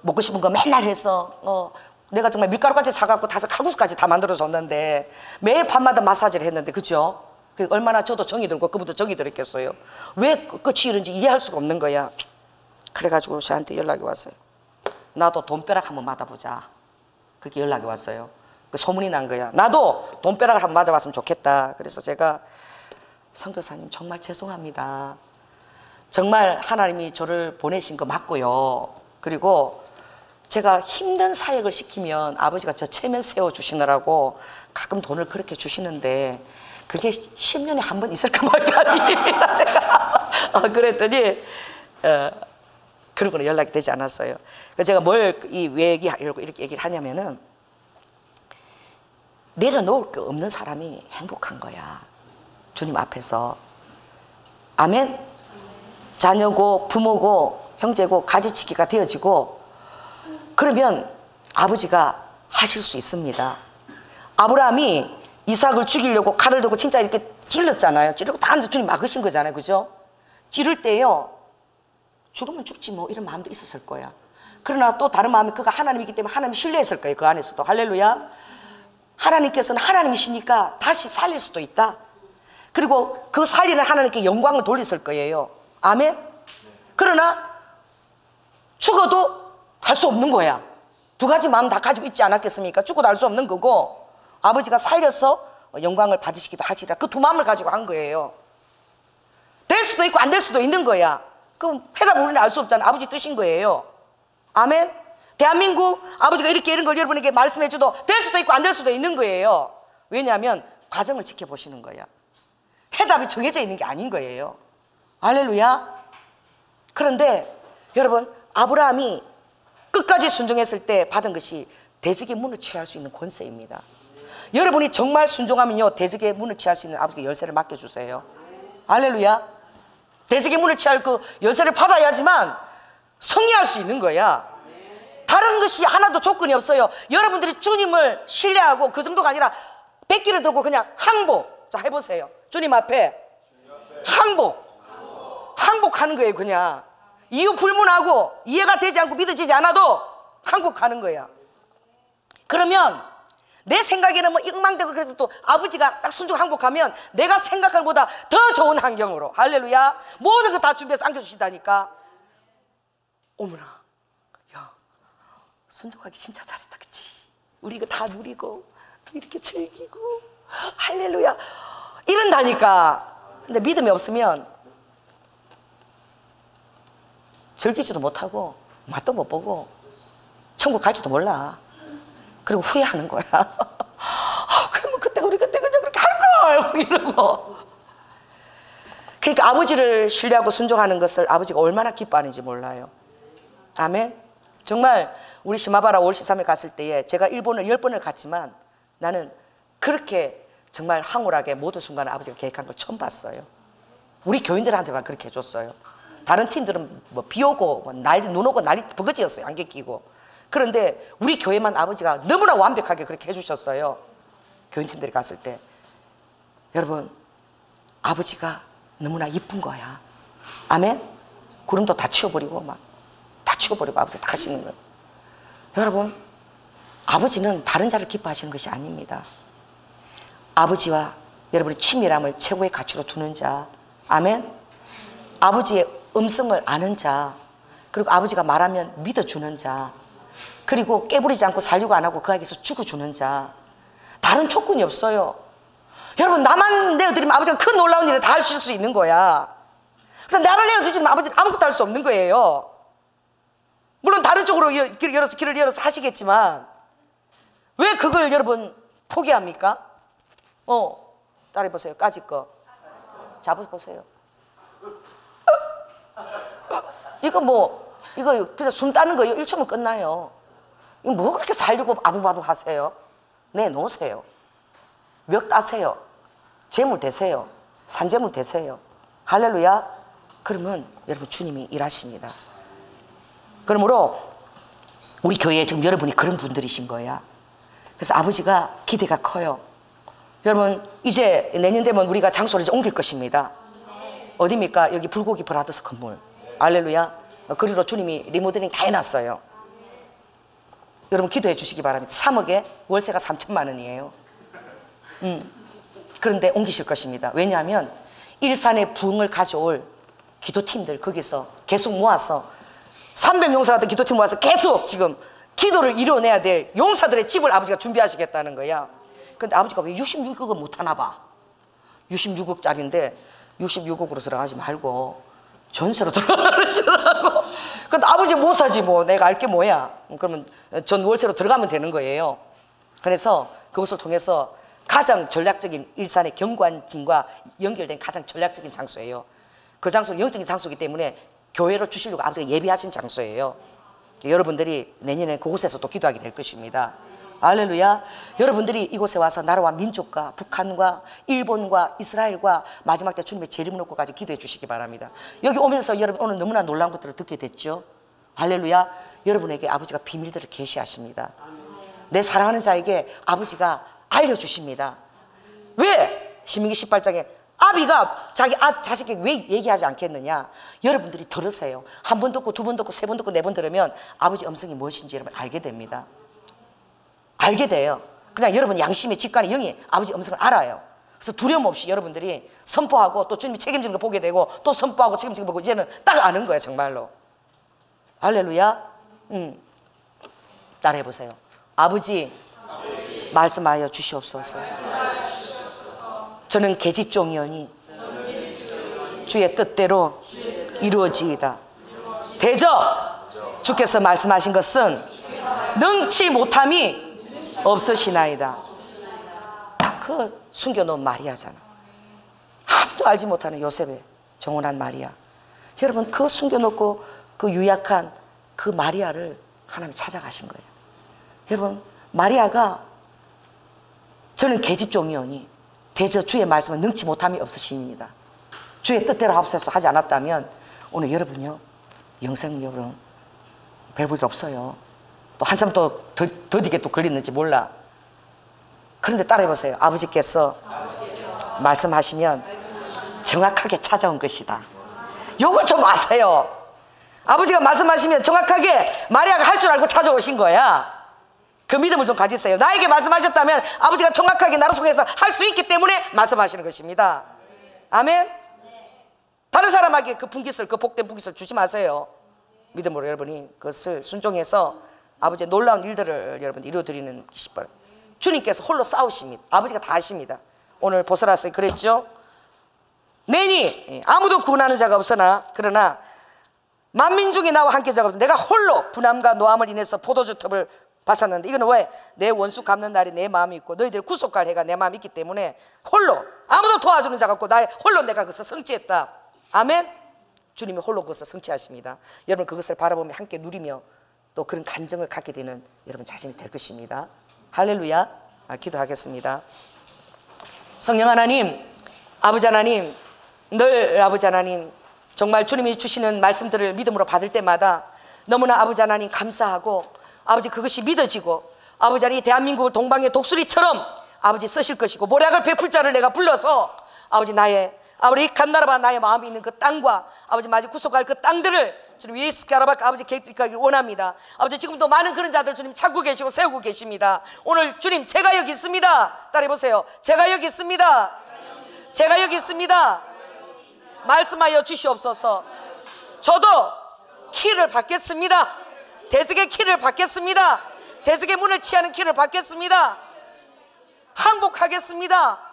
먹고 싶은 거 맨날 해서 내가 정말 밀가루까지 사갖고 다섯 칼국수까지 다 만들어줬는데 매일 밤마다 마사지를 했는데 그죠? 얼마나 저도 정이 들고 그분도 정이 들었겠어요. 왜 끝이 이런지 이해할 수가 없는 거야. 그래가지고 저한테 연락이 왔어요. 나도 돈벼락 한번 맞아보자. 그렇게 연락이 왔어요. 그 소문이 난 거야. 나도 돈벼락을 한번 맞아봤으면 좋겠다. 그래서 제가 선교사님 정말 죄송합니다. 정말 하나님이 저를 보내신 거 맞고요. 그리고 제가 힘든 사역을 시키면 아버지가 저 체면 세워주시느라고 가끔 돈을 그렇게 주시는데 그게 10년에 한 번 있을까 말까 아닙니다. 제가 그랬더니 그러고는 연락이 되지 않았어요. 제가 왜 이렇게 얘기를 하냐면은 내려놓을 게 없는 사람이 행복한 거야. 주님 앞에서. 아멘. 자녀고 부모고 형제고 가지치기가 되어지고 그러면 아버지가 하실 수 있습니다. 아브라함이 이삭을 죽이려고 칼을 들고 진짜 이렇게 찔렀잖아요. 찌르고 다 주님 막으신 거잖아요. 그죠? 찌를 때요, 죽으면 죽지 뭐 이런 마음도 있었을 거야. 그러나 또 다른 마음이, 그가 하나님이기 때문에 하나님 신뢰했을 거예요. 그 안에서도. 할렐루야. 하나님께서는 하나님이시니까 다시 살릴 수도 있다. 그리고 그 살리는 하나님께 영광을 돌렸을 거예요. 아멘. 그러나 죽어도 할 수 없는 거야. 두 가지 마음 다 가지고 있지 않았겠습니까? 죽어도 할 수 없는 거고, 아버지가 살려서 영광을 받으시기도 하시라. 그 두 마음을 가지고 한 거예요. 될 수도 있고 안 될 수도 있는 거야. 그럼 해답을 우리는 알 수 없잖아. 아버지 뜻인 거예요. 아멘. 대한민국 아버지가 이렇게 이런 걸 여러분에게 말씀해 줘도 될 수도 있고 안 될 수도 있는 거예요. 왜냐하면 과정을 지켜보시는 거야. 해답이 정해져 있는 게 아닌 거예요. 할렐루야. 그런데 여러분, 아브라함이 끝까지 순종했을 때 받은 것이 대적의 문을 취할 수 있는 권세입니다. 여러분이 정말 순종하면요, 대적의 문을 취할 수 있는 아버지께 열쇠를 맡겨주세요. 할렐루야. 대적의 문을 취할 그 열쇠를 받아야지만 승리할 수 있는 거야. 다른 것이 하나도 조건이 없어요. 여러분들이 주님을 신뢰하고 그 정도가 아니라 백기를 들고 그냥 항복. 자, 해보세요. 주님 앞에 항복하는 거예요. 그냥 이유 불문하고 이해가 되지 않고 믿어지지 않아도 항복하는 거야. 그러면 내 생각에는 뭐 엉망되고 그래도 또 아버지가 딱 순종 항복하면 내가 생각하는 것보다 더 좋은 환경으로, 할렐루야, 모든 거 다 준비해서 안겨주시다니까. 어머나, 야, 순종하기 진짜 잘했다, 그치? 우리 이거 다 누리고 이렇게 즐기고 할렐루야 이런다니까. 근데 믿음이 없으면 즐기지도 못하고 맛도 못 보고 천국 갈지도 몰라. 그리고 후회하는 거야. 그러면 그때 우리 그때 그냥 그렇게 할걸 이러고. 그러니까 아버지를 신뢰하고 순종하는 것을 아버지가 얼마나 기뻐하는지 몰라요. 아멘. 정말 우리 시마바라 5월 13일 갔을 때에 제가 일본을 10번을 갔지만 나는 그렇게 정말 황홀하게 모든 순간을 아버지가 계획한 걸 처음 봤어요. 우리 교인들한테만 그렇게 해줬어요. 다른 팀들은 뭐 비 오고 뭐 눈 오고 난리 버거지였어요. 안개 끼고. 그런데 우리 교회만 아버지가 너무나 완벽하게 그렇게 해주셨어요. 교인팀들이 갔을 때. 여러분, 아버지가 너무나 이쁜 거야. 아멘. 구름도 다 치워버리고 막 다 치워버리고 아버지가 다 하시는 거예요. 여러분, 아버지는 다른 자를 기뻐하시는 것이 아닙니다. 아버지와 여러분의 친밀함을 최고의 가치로 두는 자. 아멘. 아버지의 음성을 아는 자, 그리고 아버지가 말하면 믿어주는 자, 그리고 깨부리지 않고 살려고 안 하고 그에게서 죽어주는 자. 다른 조건이 없어요. 여러분, 나만 내어드리면 아버지가 큰 놀라운 일을 다 하실 수 있는 거야. 그래서 나를 내어주지 않으면 아버지는 아무것도 할 수 없는 거예요. 물론 다른 쪽으로 길을 열어서 하시겠지만 왜 그걸 여러분 포기합니까? 따라해보세요. 까짓 거 잡아보세요. 이거 그냥 숨 따는 거예요. 1초면 끝나요. 이거 뭐 그렇게 살려고 아둥바둥 하세요? 내놓으세요. 멱 따세요. 재물 되세요. 산재물 되세요. 할렐루야. 그러면 여러분 주님이 일하십니다. 그러므로 우리 교회에 지금 여러분이 그런 분들이신 거야. 그래서 아버지가 기대가 커요. 여러분, 이제 내년 되면 우리가 장소를 이제 옮길 것입니다. 어디입니까? 여기 불고기 브라더스 건물. 할렐루야. 그리로 주님이 리모델링 다 해놨어요. 여러분 기도해 주시기 바랍니다. 3억에 월세가 3천만 원이에요. 그런데 옮기실 것입니다. 왜냐하면 일산의 부흥을 가져올 기도팀들 거기서 계속 모아서 300용사들 기도팀 모아서 계속 지금 기도를 이뤄내야 될 용사들의 집을 아버지가 준비하시겠다는 거야. 근데 아버지가 왜 66억은 못하나 봐. 66억짜리인데 66억으로 들어가지 말고 전세로 들어가시라고. 근데 아버지 못 사지 뭐. 내가 알 게 뭐야. 그러면 전 월세로 들어가면 되는 거예요. 그래서 그것을 통해서 가장 전략적인 일산의 경관진과 연결된 가장 전략적인 장소예요. 그 장소는 영적인 장소이기 때문에 교회로 주시려고 아버지가 예비하신 장소예요. 여러분들이 내년에 그곳에서 또 기도하게 될 것입니다. 할렐루야. 여러분들이 이곳에 와서 나라와 민족과 북한과 일본과 이스라엘과 마지막 때 주님의 재림을 놓고까지 기도해 주시기 바랍니다. 여기 오면서 여러분 오늘 너무나 놀라운 것들을 듣게 됐죠. 할렐루야. 여러분에게 아버지가 비밀들을 계시하십니다. 내 사랑하는 자에게 아버지가 알려주십니다. 왜? 신명기 18장에 아비가 자기 자식에게 왜 얘기하지 않겠느냐? 여러분들이 들으세요. 한 번 듣고 두 번 듣고 세 번 듣고 네 번 들으면 아버지 음성이 무엇인지 여러분 알게 됩니다. 알게 돼요. 그냥 여러분 양심의 직관의 영이 아버지 음성을 알아요. 그래서 두려움 없이 여러분들이 선포하고 또 주님이 책임지는 거 보게 되고 또 선포하고 책임지는 거 보고 이제는 딱 아는 거예요. 정말로. 할렐루야. 따라해 보세요. 아버지 말씀하여 주시옵소서. 저는 계집종이오니 주의 뜻대로 이루어지이다. 대저 주께서 말씀하신 것은 능치 못함이 없으시나이다. 그 숨겨놓은 마리아잖아. 아무도 알지 못하는 요셉의 정혼한 마리아. 여러분 그 숨겨놓고 그 유약한 그 마리아를 하나님이 찾아가신 거예요. 여러분 마리아가 저는 계집종이오니 대저 주의 말씀은 능치 못함이 없으시니이다. 주의 뜻대로 하옵소서 하지 않았다면 오늘 여러분요 영생 여러분 별 볼 일 없어요. 또 한참 또 더디게 또 걸리는지 몰라. 그런데 따라해보세요. 아버지께서 말씀하시면 정확하게 찾아온 것이다. 요걸 좀 아세요. 아버지가 말씀하시면 정확하게 마리아가 할 줄 알고 찾아오신 거야. 그 믿음을 좀 가지세요. 나에게 말씀하셨다면 아버지가 정확하게 나를 통해서 할 수 있기 때문에 말씀하시는 것입니다. 아멘. 다른 사람에게 그 분깃을, 그 복된 분깃을 주지 마세요. 믿음으로 여러분이 그것을 순종해서 아버지의 놀라운 일들을 여러분 이루어드리는 시발. 주님께서 홀로 싸우십니다. 아버지가 다 하십니다. 오늘 보스라스에 그랬죠. 내니 아무도 구원하는 자가 없으나 그러나 만민 중에 나와 함께 자가 없어. 내가 홀로 분함과 노함을 인해서 포도주 톱을 봤었는데 이거는 왜? 내 원수 갚는 날이 내 마음이 있고 너희들 구속할 해가 내 마음이 있기 때문에 홀로 아무도 도와주는 자가 없고 나의 홀로 내가 그것을 성취했다. 아멘. 주님이 홀로 그것을 성취하십니다. 여러분 그것을 바라보며 함께 누리며 또 그런 간정을 갖게 되는 여러분 자신이 될 것입니다. 할렐루야. 기도하겠습니다. 성령 하나님, 아버지 하나님, 늘 아버지 하나님 정말 주님이 주시는 말씀들을 믿음으로 받을 때마다 너무나 아버지 하나님 감사하고 아버지 그것이 믿어지고 아버지 하나님 대한민국을 동방의 독수리처럼 아버지 쓰실 것이고 모략을 베풀 자를 내가 불러서 아버지 나의 아버지 갓나라바 나의 마음이 있는 그 땅과 아버지 마지 구속할 그 땅들을 주님 예수 가라박 아버지 계획하기를 원합니다. 아버지 지금도 많은 그런 자들 주님 찾고 계시고 세우고 계십니다. 오늘 주님 제가 여기 있습니다. 따라해보세요. 제가 여기 있습니다. 제가 여기 있습니다. 말씀하여 주시옵소서. 저도 키를 받겠습니다. 대적의 키를 받겠습니다. 대적의 문을 취하는 키를 받겠습니다. 항복하겠습니다.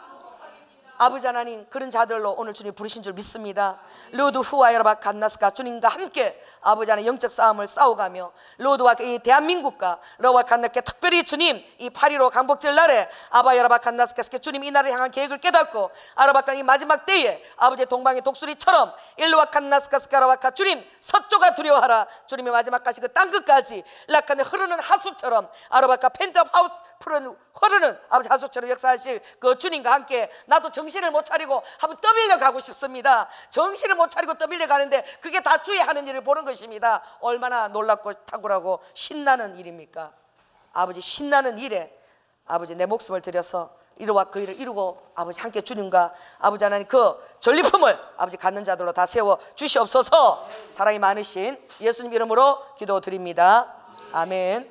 아버지 하나님 그런 자들로 오늘 주님 부르신 줄 믿습니다. 로드 후와 여러분 간나스가 주님과 함께 아버지 하나님 영적 싸움을 싸워가며 로드와 이 대한민국과 로와 간나께 특별히 주님 이 8.15 강복절 날에 아바 여러분 간나스께서 주님 이 날을 향한 계획을 깨닫고 아라바카 이 마지막 때에 아버지의 동방의 독수리처럼 일로와 간나스카스카라와카 주님 서쪽아 두려워하라. 주님의 마지막 가시 그 땅끝까지 락간에 흐르는 하수처럼 아라바카 펜트하우스 흐르는 아버지 하수처럼 역사하실 그 주님과 함께 나도 정신을 못 차리고 한번 떠밀려 가고 싶습니다. 정신을 못 차리고 떠밀려 가는데 그게 다 주의 하는 일을 보는 것입니다. 얼마나 놀랍고 탁월하고 신나는 일입니까? 아버지 신나는 일에 아버지 내 목숨을 들여서 이루와 그 일을 이루고 아버지 함께 주님과 아버지 하나님 그 전리품을 아버지 갖는 자들로 다 세워 주시옵소서. 사랑이 많으신 예수님 이름으로 기도드립니다. 아멘.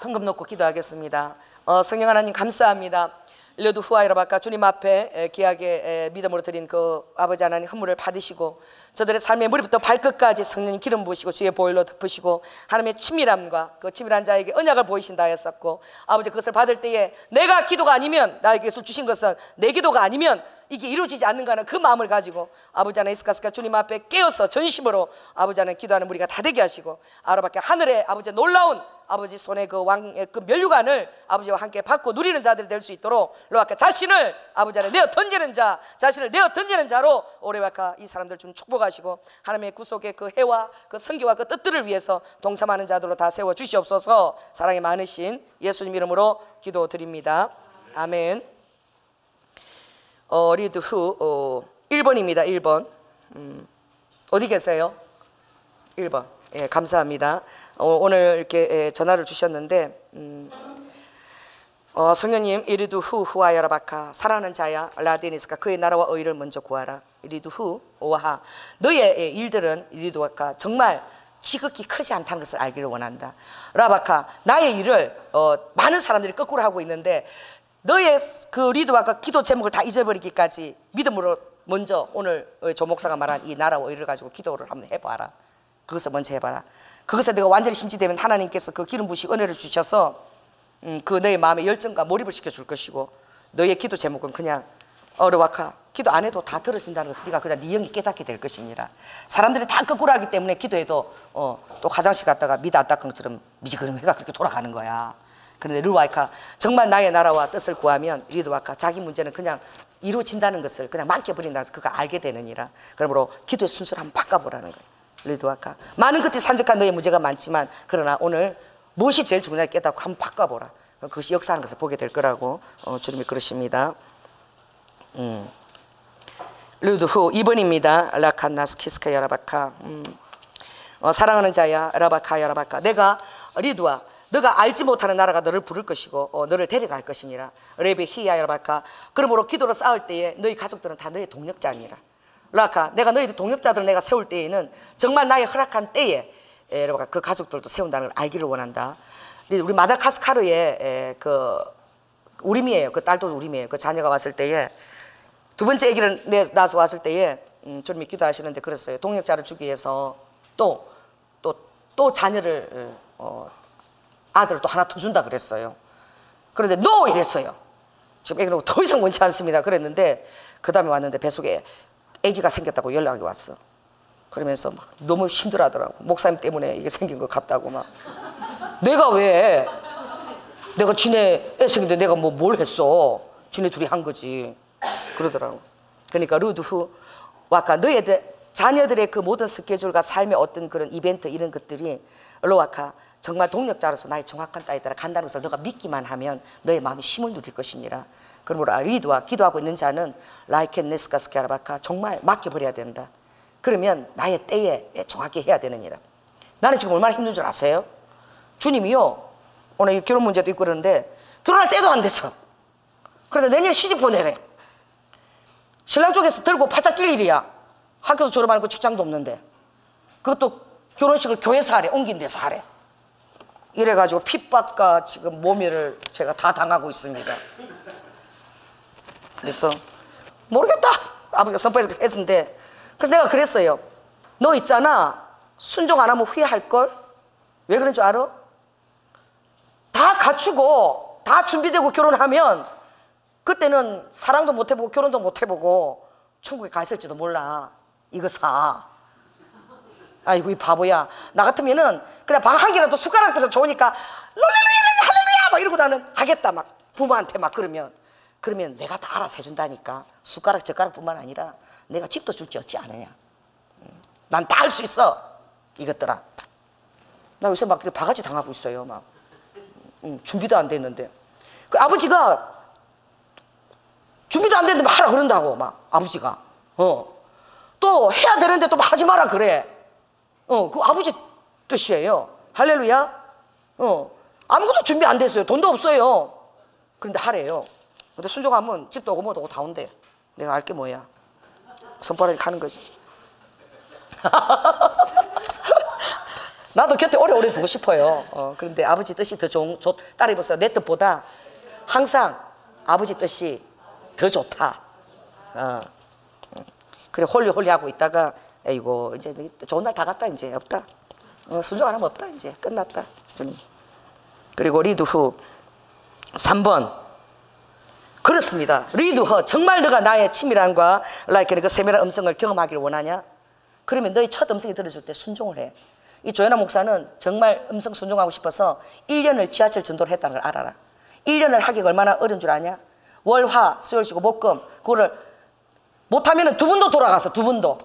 헌금 놓고 기도하겠습니다. 성령 하나님 감사합니다. 일러도 후아이라바카 주님 앞에 귀하게 믿음으로 드린 그 아버지 하나님 헌물을 받으시고 저들의 삶의 머리부터 발끝까지 성령님 기름 부으시고 주의 보혈로 덮으시고 하나님의 친밀함과 그 친밀한 자에게 언약을 보이신다 하였었고 아버지 그것을 받을 때에 내가 기도가 아니면 나에게 예수 주신 것은 내 기도가 아니면 이게 이루어지지 않는가는 그 마음을 가지고 아버지 하나님 이스카스카 주님 앞에 깨어서 전심으로 아버지 하나님 기도하는 우리가 다 되게 하시고 아라밖에 하늘에 아버지 놀라운 아버지 손에 그 왕의 그 면류관을 아버지와 함께 받고 누리는 자들이 될 수 있도록 로아카 자신을 아버지 안에 내어 던지는 자, 자신을 내어 던지는 자로 오레와카 이 사람들 좀 축복하시고 하나님의 구속의 그 해와 그 성기와 그 뜻들을 위해서 동참하는 자들로 다 세워 주시옵소서. 사랑이 많으신 예수님 이름으로 기도드립니다. 아멘. 리드 후 1번입니다. 1번. 어디 계세요? 1번. 예, 감사합니다. 오늘 이렇게 전화를 주셨는데 성령님 이리도 후아야라바카 사랑하는 자야 라데니스가 그의 나라와 의를 먼저 구하라. 이리도 후 오하 너의 일들은 이리도 아까 정말 지극히 크지 않다는 것을 알기를 원한다. 라바카 나의 일을 많은 사람들이 거꾸로 하고 있는데 너의 그 리드와 기도 제목을 다 잊어버리기까지 믿음으로 먼저 오늘 조 목사가 말한 이 나라와 의를 가지고 기도를 한번 해봐라. 그것을 먼저 해봐라. 그것에 내가 완전히 심취되면 하나님께서 그 기름 부으시고 은혜를 주셔서 그 너의 마음에 열정과 몰입을 시켜줄 것이고 너의 기도 제목은 그냥 어르와카 기도 안 해도 다 들어진다는 것을 네가 그냥 네 영이 깨닫게 될 것이니라. 사람들이 다 거꾸로 하기 때문에 기도해도 또 화장실 갔다가 미다따坑처럼 미지근한 회가 그렇게 돌아가는 거야. 그런데 르와이카 정말 나의 나라와 뜻을 구하면 리드와카 자기 문제는 그냥 이루어진다는 것을 그냥 맡겨버린다는 것을 그가 알게 되느니라. 그러므로 기도의 순서를 한번 바꿔보라는 거예요. 리드와카 많은 것들이 산적한 너의 문제가 많지만 그러나 오늘 무엇이 제일 중요하게 깨닫고 한번 바꿔보라. 그것이 역사하는 것을 보게 될 거라고 주님이 그러십니다. 르드후 2번입니다. 라칸나스 키스카 야라바카 사랑하는 자야 라바카 야라바카 내가 리드와 너가 알지 못하는 나라가 너를 부를 것이고 너를 데려갈 것이니라. 레베 히야 야라바카 그러므로 기도로 싸울 때에 너희 가족들은 다 너의 동력자 아니라 라카 내가 너희 동력자들을 내가 세울 때에는 정말 나의 허락한 때에 그 가족들도 세운다는 걸 알기를 원한다. 우리 마다가스카르에 그 우림이에요. 그 딸도 우림이에요. 그 자녀가 왔을 때에 두 번째 아기를 낳아서 왔을 때에 주님이 기도하시는데 그랬어요. 동력자를 주기 위해서 또 자녀를 아들을 또 하나 더 준다 그랬어요. 그런데 NO! 이랬어요. 지금 아기는 더 이상 원치 않습니다. 그랬는데 그 다음에 왔는데 뱃속에 아기가 생겼다고 연락이 왔어. 그러면서 막 너무 힘들어하더라고. 목사님 때문에 이게 생긴 것 같다고 막. 내가 지네 애 생긴데 내가 뭘 했어. 지네 둘이 한 거지. 그러더라고. 그러니까 루드후 와카 너의 자녀들의 그 모든 스케줄과 삶의 어떤 그런 이벤트 이런 것들이 로와카 정말 동력자로서 나의 정확한 따에 따라 간다는 것을 너가 믿기만 하면 너의 마음이 힘을 누릴 것이니라. 그러므로 리드와 기도하고 있는 자는 라이켄 네스카스케아라바카 정말 맡겨버려야 된다. 그러면 나의 때에 정확히 해야 되느니라. 나는 지금 얼마나 힘든 줄 아세요? 주님이요 오늘 결혼 문제도 있고 그러는데 결혼할 때도 안 됐어. 그런데 내년에 시집 보내래. 신랑 쪽에서 들고 팔짝 낄 일이야. 학교도 졸업 안 하고 직장도 없는데 그것도 결혼식을 교회에서 하래. 옮긴 데서 하래. 이래가지고 핍박과 지금 모멸을 제가 다 당하고 있습니다. 그래서 모르겠다. 아버지가 선포해서 했는데 그래서 내가 그랬어요. 너 있잖아 순종 안 하면 후회할걸? 왜 그런 줄 알아? 다 갖추고 다 준비되고 결혼하면 그때는 사랑도 못 해보고 결혼도 못 해보고 천국에 가 있을지도 몰라. 이거 사. 아이고 이 바보야. 나 같으면은 그냥 방 한 개라도 숟가락 들어 좋으니까 롤렐루야 할렐루야 막 이러고 나는 하겠다. 막 부모한테 막 그러면 내가 다 알아서 해준다니까. 숟가락 젓가락뿐만 아니라 내가 집도 줄지 어찌 않으냐. 난 다 할 수 있어 이것들아. 나 요새 막 바가지 당하고 있어요. 막 준비도 안 됐는데 그 아버지가 준비도 안 됐는데 막 하라 그런다고 막 아버지가 또 해야 되는데 또 막 하지 마라 그래. 그 아버지 뜻이에요. 할렐루야. 아무것도 준비 안 됐어요. 돈도 없어요. 그런데 하래요. 근데 순종하면 집도 오고 뭐도 오고 다 온대. 내가 알게 뭐야. 손바닥에 가는 거지. 나도 곁에 오래오래 두고 싶어요. 그런데 아버지 뜻이 더 딸이 보세요. 내 뜻보다 항상 아버지 뜻이 더 좋다. 그래 홀리홀리 하고 있다가 에이고 이제 좋은 날 다 갔다. 이제 없다. 순종 안 하면 없다. 이제 끝났다. 주님. 그리고 리드후 3번 그렇습니다. 리드후 정말 너가 나의 치밀함과 그 세밀한 음성을 경험하기를 원하냐? 그러면 너의 첫 음성이 들어줄 때 순종을 해. 이 조연아 목사는 정말 음성 순종하고 싶어서 1년을 지하철 전도를 했다는 걸 알아라. 1년을 하기가 얼마나 어려운 줄 아냐? 월, 화, 수요일 쉬고 목금 그거를 못하면 두 분도 돌아가서 두 분도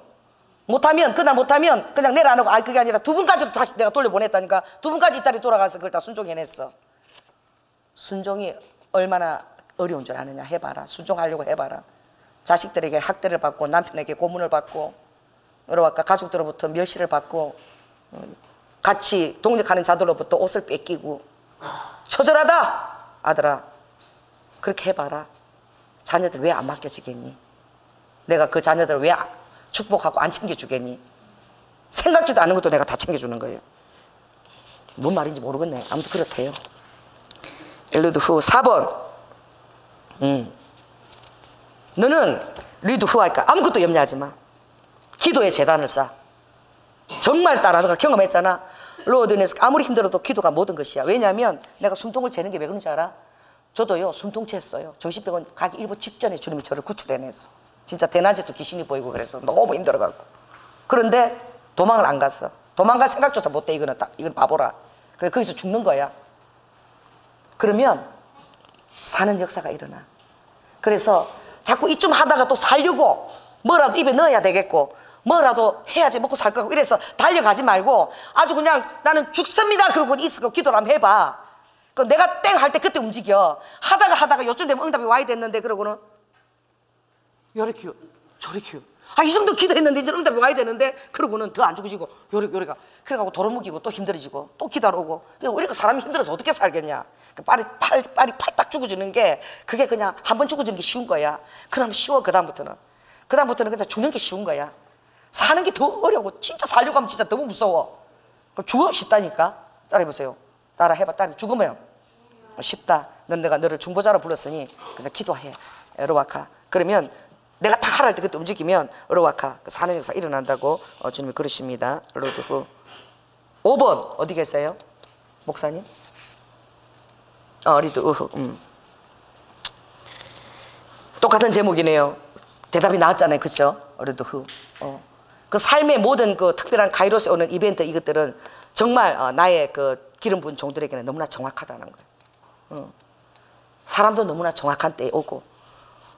못하면 그날 못하면 그냥 내일 안 하고 그게 아니라 두 분까지도 다시 내가 돌려보냈다니까. 두 분까지 이딸이 돌아가서 그걸 다 순종해냈어. 순종이 얼마나 어려운 줄 아느냐. 해봐라. 순종하려고 해봐라. 자식들에게 학대를 받고 남편에게 고문을 받고 여러 아까 가족들로부터 멸시를 받고 같이 동력하는 자들로부터 옷을 뺏기고 처절하다. 아들아, 그렇게 해봐라. 자녀들 왜 안 맡겨지겠니? 내가 그 자녀들 왜 축복하고 안 챙겨주겠니? 생각지도 않은 것도 내가 다 챙겨주는 거예요. 뭔 말인지 모르겠네. 아무튼 그렇대요. 엘리드 후 4번. 너는 리드 후 할까? 아무것도 염려하지 마. 기도의 재단을 쌓아. 정말 따라 너가 경험했잖아. 로드에서 아무리 힘들어도 기도가 모든 것이야. 왜냐하면 내가 숨통을 재는 게 왜 그런지 알아? 저도요 숨통 쟀어요. 정신병원 가기 일보 직전에 주님이 저를 구출해냈어. 진짜 대낮에도 귀신이 보이고 그래서 너무 힘들어갖고. 그런데 도망을 안 갔어. 도망갈 생각조차 못해. 이건 바보라. 그래서 거기서 죽는 거야. 그러면 사는 역사가 일어나. 그래서 자꾸 이쯤 하다가 또 살려고 뭐라도 입에 넣어야 되겠고 뭐라도 해야지 먹고 살 거고 이래서 달려가지 말고 아주 그냥 나는 죽습니다 그러고 있고 기도를 한번 해봐. 그 내가 땡 할 때 그때 움직여. 하다가 요즘 되면 응답이 와야 됐는데 그러고는 요리 키워 저리 키워. 이 정도 기도했는데 이제 응답이 와야 되는데 그러고는 더 안 죽어지고 요리가 그래가고 도루묵이고 또 힘들어지고 또 기다리고. 우리가 사람이 힘들어서 어떻게 살겠냐. 빨리 팔딱 죽어지는 게 그게 그냥 한 번 죽어지는 게 쉬운 거야. 그럼 쉬워. 그다음부터는 그냥 죽는 게 쉬운 거야. 사는 게 더 어려워. 진짜 살려고 하면 진짜 너무 무서워. 그럼 죽으면 쉽다니까. 따라해보세요. 따라 해봐. 죽으면 쉽다. 내가 너를 중보자로 불렀으니 그냥 기도해. 에로와카. 그러면 내가 다 하랄 때 그때 움직이면 에로와카 사는 역사 일어난다고 주님이 그러십니다. 로드후 5번 어디 계세요? 목사님? 리드 우후. 똑같은 제목이네요. 대답이 나왔잖아요. 그쵸? 리드 후. 그 삶의 모든 그 특별한 카이로스에 오는 이벤트 이것들은 정말 나의 그 기름 부은 종들에게는 너무나 정확하다는 거예요. 사람도 너무나 정확한 때에 오고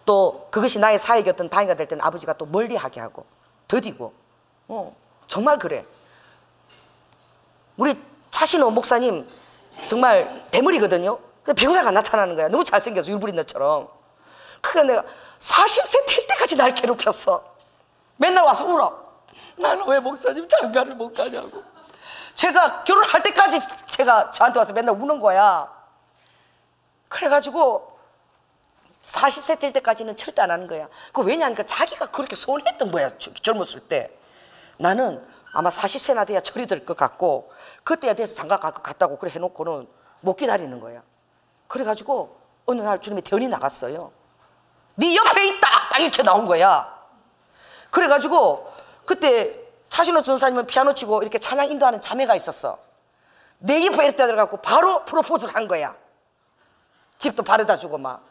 또 그것이 나의 사역이 어떤 방해가 될 때는 아버지가 또 멀리하게 하고 더디고 정말 그래. 우리 차신호 목사님 정말 대머리거든요. 근데 배우자가 나타나는 거야. 너무 잘생겨서 율브린너처럼. 그게 내가 40세 될 때까지 날 괴롭혔어. 맨날 와서 울어. 나는 왜 목사님 장가를 못 가냐고. 제가 결혼할 때까지 제가 저한테 와서 맨날 우는 거야. 그래가지고 40세 될 때까지는 절대 안 하는 거야. 그 왜냐하니까 자기가 그렇게 서운했던 거야. 젊었을 때. 나는 아마 40세나 돼야 철이 들 것 같고 그때야 돼서 장가 갈 것 같다고 그래 해놓고는 못 기다리는 거야. 그래가지고 어느 날 주님이 대언이 나갔어요. 네 옆에 있다! 딱 이렇게 나온 거야. 그래가지고 그때 차신호 전사님은 피아노 치고 이렇게 찬양 인도하는 자매가 있었어. 내 옆에 이렇게 들어가고 바로 프로포즈를 한 거야. 집도 바래다 주고 막.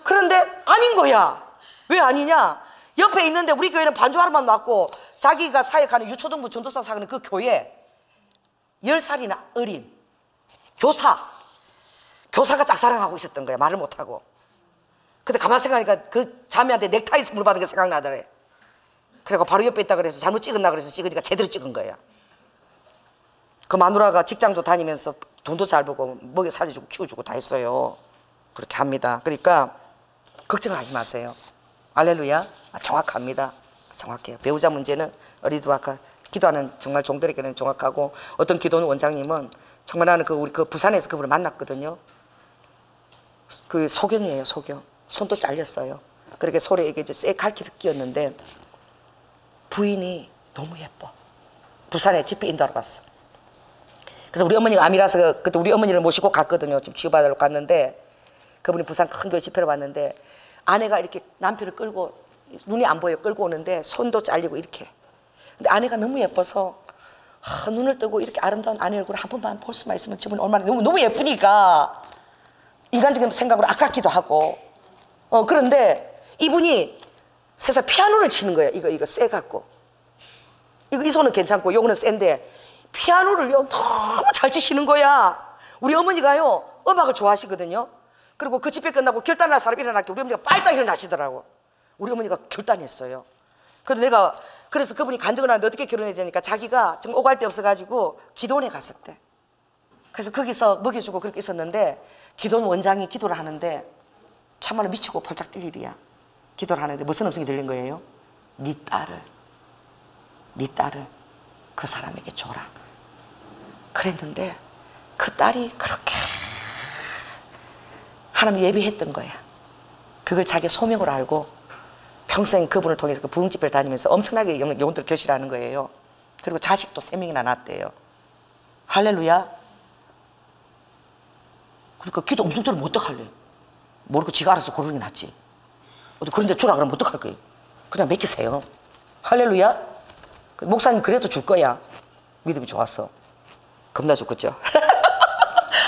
그런데 아닌 거야. 왜 아니냐? 옆에 있는데 우리 교회는 반주하러만 왔고 자기가 사역하는 유초등부 전도사 사역하는 그 교회 10살이나 어린 교사가 짝사랑하고 있었던 거야. 말을 못하고. 근데 가만 생각하니까 그 자매한테 넥타이 선물 받은 게 생각나더래. 그래고 바로 옆에 있다 그래서 잘못 찍었나 그래서 찍으니까 제대로 찍은 거야. 그 마누라가 직장도 다니면서 돈도 잘 벌고 먹여 살려주고 키워주고 다 했어요. 그렇게 합니다. 그러니까 걱정을 하지 마세요. 알렐루야. 정확합니다. 정확해요. 배우자 문제는 어리도 아까 기도하는 정말 종들에게는 정확하고 어떤 기도는 원장님은 정말 나는 우리 부산에서 그분을 만났거든요. 그 소경이에요. 소경. 손도 잘렸어요. 그렇게 소리에게 이제 쇠 갈퀴를 끼웠는데 부인이 너무 예뻐. 부산에 집회 인도하러 갔어. 그래서 우리 어머니가 암이라서 그때 우리 어머니를 모시고 갔거든요. 지금 치유받으러 갔는데 그분이 부산 큰 교회 집회를 왔는데 아내가 이렇게 남편을 끌고 눈이 안 보여 끌고 오는데 손도 잘리고 이렇게. 근데 아내가 너무 예뻐서 눈을 뜨고 이렇게 아름다운 아내 얼굴을 한 번만 볼 수만 있으면 저분이 얼마나 너무 예쁘니까 인간적인 생각으로 아깝기도 하고 그런데 이분이 세상 피아노를 치는 거예요. 이거 세 갖고 이 손은 괜찮고 요거는 센데 피아노를요 너무 잘 치시는 거야. 우리 어머니가요 음악을 좋아하시거든요. 그리고 그 집회 끝나고 결단할 사람 일어났기 우리 어머니가 빨딱 일어나시더라고. 우리 어머니가 결단했어요. 그래서 그분이 간증을 하는데 어떻게 결혼해야 되니까 자기가 지금 오갈 데 없어가지고 기도원에 갔었대. 그래서 거기서 먹여주고 그렇게 있었는데 기도원 원장이 기도를 하는데 참말로 미치고 펄짝 뛸 일이야. 기도를 하는데 무슨 음성이 들린 거예요? 네 딸을 그 사람에게 줘라. 그랬는데 그 딸이 그렇게 하나님 예비했던 거야. 그걸 자기 소명으로 알고 평생 그분을 통해서 그 부흥집회를 다니면서 엄청나게 영혼들 결실하는 거예요. 그리고 자식도 3명이나 낳았대요. 할렐루야. 그러니까 기도 엄청 들으면 어떡할래? 모르고 지가 알아서 고르는 게 낫지. 그런데 주라 그러면 어떡할 거예요? 그냥 맡기세요. 할렐루야. 목사님 그래도 줄 거야. 믿음이 좋았어. 겁나 죽겠죠.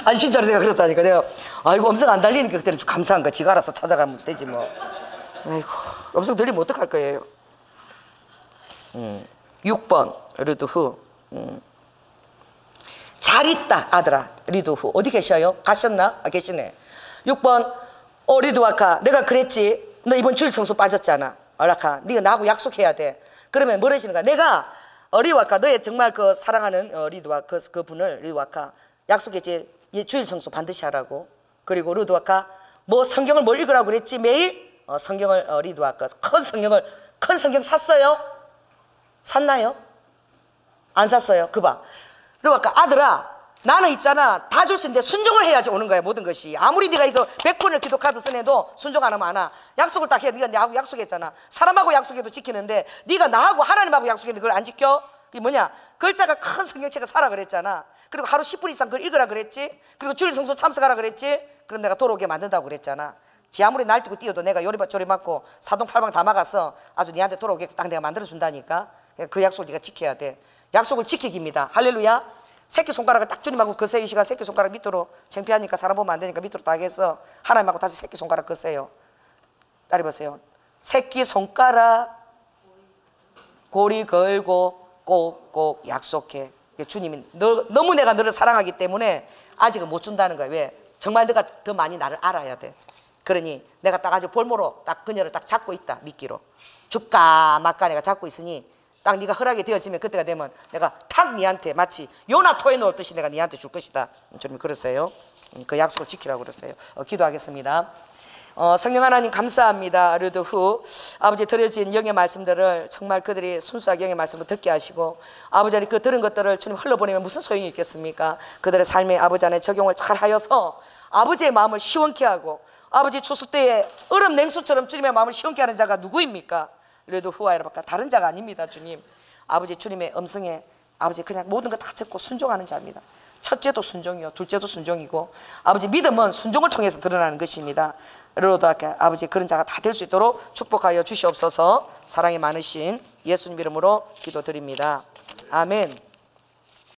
아니 진짜로 내가 그랬다니까. 내가 아이고 음성 안 달리니까 그때는 좀 감사한 거야. 지가 알아서 찾아가면 되지 뭐. 아이고 음성 들리면 어떡할 거예요. 6번 리드후. 잘 있다 아들아. 리드후 어디 계셔요? 가셨나? 아, 계시네. 6번 리드와카 내가 그랬지. 너 이번 주일 성수 빠졌잖아. 얼라카 네가 나하고 약속해야 돼. 그러면 뭐라시는 거야? 내가 리와카 너의 정말 그 사랑하는 리드와 그 분을 리와카 약속했지. 주일 성수 반드시 하라고. 그리고 리드와카 뭐 성경을 뭘 읽으라고 그랬지? 매일 성경을 리드와카 큰 성경 샀어요? 샀나요? 안 샀어요. 그봐. 리와카 아들아 나는 있잖아 다 줄 수 있는데 순종을 해야지 오는 거야. 모든 것이 아무리 네가 이거 100번을 기도 카드 써내도 순종 안 하면 안 와. 약속을 딱 해. 네가 나하고 약속했잖아. 사람하고 약속해도 지키는데 네가 나하고 하나님하고 약속했는데 그걸 안 지켜? 그게 뭐냐? 글자가 큰 성경책을 사라 그랬잖아. 그리고 하루 10분 이상 그걸 읽으라 그랬지. 그리고 주일 성수 참석하라 그랬지. 그럼 내가 돌아오게 만든다고 그랬잖아. 지 아무리 날뛰고 뛰어도 내가 요리 맞고 사동팔방 다 막았어. 아주 네한테 돌아오게 딱 내가 만들어준다니까. 그 약속을 네가 지켜야 돼. 약속을 지키기입니다. 할렐루야. 새끼손가락을 딱 주님하고 거세요. 이 시간 새끼손가락 밑으로. 창피하니까 사람 보면 안 되니까 밑으로 딱 해서 하나님하고 다시 새끼손가락 거세요. 따라 보세요. 새끼손가락 고리 걸고 꼭꼭 약속해. 주님이 너무 내가 너를 사랑하기 때문에 아직은 못 준다는 거야. 왜? 정말 너가 더 많이 나를 알아야 돼. 그러니 내가 딱 아주 볼모로 딱 그녀를 딱 잡고 있다. 미끼로 줄까 말까 내가 잡고 있으니 딱 네가 허락이 되어지면 그때가 되면 내가 탁 네한테 마치 요나 토해 놓을 듯이 내가 네한테 줄 것이다. 좀 그러세요. 그 약속을 지키라고 그러세요. 기도하겠습니다. 성령 하나님 감사합니다. 르드후 아버지 드려진 영의 말씀들을 정말 그들이 순수하게 영의 말씀을 듣게 하시고 아버지 그 들은 것들을 주님 흘러보내면 무슨 소용이 있겠습니까? 그들의 삶에 아버지 안에 적용을 잘 하여서 아버지의 마음을 시원케 하고 아버지 추수 때에 얼음 냉수처럼 주님의 마음을 시원케 하는 자가 누구입니까? 르드후와 여러분과 다른 자가 아닙니다. 주님 아버지 주님의 음성에 아버지 그냥 모든 거 다 듣고 순종하는 자입니다. 첫째도 순종이요 둘째도 순종이고 아버지 믿음은 순종을 통해서 드러나는 것입니다. 르드후와 아버지 그런 자가 다 될 수 있도록 축복하여 주시옵소서. 사랑이 많으신 예수님 이름으로 기도드립니다. 아멘.